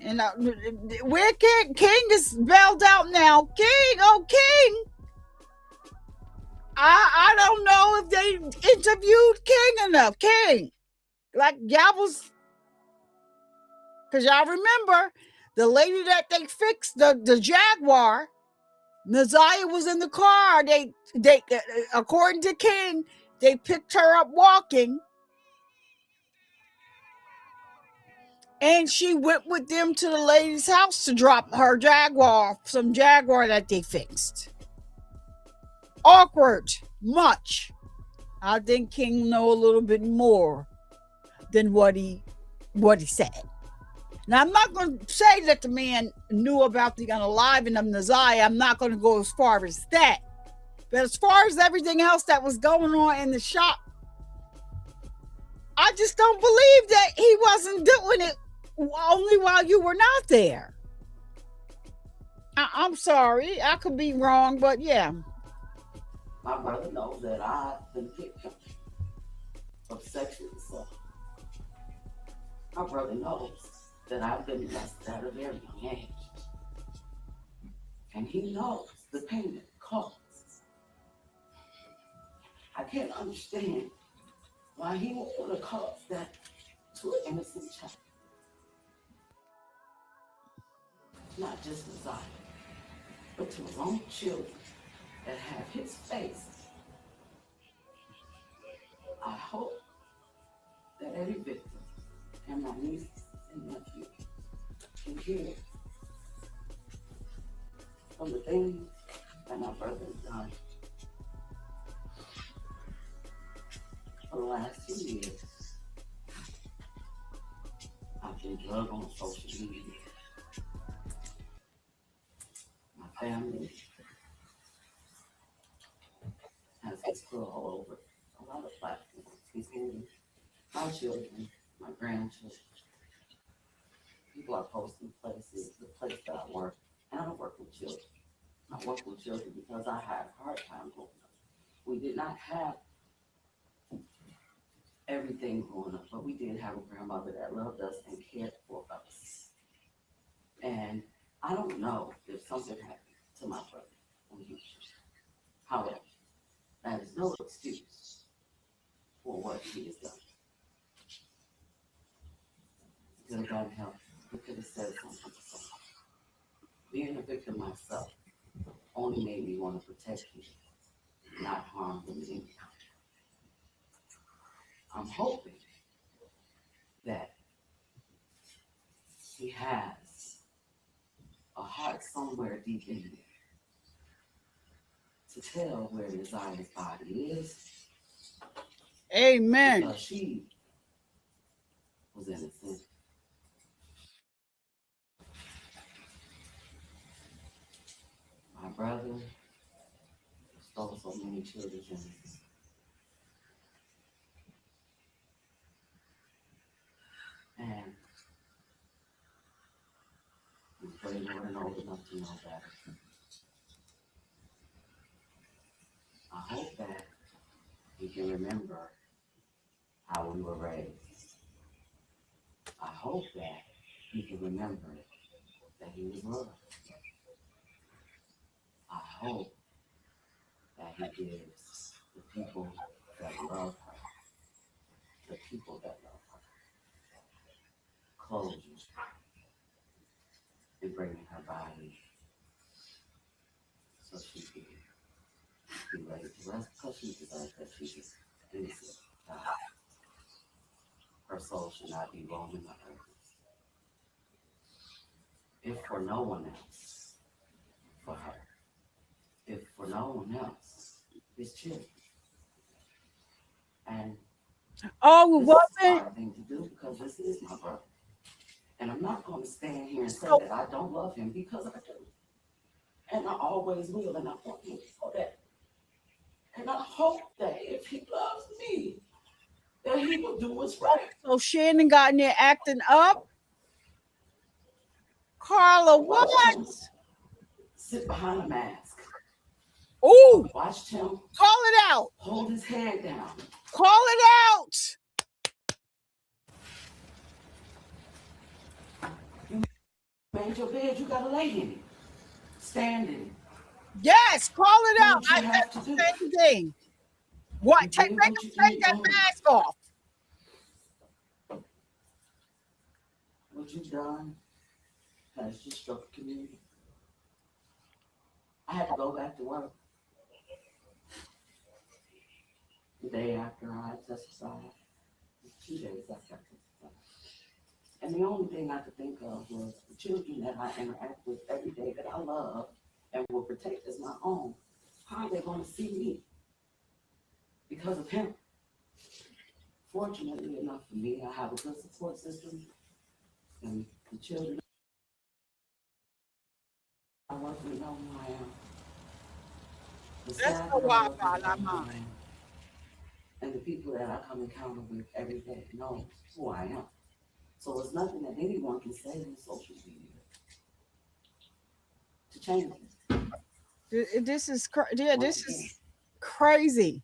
Speaker 2: And where King is bailed out now. King. I don't know if they interviewed King enough. King, like y'all was, because y'all remember the lady that they fixed the Jaguar. Naziyah was in the car. They according to King, they picked her up walking, and she went with them to the lady's house to drop her Jaguar, some Jaguar that they fixed. Awkward, much. I think King know a little bit more than what he said. Now, I'm not going to say that the man knew about the unaliving of Naziyah. I'm not going to go as far as that. But as far as everything else that was going on in the shop, I just don't believe that he wasn't doing it only while you were not there. I'm sorry. I could be wrong, but yeah.
Speaker 11: My brother knows that I've been victim of sexual assault. My brother knows that I've been molested at a very young age. And he knows the pain it causes. I can't understand why he would want to cause that to an innocent child. Not just Naziyah, but to his own children that have his face. I hope that every victim and my nieces and nephews can hear from the things that my brother has done for the last 2 years. I've been drugged on social media. My family has this girl all over a lot of platforms, including my children, my grandchildren. People are posting places, the place that I work, and I don't work with children. I work with children because I had a hard time growing up. We did not have everything growing up, but we did have a grandmother that loved us and cared for us. And I don't know if something happened to my brother when he was young. However, that is no excuse for what he has done. He could have gotten help. He could have said something to someone. Being a victim myself only made me want to protect him, not harm him anyhow. I'm hoping that he has a heart somewhere deep in there to tell where Naziyah's body is.
Speaker 2: Amen.
Speaker 11: Because she was innocent. My brother stole so many children's innocence. And he's way more than old enough to know better. I hope that he can remember how we were raised. I hope that he can remember that he was loved. I hope that he gives the people that love her, the people that love her, closure in bringing her body so she can be laid to rest, because she deserves that. She is innocent. Her soul should not be roaming the earth. if for no one else, for her. If for no one else, his children. And
Speaker 2: oh, it
Speaker 11: this is a
Speaker 2: wasn't.
Speaker 11: hard thing to do because this is my brother. And I'm not going to stand here and say
Speaker 2: So-
Speaker 11: that I don't love him because I do. And I always will, and I want him to know that. And I hope that if he loves me, that he will do what's right.
Speaker 2: So Shannon got in there acting up. Carla, what?
Speaker 11: Sit behind a mask.
Speaker 2: Ooh,
Speaker 11: Watched him
Speaker 2: call it out.
Speaker 11: hold his head down.
Speaker 2: Call it out.
Speaker 11: You made your bed, you gotta lay in it. Stand in it.
Speaker 2: Yes, call it
Speaker 11: Do
Speaker 2: out.
Speaker 11: what you
Speaker 2: I
Speaker 11: have
Speaker 2: said
Speaker 11: to
Speaker 2: the
Speaker 11: do.
Speaker 2: same thing. What?
Speaker 11: You
Speaker 2: Take
Speaker 11: did
Speaker 2: that
Speaker 11: what you need to do.
Speaker 2: mask off.
Speaker 11: What you've done has just struck the community. I had to go back to work the day after I testified. 2 days after I testified. And the only thing I could think of was the children that I interact with every day that I love and will protect as my own. How are they going to see me because of him? Fortunately enough for me, I have a good support system, and the children I work with know who I am. The
Speaker 2: That's
Speaker 11: staff
Speaker 2: the
Speaker 11: that I work
Speaker 2: Wi-Fi,
Speaker 11: with
Speaker 2: not
Speaker 11: know who I
Speaker 2: mine.
Speaker 11: am. And the people that I come encounter with every day know who I am. So there's nothing that anyone can say on social media to change it.
Speaker 2: This is crazy.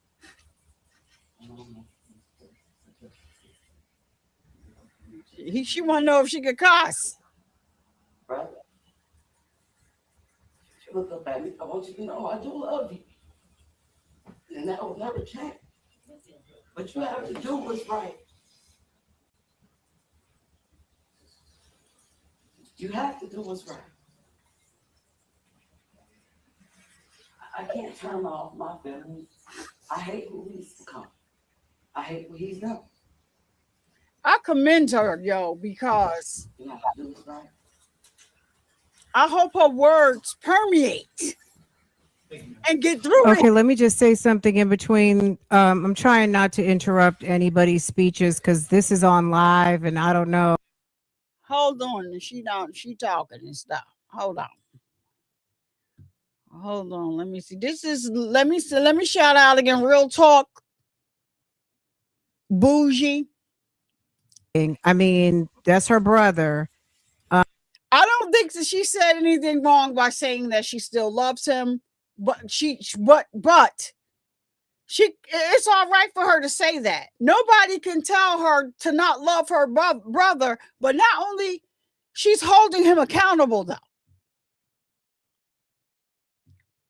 Speaker 2: She want to know if she could cuss.
Speaker 11: Right? Look up at me. I want you to know I do love you. And that will never change. But you have to do what's right. You have to do what's right. I can't turn off my feelings. I hate who he's become. I hate what he's done.
Speaker 2: I commend her, yo, because
Speaker 11: You have to do what's right.
Speaker 2: I hope her words permeate and get through
Speaker 13: Okay,
Speaker 2: it.
Speaker 13: let me just say something in between. I'm trying not to interrupt anybody's speeches because this is on live and I don't know.
Speaker 2: Hold on, she talking and stuff. Hold on. Let me see. Let me shout out again. Real talk. Bougie.
Speaker 13: I mean, that's her brother.
Speaker 2: I don't think that she said anything wrong by saying that she still loves him, but it's all right for her to say that. Nobody can tell her to not love her brother, but not only she's holding him accountable though.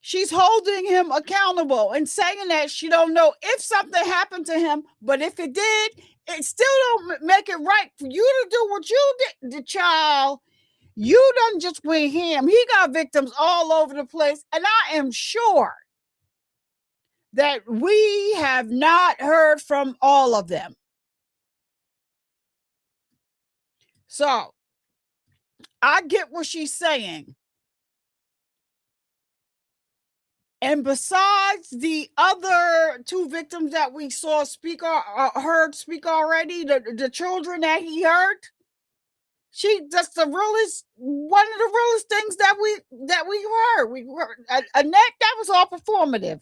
Speaker 2: She's holding him accountable and saying that she don't know if something happened to him, but if it did, it still don't make it right for you to do what you did, the child. You done just with him. He got victims all over the place, and I am sure that we have not heard from all of them. So I get what she's saying. And besides the other two victims that we saw heard speak already, the children that he heard, that's one of the realest things that we heard. We heard Annette, that was all performative.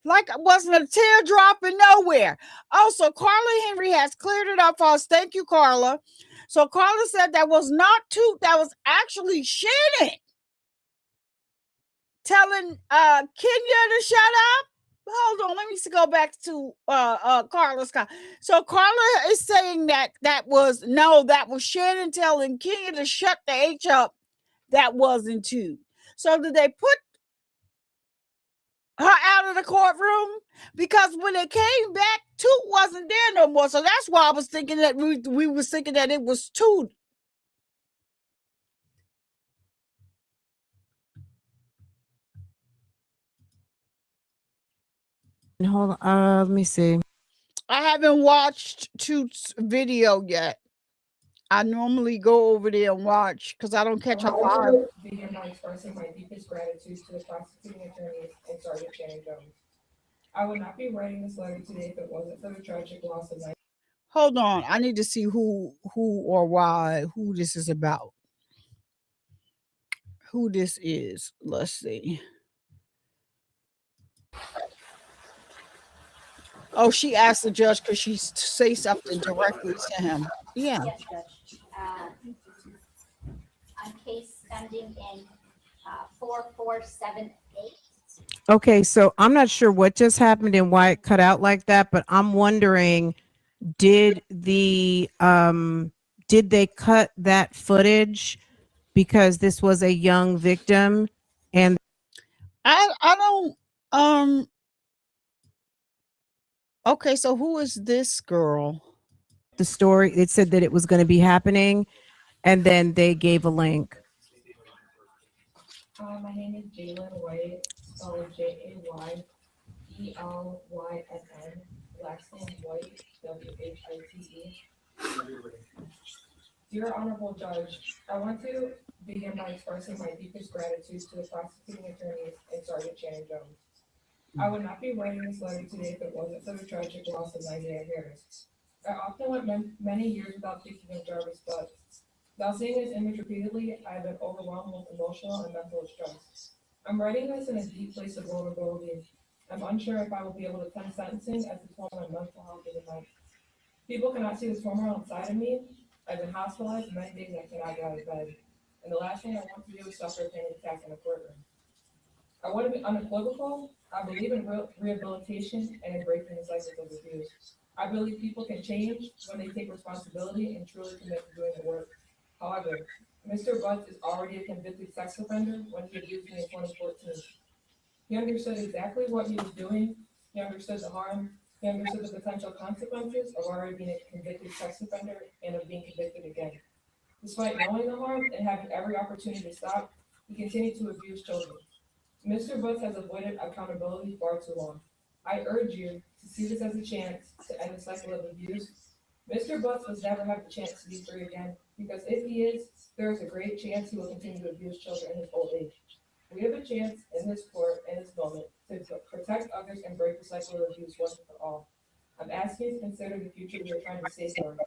Speaker 2: Like it wasn't a teardrop in nowhere. Also, Carla Henry has cleared it up for us. Thank you, Carla. So Carla said that was that was actually Shannon telling Kenya to shut up. Hold on, let me go back to Carla's comment. So Carla is saying that was Shannon telling Kenya to shut the H up. That wasn't too. So did they put her out of the courtroom? Because when it came back, Toot wasn't there no more. So that's why I was thinking that we was thinking that it was Toot.
Speaker 13: Hold on, let me see.
Speaker 2: I haven't watched Toot's video yet. I normally go over there and watch because I don't catch a live.
Speaker 8: Begin by expressing my deepest gratitude to the prosecuting attorneys and Sergeant Shannon Jones. I would not be writing this letter today if it wasn't for the tragic loss of my.
Speaker 2: Hold on, I need to see who or why, who this is about. Who this is. Let's see. Oh, she asked the judge could she say something directly to him. Yeah.
Speaker 7: Yes, Judge. On case ending in 4478.
Speaker 13: Okay, so I'm not sure what just happened and why it cut out like that, but I'm wondering, did they cut that footage because this was a young victim? And
Speaker 2: I don't okay, so who is this girl?
Speaker 13: the story, it said that it was going to be happening, and then they gave a link.
Speaker 8: My name is Jalen White, spelled Jaylynn. Last name White, White. Dear Honorable Judge, I want to begin by expressing my deepest gratitude to the prosecuting attorneys and Sergeant Shannon Jones. I would not be writing this letter today if it wasn't for the tragic loss of Naziyah Harris. I often went many years without thinking of Jarvis Butts. Without seeing his image repeatedly, I have been overwhelmed with emotional and mental stress. I'm writing this in a deep place of vulnerability. I'm unsure if I will be able to attend sentencing as the toll on my mental health is immense. People cannot see the turmoil inside of me. I've been hospitalized many days I cannot get out of bed. And the last thing I want to do is suffer a panic attack in the courtroom. I want to be unequivocal. I believe in rehabilitation and in breaking the cycles of abuse. I believe people can change when they take responsibility and truly commit to doing the work. However, Mr. Butts is already a convicted sex offender when he abused me in 2014. He understood exactly what he was doing. He understood the harm. He understood the potential consequences of already being a convicted sex offender and of being convicted again. Despite knowing the harm and having every opportunity to stop, he continued to abuse children. Mr. Butts has avoided accountability far too long. I urge you to see this as a chance to end the cycle of abuse. Mr. Butts must never have the chance to be free again, because if he is, there is a great chance he will continue to abuse children in his old age. We have a chance in this court, in this moment, to protect others and break the cycle of abuse once and for all. I'm asking you to consider the future we are trying to safeguard.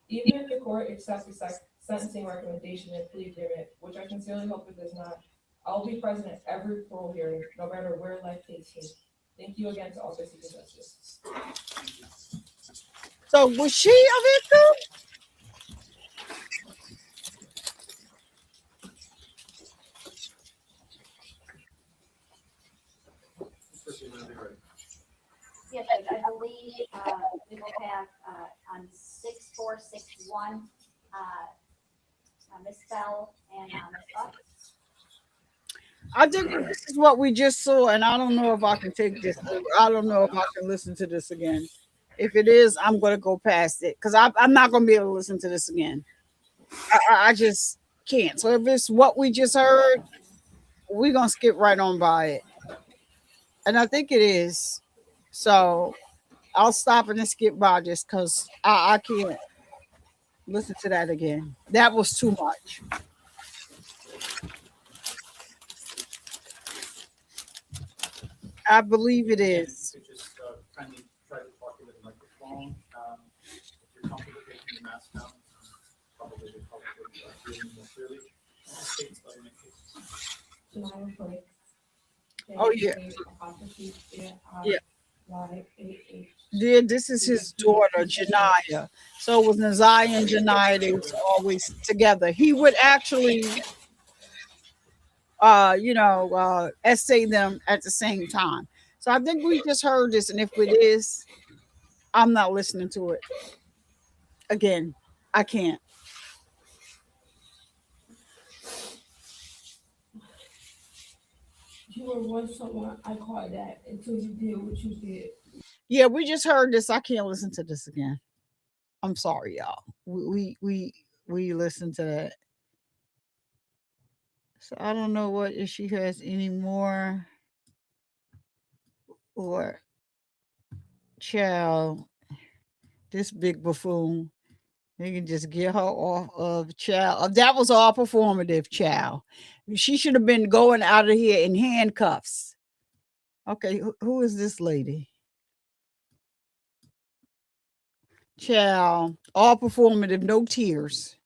Speaker 8: Even if the court accepts the sentencing recommendation and plea agreement, which I sincerely hope it does not, I'll be present at every parole hearing, no matter where life takes me. Thank you again to all seeking justice.
Speaker 2: So was she a victim?
Speaker 7: Yes, Judge, I believe we will have on 6461, Ms. Bell and Ms. Butts.
Speaker 2: I think this is what we just saw, and I don't know if I can take this. I don't know if I can listen to this again. If it is, I'm going to go past it because I'm not going to be able to listen to this again. I just can't. So if it's what we just heard, we're going to skip right on by it. And I think it is. So I'll stop and then skip by just because I can't listen to that again. That was too much. I believe it is.
Speaker 4: Just kindly try to talk into the microphone. If you're comfortable taking the mask down, probably hearing more clearly.
Speaker 2: Oh yeah. Yeah, this is his daughter, Janiyah. So it was Naziyah and Janiyah, they was always together. He would actually essay them at the same time. So I think we just heard this, and if it is, I'm not listening to it. Again, I can't.
Speaker 12: You were once someone I called that until you did what you did.
Speaker 2: Yeah, we just heard this. I can't listen to this again. I'm sorry, y'all. We listened to that. So I don't know what if she has any more or child. This big buffoon. You can just get her off of child. That was all performative, child. She should have been going out of here in handcuffs. Okay, who is this lady? Child, all performative, no tears.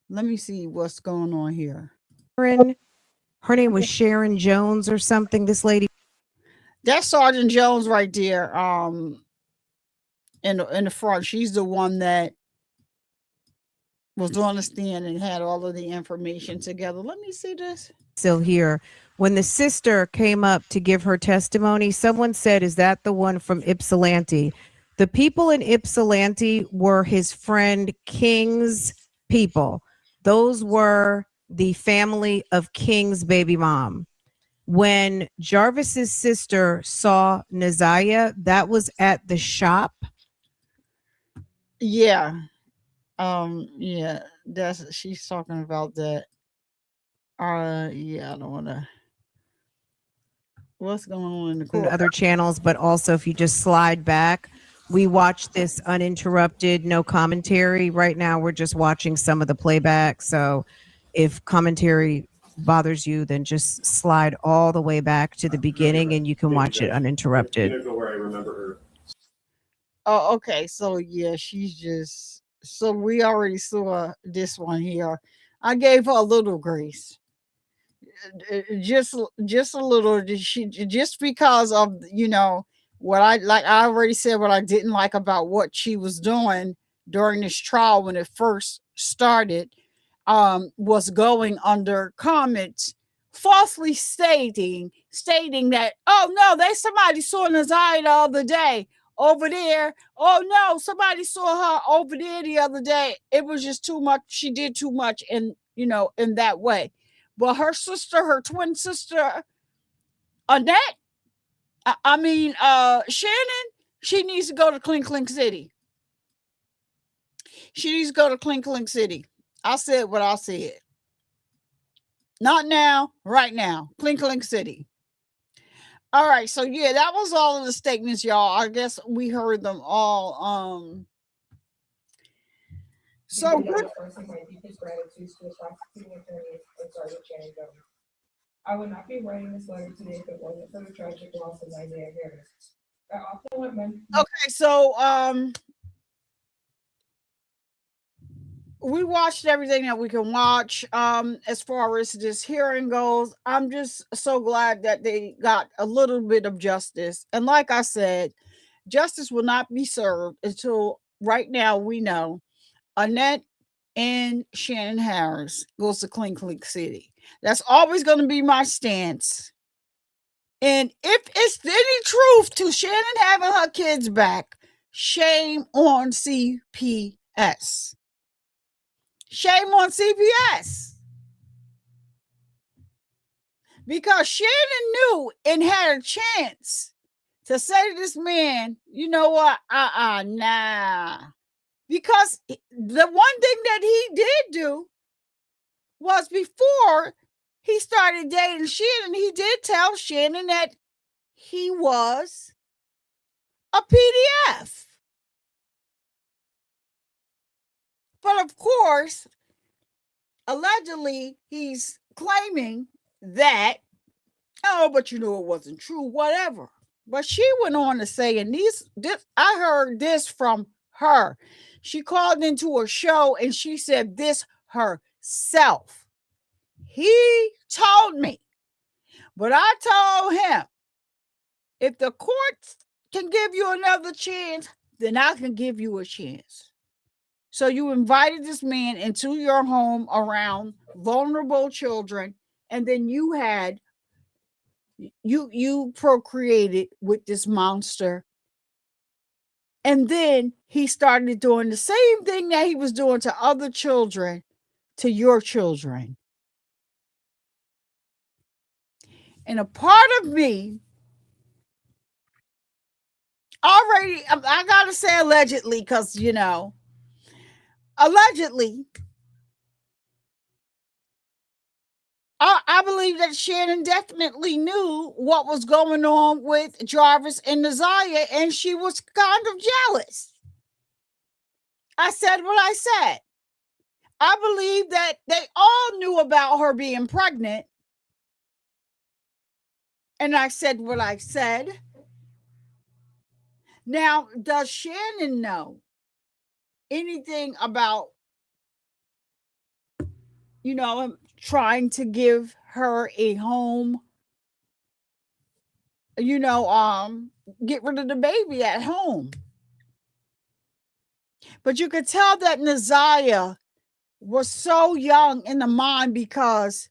Speaker 2: Let me see what's going on here.
Speaker 13: Her name was Sharon Jones or something. This lady.
Speaker 2: That's Sergeant Jones right there. In the front. She's the one that was on the stand and had all of the information together. Let me see this.
Speaker 13: Still here. When the sister came up to give her testimony, someone said, "Is that the one from Ypsilanti?" The people in Ypsilanti were his friend King's people. Those were the family of King's baby mom. When Jarvis's sister saw Naziyah, that was at the shop.
Speaker 2: Yeah. Yeah, she's talking about that. Yeah, I don't wanna. What's going on in the court?
Speaker 13: Other channels, but also if you just slide back, we watch this uninterrupted, no commentary. Right now, we're just watching some of the playback. So if commentary bothers you, then just slide all the way back to the beginning and you can watch it uninterrupted.
Speaker 5: Where I remember her.
Speaker 2: Oh, okay. So yeah, she's just so we already saw this one here. I gave her a little grace. Just a little. She just because of what I like. I already said what I didn't like about what she was doing during this trial when it first started. Was going under comments falsely stating that, oh no, somebody saw Naziyah the other day over there. Oh no, somebody saw her over there the other day. It was just too much. She did too much in that way. But her sister, her twin sister, Annette, Shannon, she needs to go to Clink Clink City. She needs to go to Clink Clink City. I said what I said. Not now, right now. Clink Clink City. All right, so yeah, that was all of the statements, y'all. I guess we heard them all. So good.
Speaker 8: I would not be writing this letter today if it wasn't for the tragic loss of Naziyah Harris.
Speaker 2: Okay, so we watched everything that we can watch as far as this hearing goes. I'm just so glad that they got a little bit of justice. And like I said, justice will not be served until right now we know Annette and Shannon Harris goes to Clink Clink City. That's always going to be my stance. And if it's any truth to Shannon having her kids back, shame on CPS. Shame on CPS. Because Shannon knew and had a chance to say to this man, you know what? Nah. Because the one thing that he did do was before he started dating Shannon, he did tell Shannon that he was a PDF. But of course, allegedly, he's claiming that, oh, but it wasn't true, whatever. But she went on to say, and I heard this from her. She called into a show and she said this herself. He told me, but I told him, if the courts can give you another chance, then I can give you a chance. So you invited this man into your home around vulnerable children, and then you procreated with this monster. And then he started doing the same thing that he was doing to other children, to your children. And a part of me already, I gotta say allegedly, because allegedly, I believe that Shannon definitely knew what was going on with Jarvis and Naziyah, and she was kind of jealous. I said what I said. I believe that they all knew about her being pregnant. And I said what I said. Now, does Shannon know anything about, trying to give her a home, get rid of the baby at home? But you could tell that Naziyah was so young in the mind, because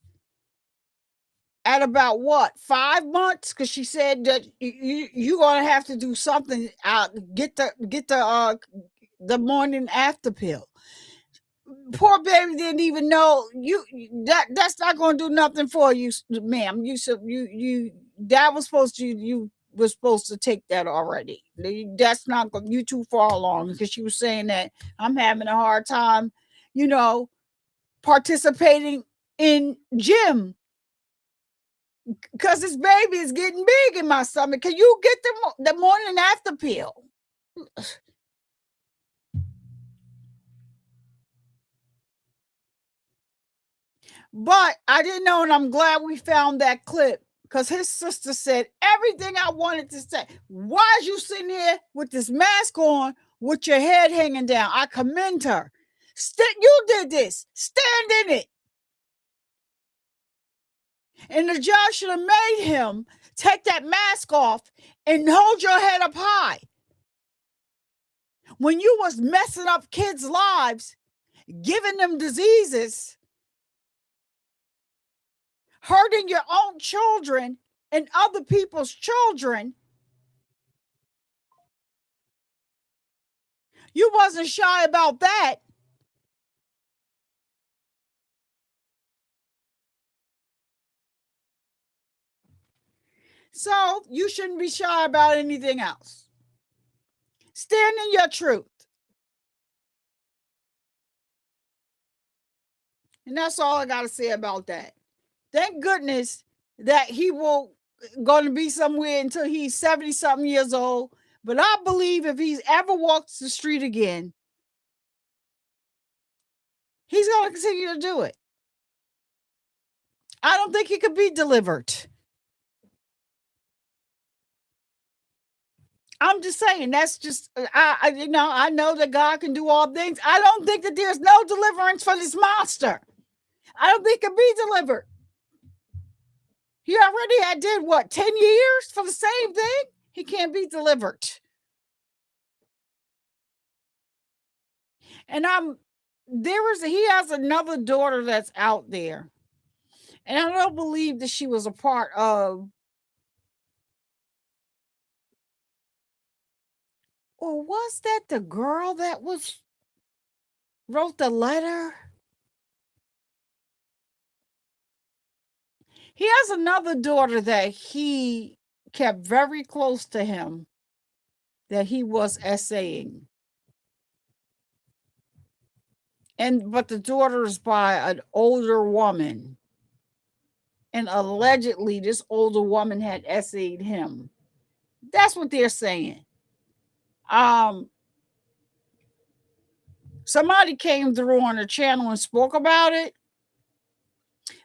Speaker 2: at about 5 months, because she said that you're gonna have to do something, get the morning after pill. Poor baby didn't even know that's not going to do nothing for you, ma'am. You that was supposed to, you was supposed to take that already. That's not, you too far along, because she was saying that I'm having a hard time, participating in gym because this baby is getting big in my stomach. Can you get the morning after pill? But I didn't know, and I'm glad we found that clip, because his sister said everything I wanted to say. Why is you sitting here with this mask on with your head hanging down? I commend her. You did this. Stand in it. And the judge should have made him take that mask off and hold your head up high. When you was messing up kids' lives, giving them diseases, hurting your own children and other people's children, you wasn't shy about that. So you shouldn't be shy about anything else. Stand in your truth. And that's all I got to say about that. Thank goodness that he will going to be somewhere until he's 70-something years old. But I believe if he's ever walks the street again, he's going to continue to do it. I don't think he could be delivered. I'm just saying, that's just, I know that God can do all things. I don't think that there's no deliverance for this monster. I don't think he can be delivered. He already did 10 years for the same thing? He can't be delivered. And he has another daughter that's out there. And I don't believe that she was a part of, or was that the girl that wrote the letter? He has another daughter that he kept very close to him, that he was essaying. But the daughter is by an older woman. And allegedly this older woman had essayed him. That's what they're saying. Somebody came through on the channel and spoke about it.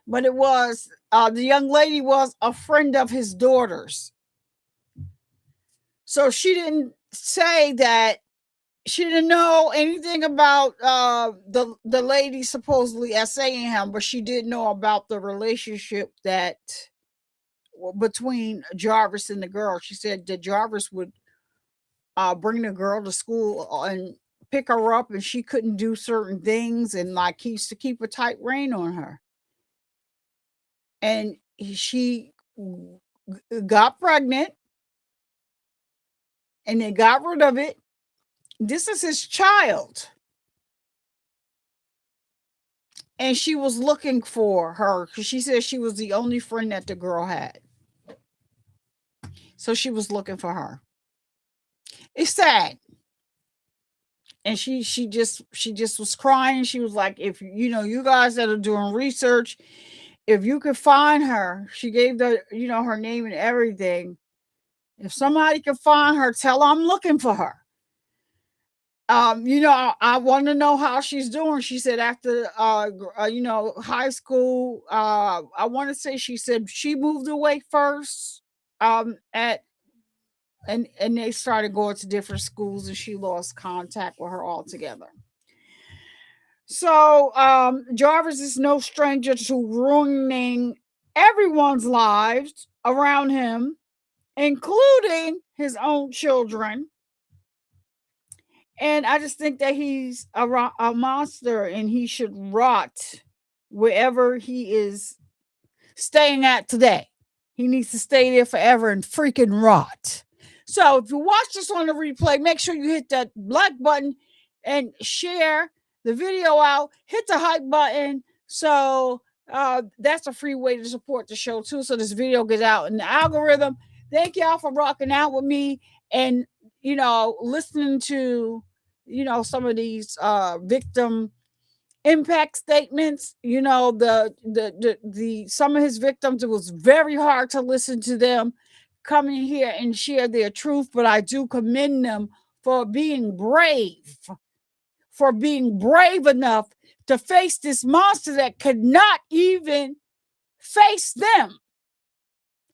Speaker 2: But it was, the young lady was a friend of his daughter's. So she didn't say that she didn't know anything about the lady supposedly essaying him, but she did know about the relationship that between Jarvis and the girl. She said that Jarvis would bring the girl to school and pick her up, and she couldn't do certain things, and he used to keep a tight rein on her. And she got pregnant, and they got rid of it. This is his child. And she was looking for her because she said she was the only friend that the girl had. So she was looking for her. It's sad. And she just was crying. She was like, if you guys that are doing research, if you could find her, she gave her name and everything. If somebody could find her, tell her I'm looking for her. I want to know how she's doing. She said after, high school, I want to say she said she moved away first, and they started going to different schools, and she lost contact with her altogether. So, Jarvis is no stranger to ruining everyone's lives around him, including his own children. And I just think that he's a monster, and he should rot wherever he is staying at today. He needs to stay there forever and freaking rot. So if you watch this on the replay, make sure you hit that like button and share the video out. Hit the hype button. So that's a free way to support the show too, so this video gets out in the algorithm. Thank y'all for rocking out with me and listening to some of these victim impact statements. The some of his victims, it was very hard to listen to them come in here and share their truth, but I do commend them for being brave enough to face this monster that could not even face them,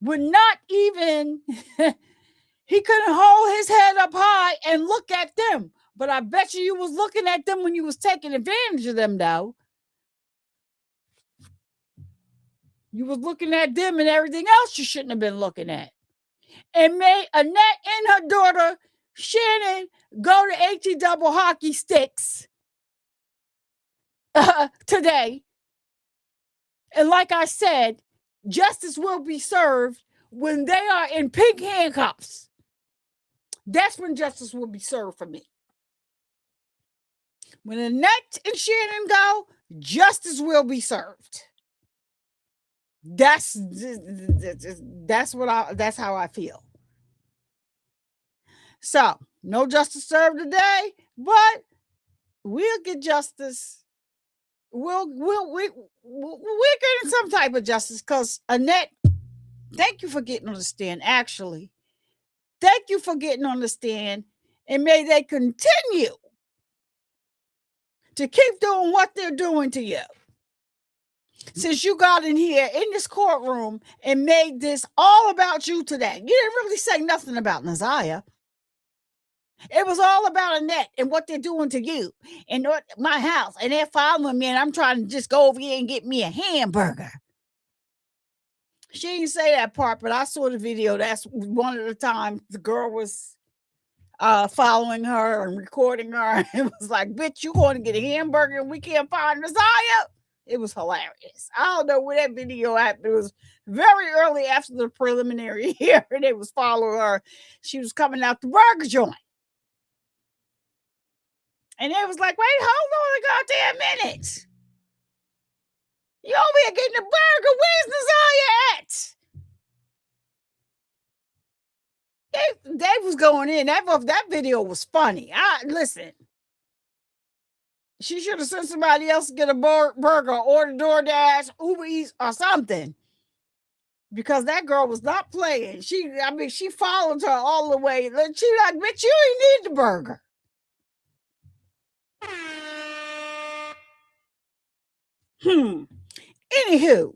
Speaker 2: would not even he couldn't hold his head up high and look at them. But I bet you was looking at them when you was taking advantage of them, though. You was looking at them and everything else you shouldn't have been looking at. And made Annette and her daughter, Shannon, go to HE double hockey sticks today. And like I said, justice will be served when they are in pink handcuffs. That's when justice will be served for me. When Annette and Shannon go, justice will be served. That's how I feel. So, no justice served today, but we'll get justice. We're getting some type of justice, because Annette, thank you for getting on the stand. Actually, thank you for getting on the stand, and may they continue to keep doing what they're doing to you. Since you got in here in this courtroom and made this all about you today. You didn't really say nothing about Naziyah. It was all about Annette and what they're doing to you and my house. And they're following me, and I'm trying to just go over here and get me a hamburger. She didn't say that part, but I saw the video. That's one of the times the girl was following her and recording her. It was like, bitch, you going to get a hamburger and we can't find Naziyah? It was hilarious. I don't know where that video happened. It was very early after the preliminary hearing. They was following her. She was coming out the burger joint. And they was like, wait, hold on a goddamn minute. You over here getting the burger. Where's Naziyah at? They was going in. That video was funny. Listen. She should have sent somebody else to get a burger, order DoorDash, Uber Eats, or something. Because that girl was not playing. She followed her all the way. She like, bitch, you ain't need the burger. Anywho,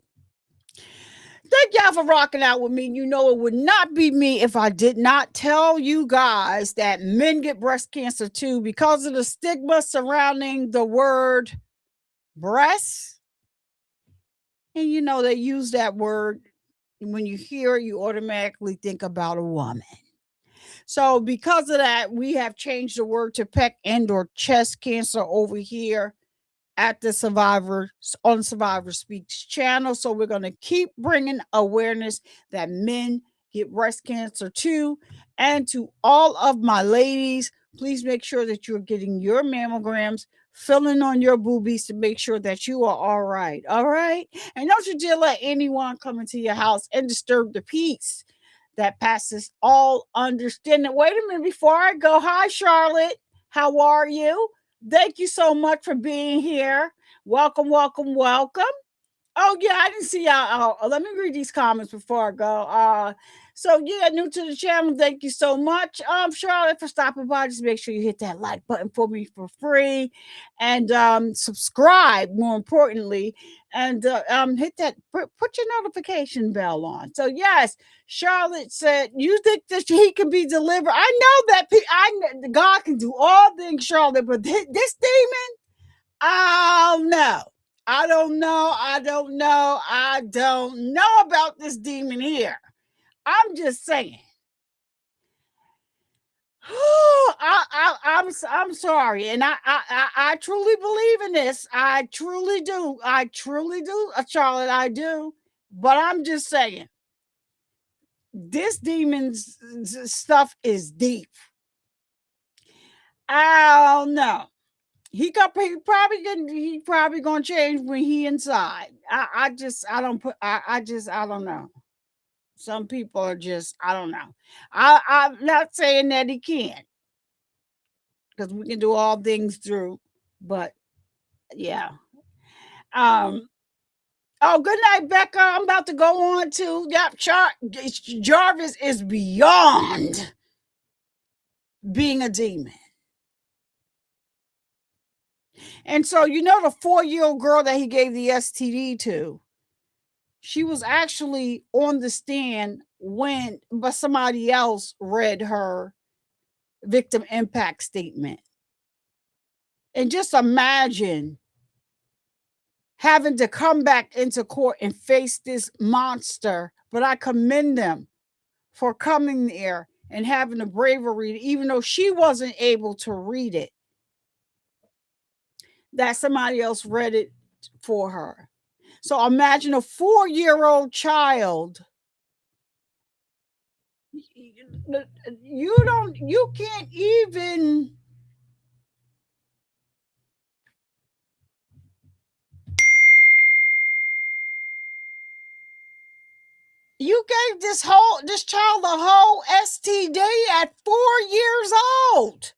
Speaker 2: thank y'all for rocking out with me. You know it would not be me if I did not tell you guys that men get breast cancer too, because of the stigma surrounding the word breast. And they use that word. When you hear it, you automatically think about a woman. So because of that, we have changed the word to pec and/or chest cancer over here at the Survivor Speaks channel. So we're going to keep bringing awareness that men get breast cancer too. And to all of my ladies, please make sure that you're getting your mammograms, filling on your boobies to make sure that you are all right. All right. And don't you dare let anyone come into your house and disturb the peace that passes all understanding. Wait a minute before I go. Hi, Charlotte. How are you? Thank you so much for being here. Welcome, welcome, welcome. Oh, yeah, I didn't see y'all. Let me read these comments before I go. So yeah, new to the channel, thank you so much, Charlotte, for stopping by. Just make sure you hit that like button for me for free, and subscribe, more importantly, and hit that, put your notification bell on. So yes, Charlotte said, you think that he can be delivered? I know that God can do all things, Charlotte, but this demon, oh no. I don't know about this demon here. I'm just saying. I'm sorry, and I truly believe in this. I truly do, Charlotte. I do, but I'm just saying, this demon's stuff is deep. I don't know. He probably gonna change when he inside. I don't know. Some people are just, I don't know. I'm not saying that he can't, because we can do all things through, but yeah. Oh, good night, Becca. I'm about to go on to, yep, Jarvis is beyond being a demon. And so, you know, the 4-year-old girl that he gave the STD to, she was actually on the stand but somebody else read her victim impact statement. And just imagine having to come back into court and face this monster. But I commend them for coming there and having the bravery, even though she wasn't able to read it, that somebody else read it for her. So imagine a 4-year-old child. You can't even. You gave this child a whole STD at 4 years old.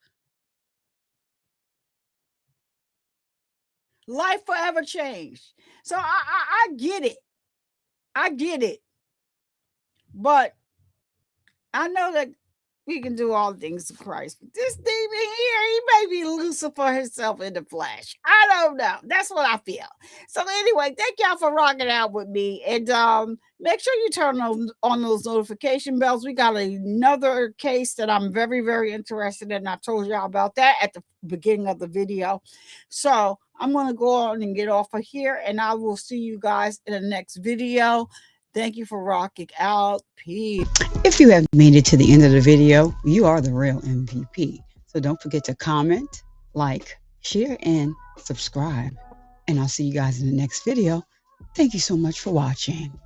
Speaker 2: Life forever changed. So I get it. I get it. But I know that we can do all things in Christ. But this demon here, he may be Lucifer himself in the flesh. I don't know. That's what I feel. So anyway, thank y'all for rocking out with me. And make sure you turn on those notification bells. We got another case that I'm very, very interested in. I told y'all about that at the beginning of the video. So I'm going to go on and get off of here. And I will see you guys in the next video. Thank you for rocking out. Peace.
Speaker 1: If you have made it to the end of the video, you are the real MVP. So don't forget to comment, like, share, and subscribe. And I'll see you guys in the next video. Thank you so much for watching.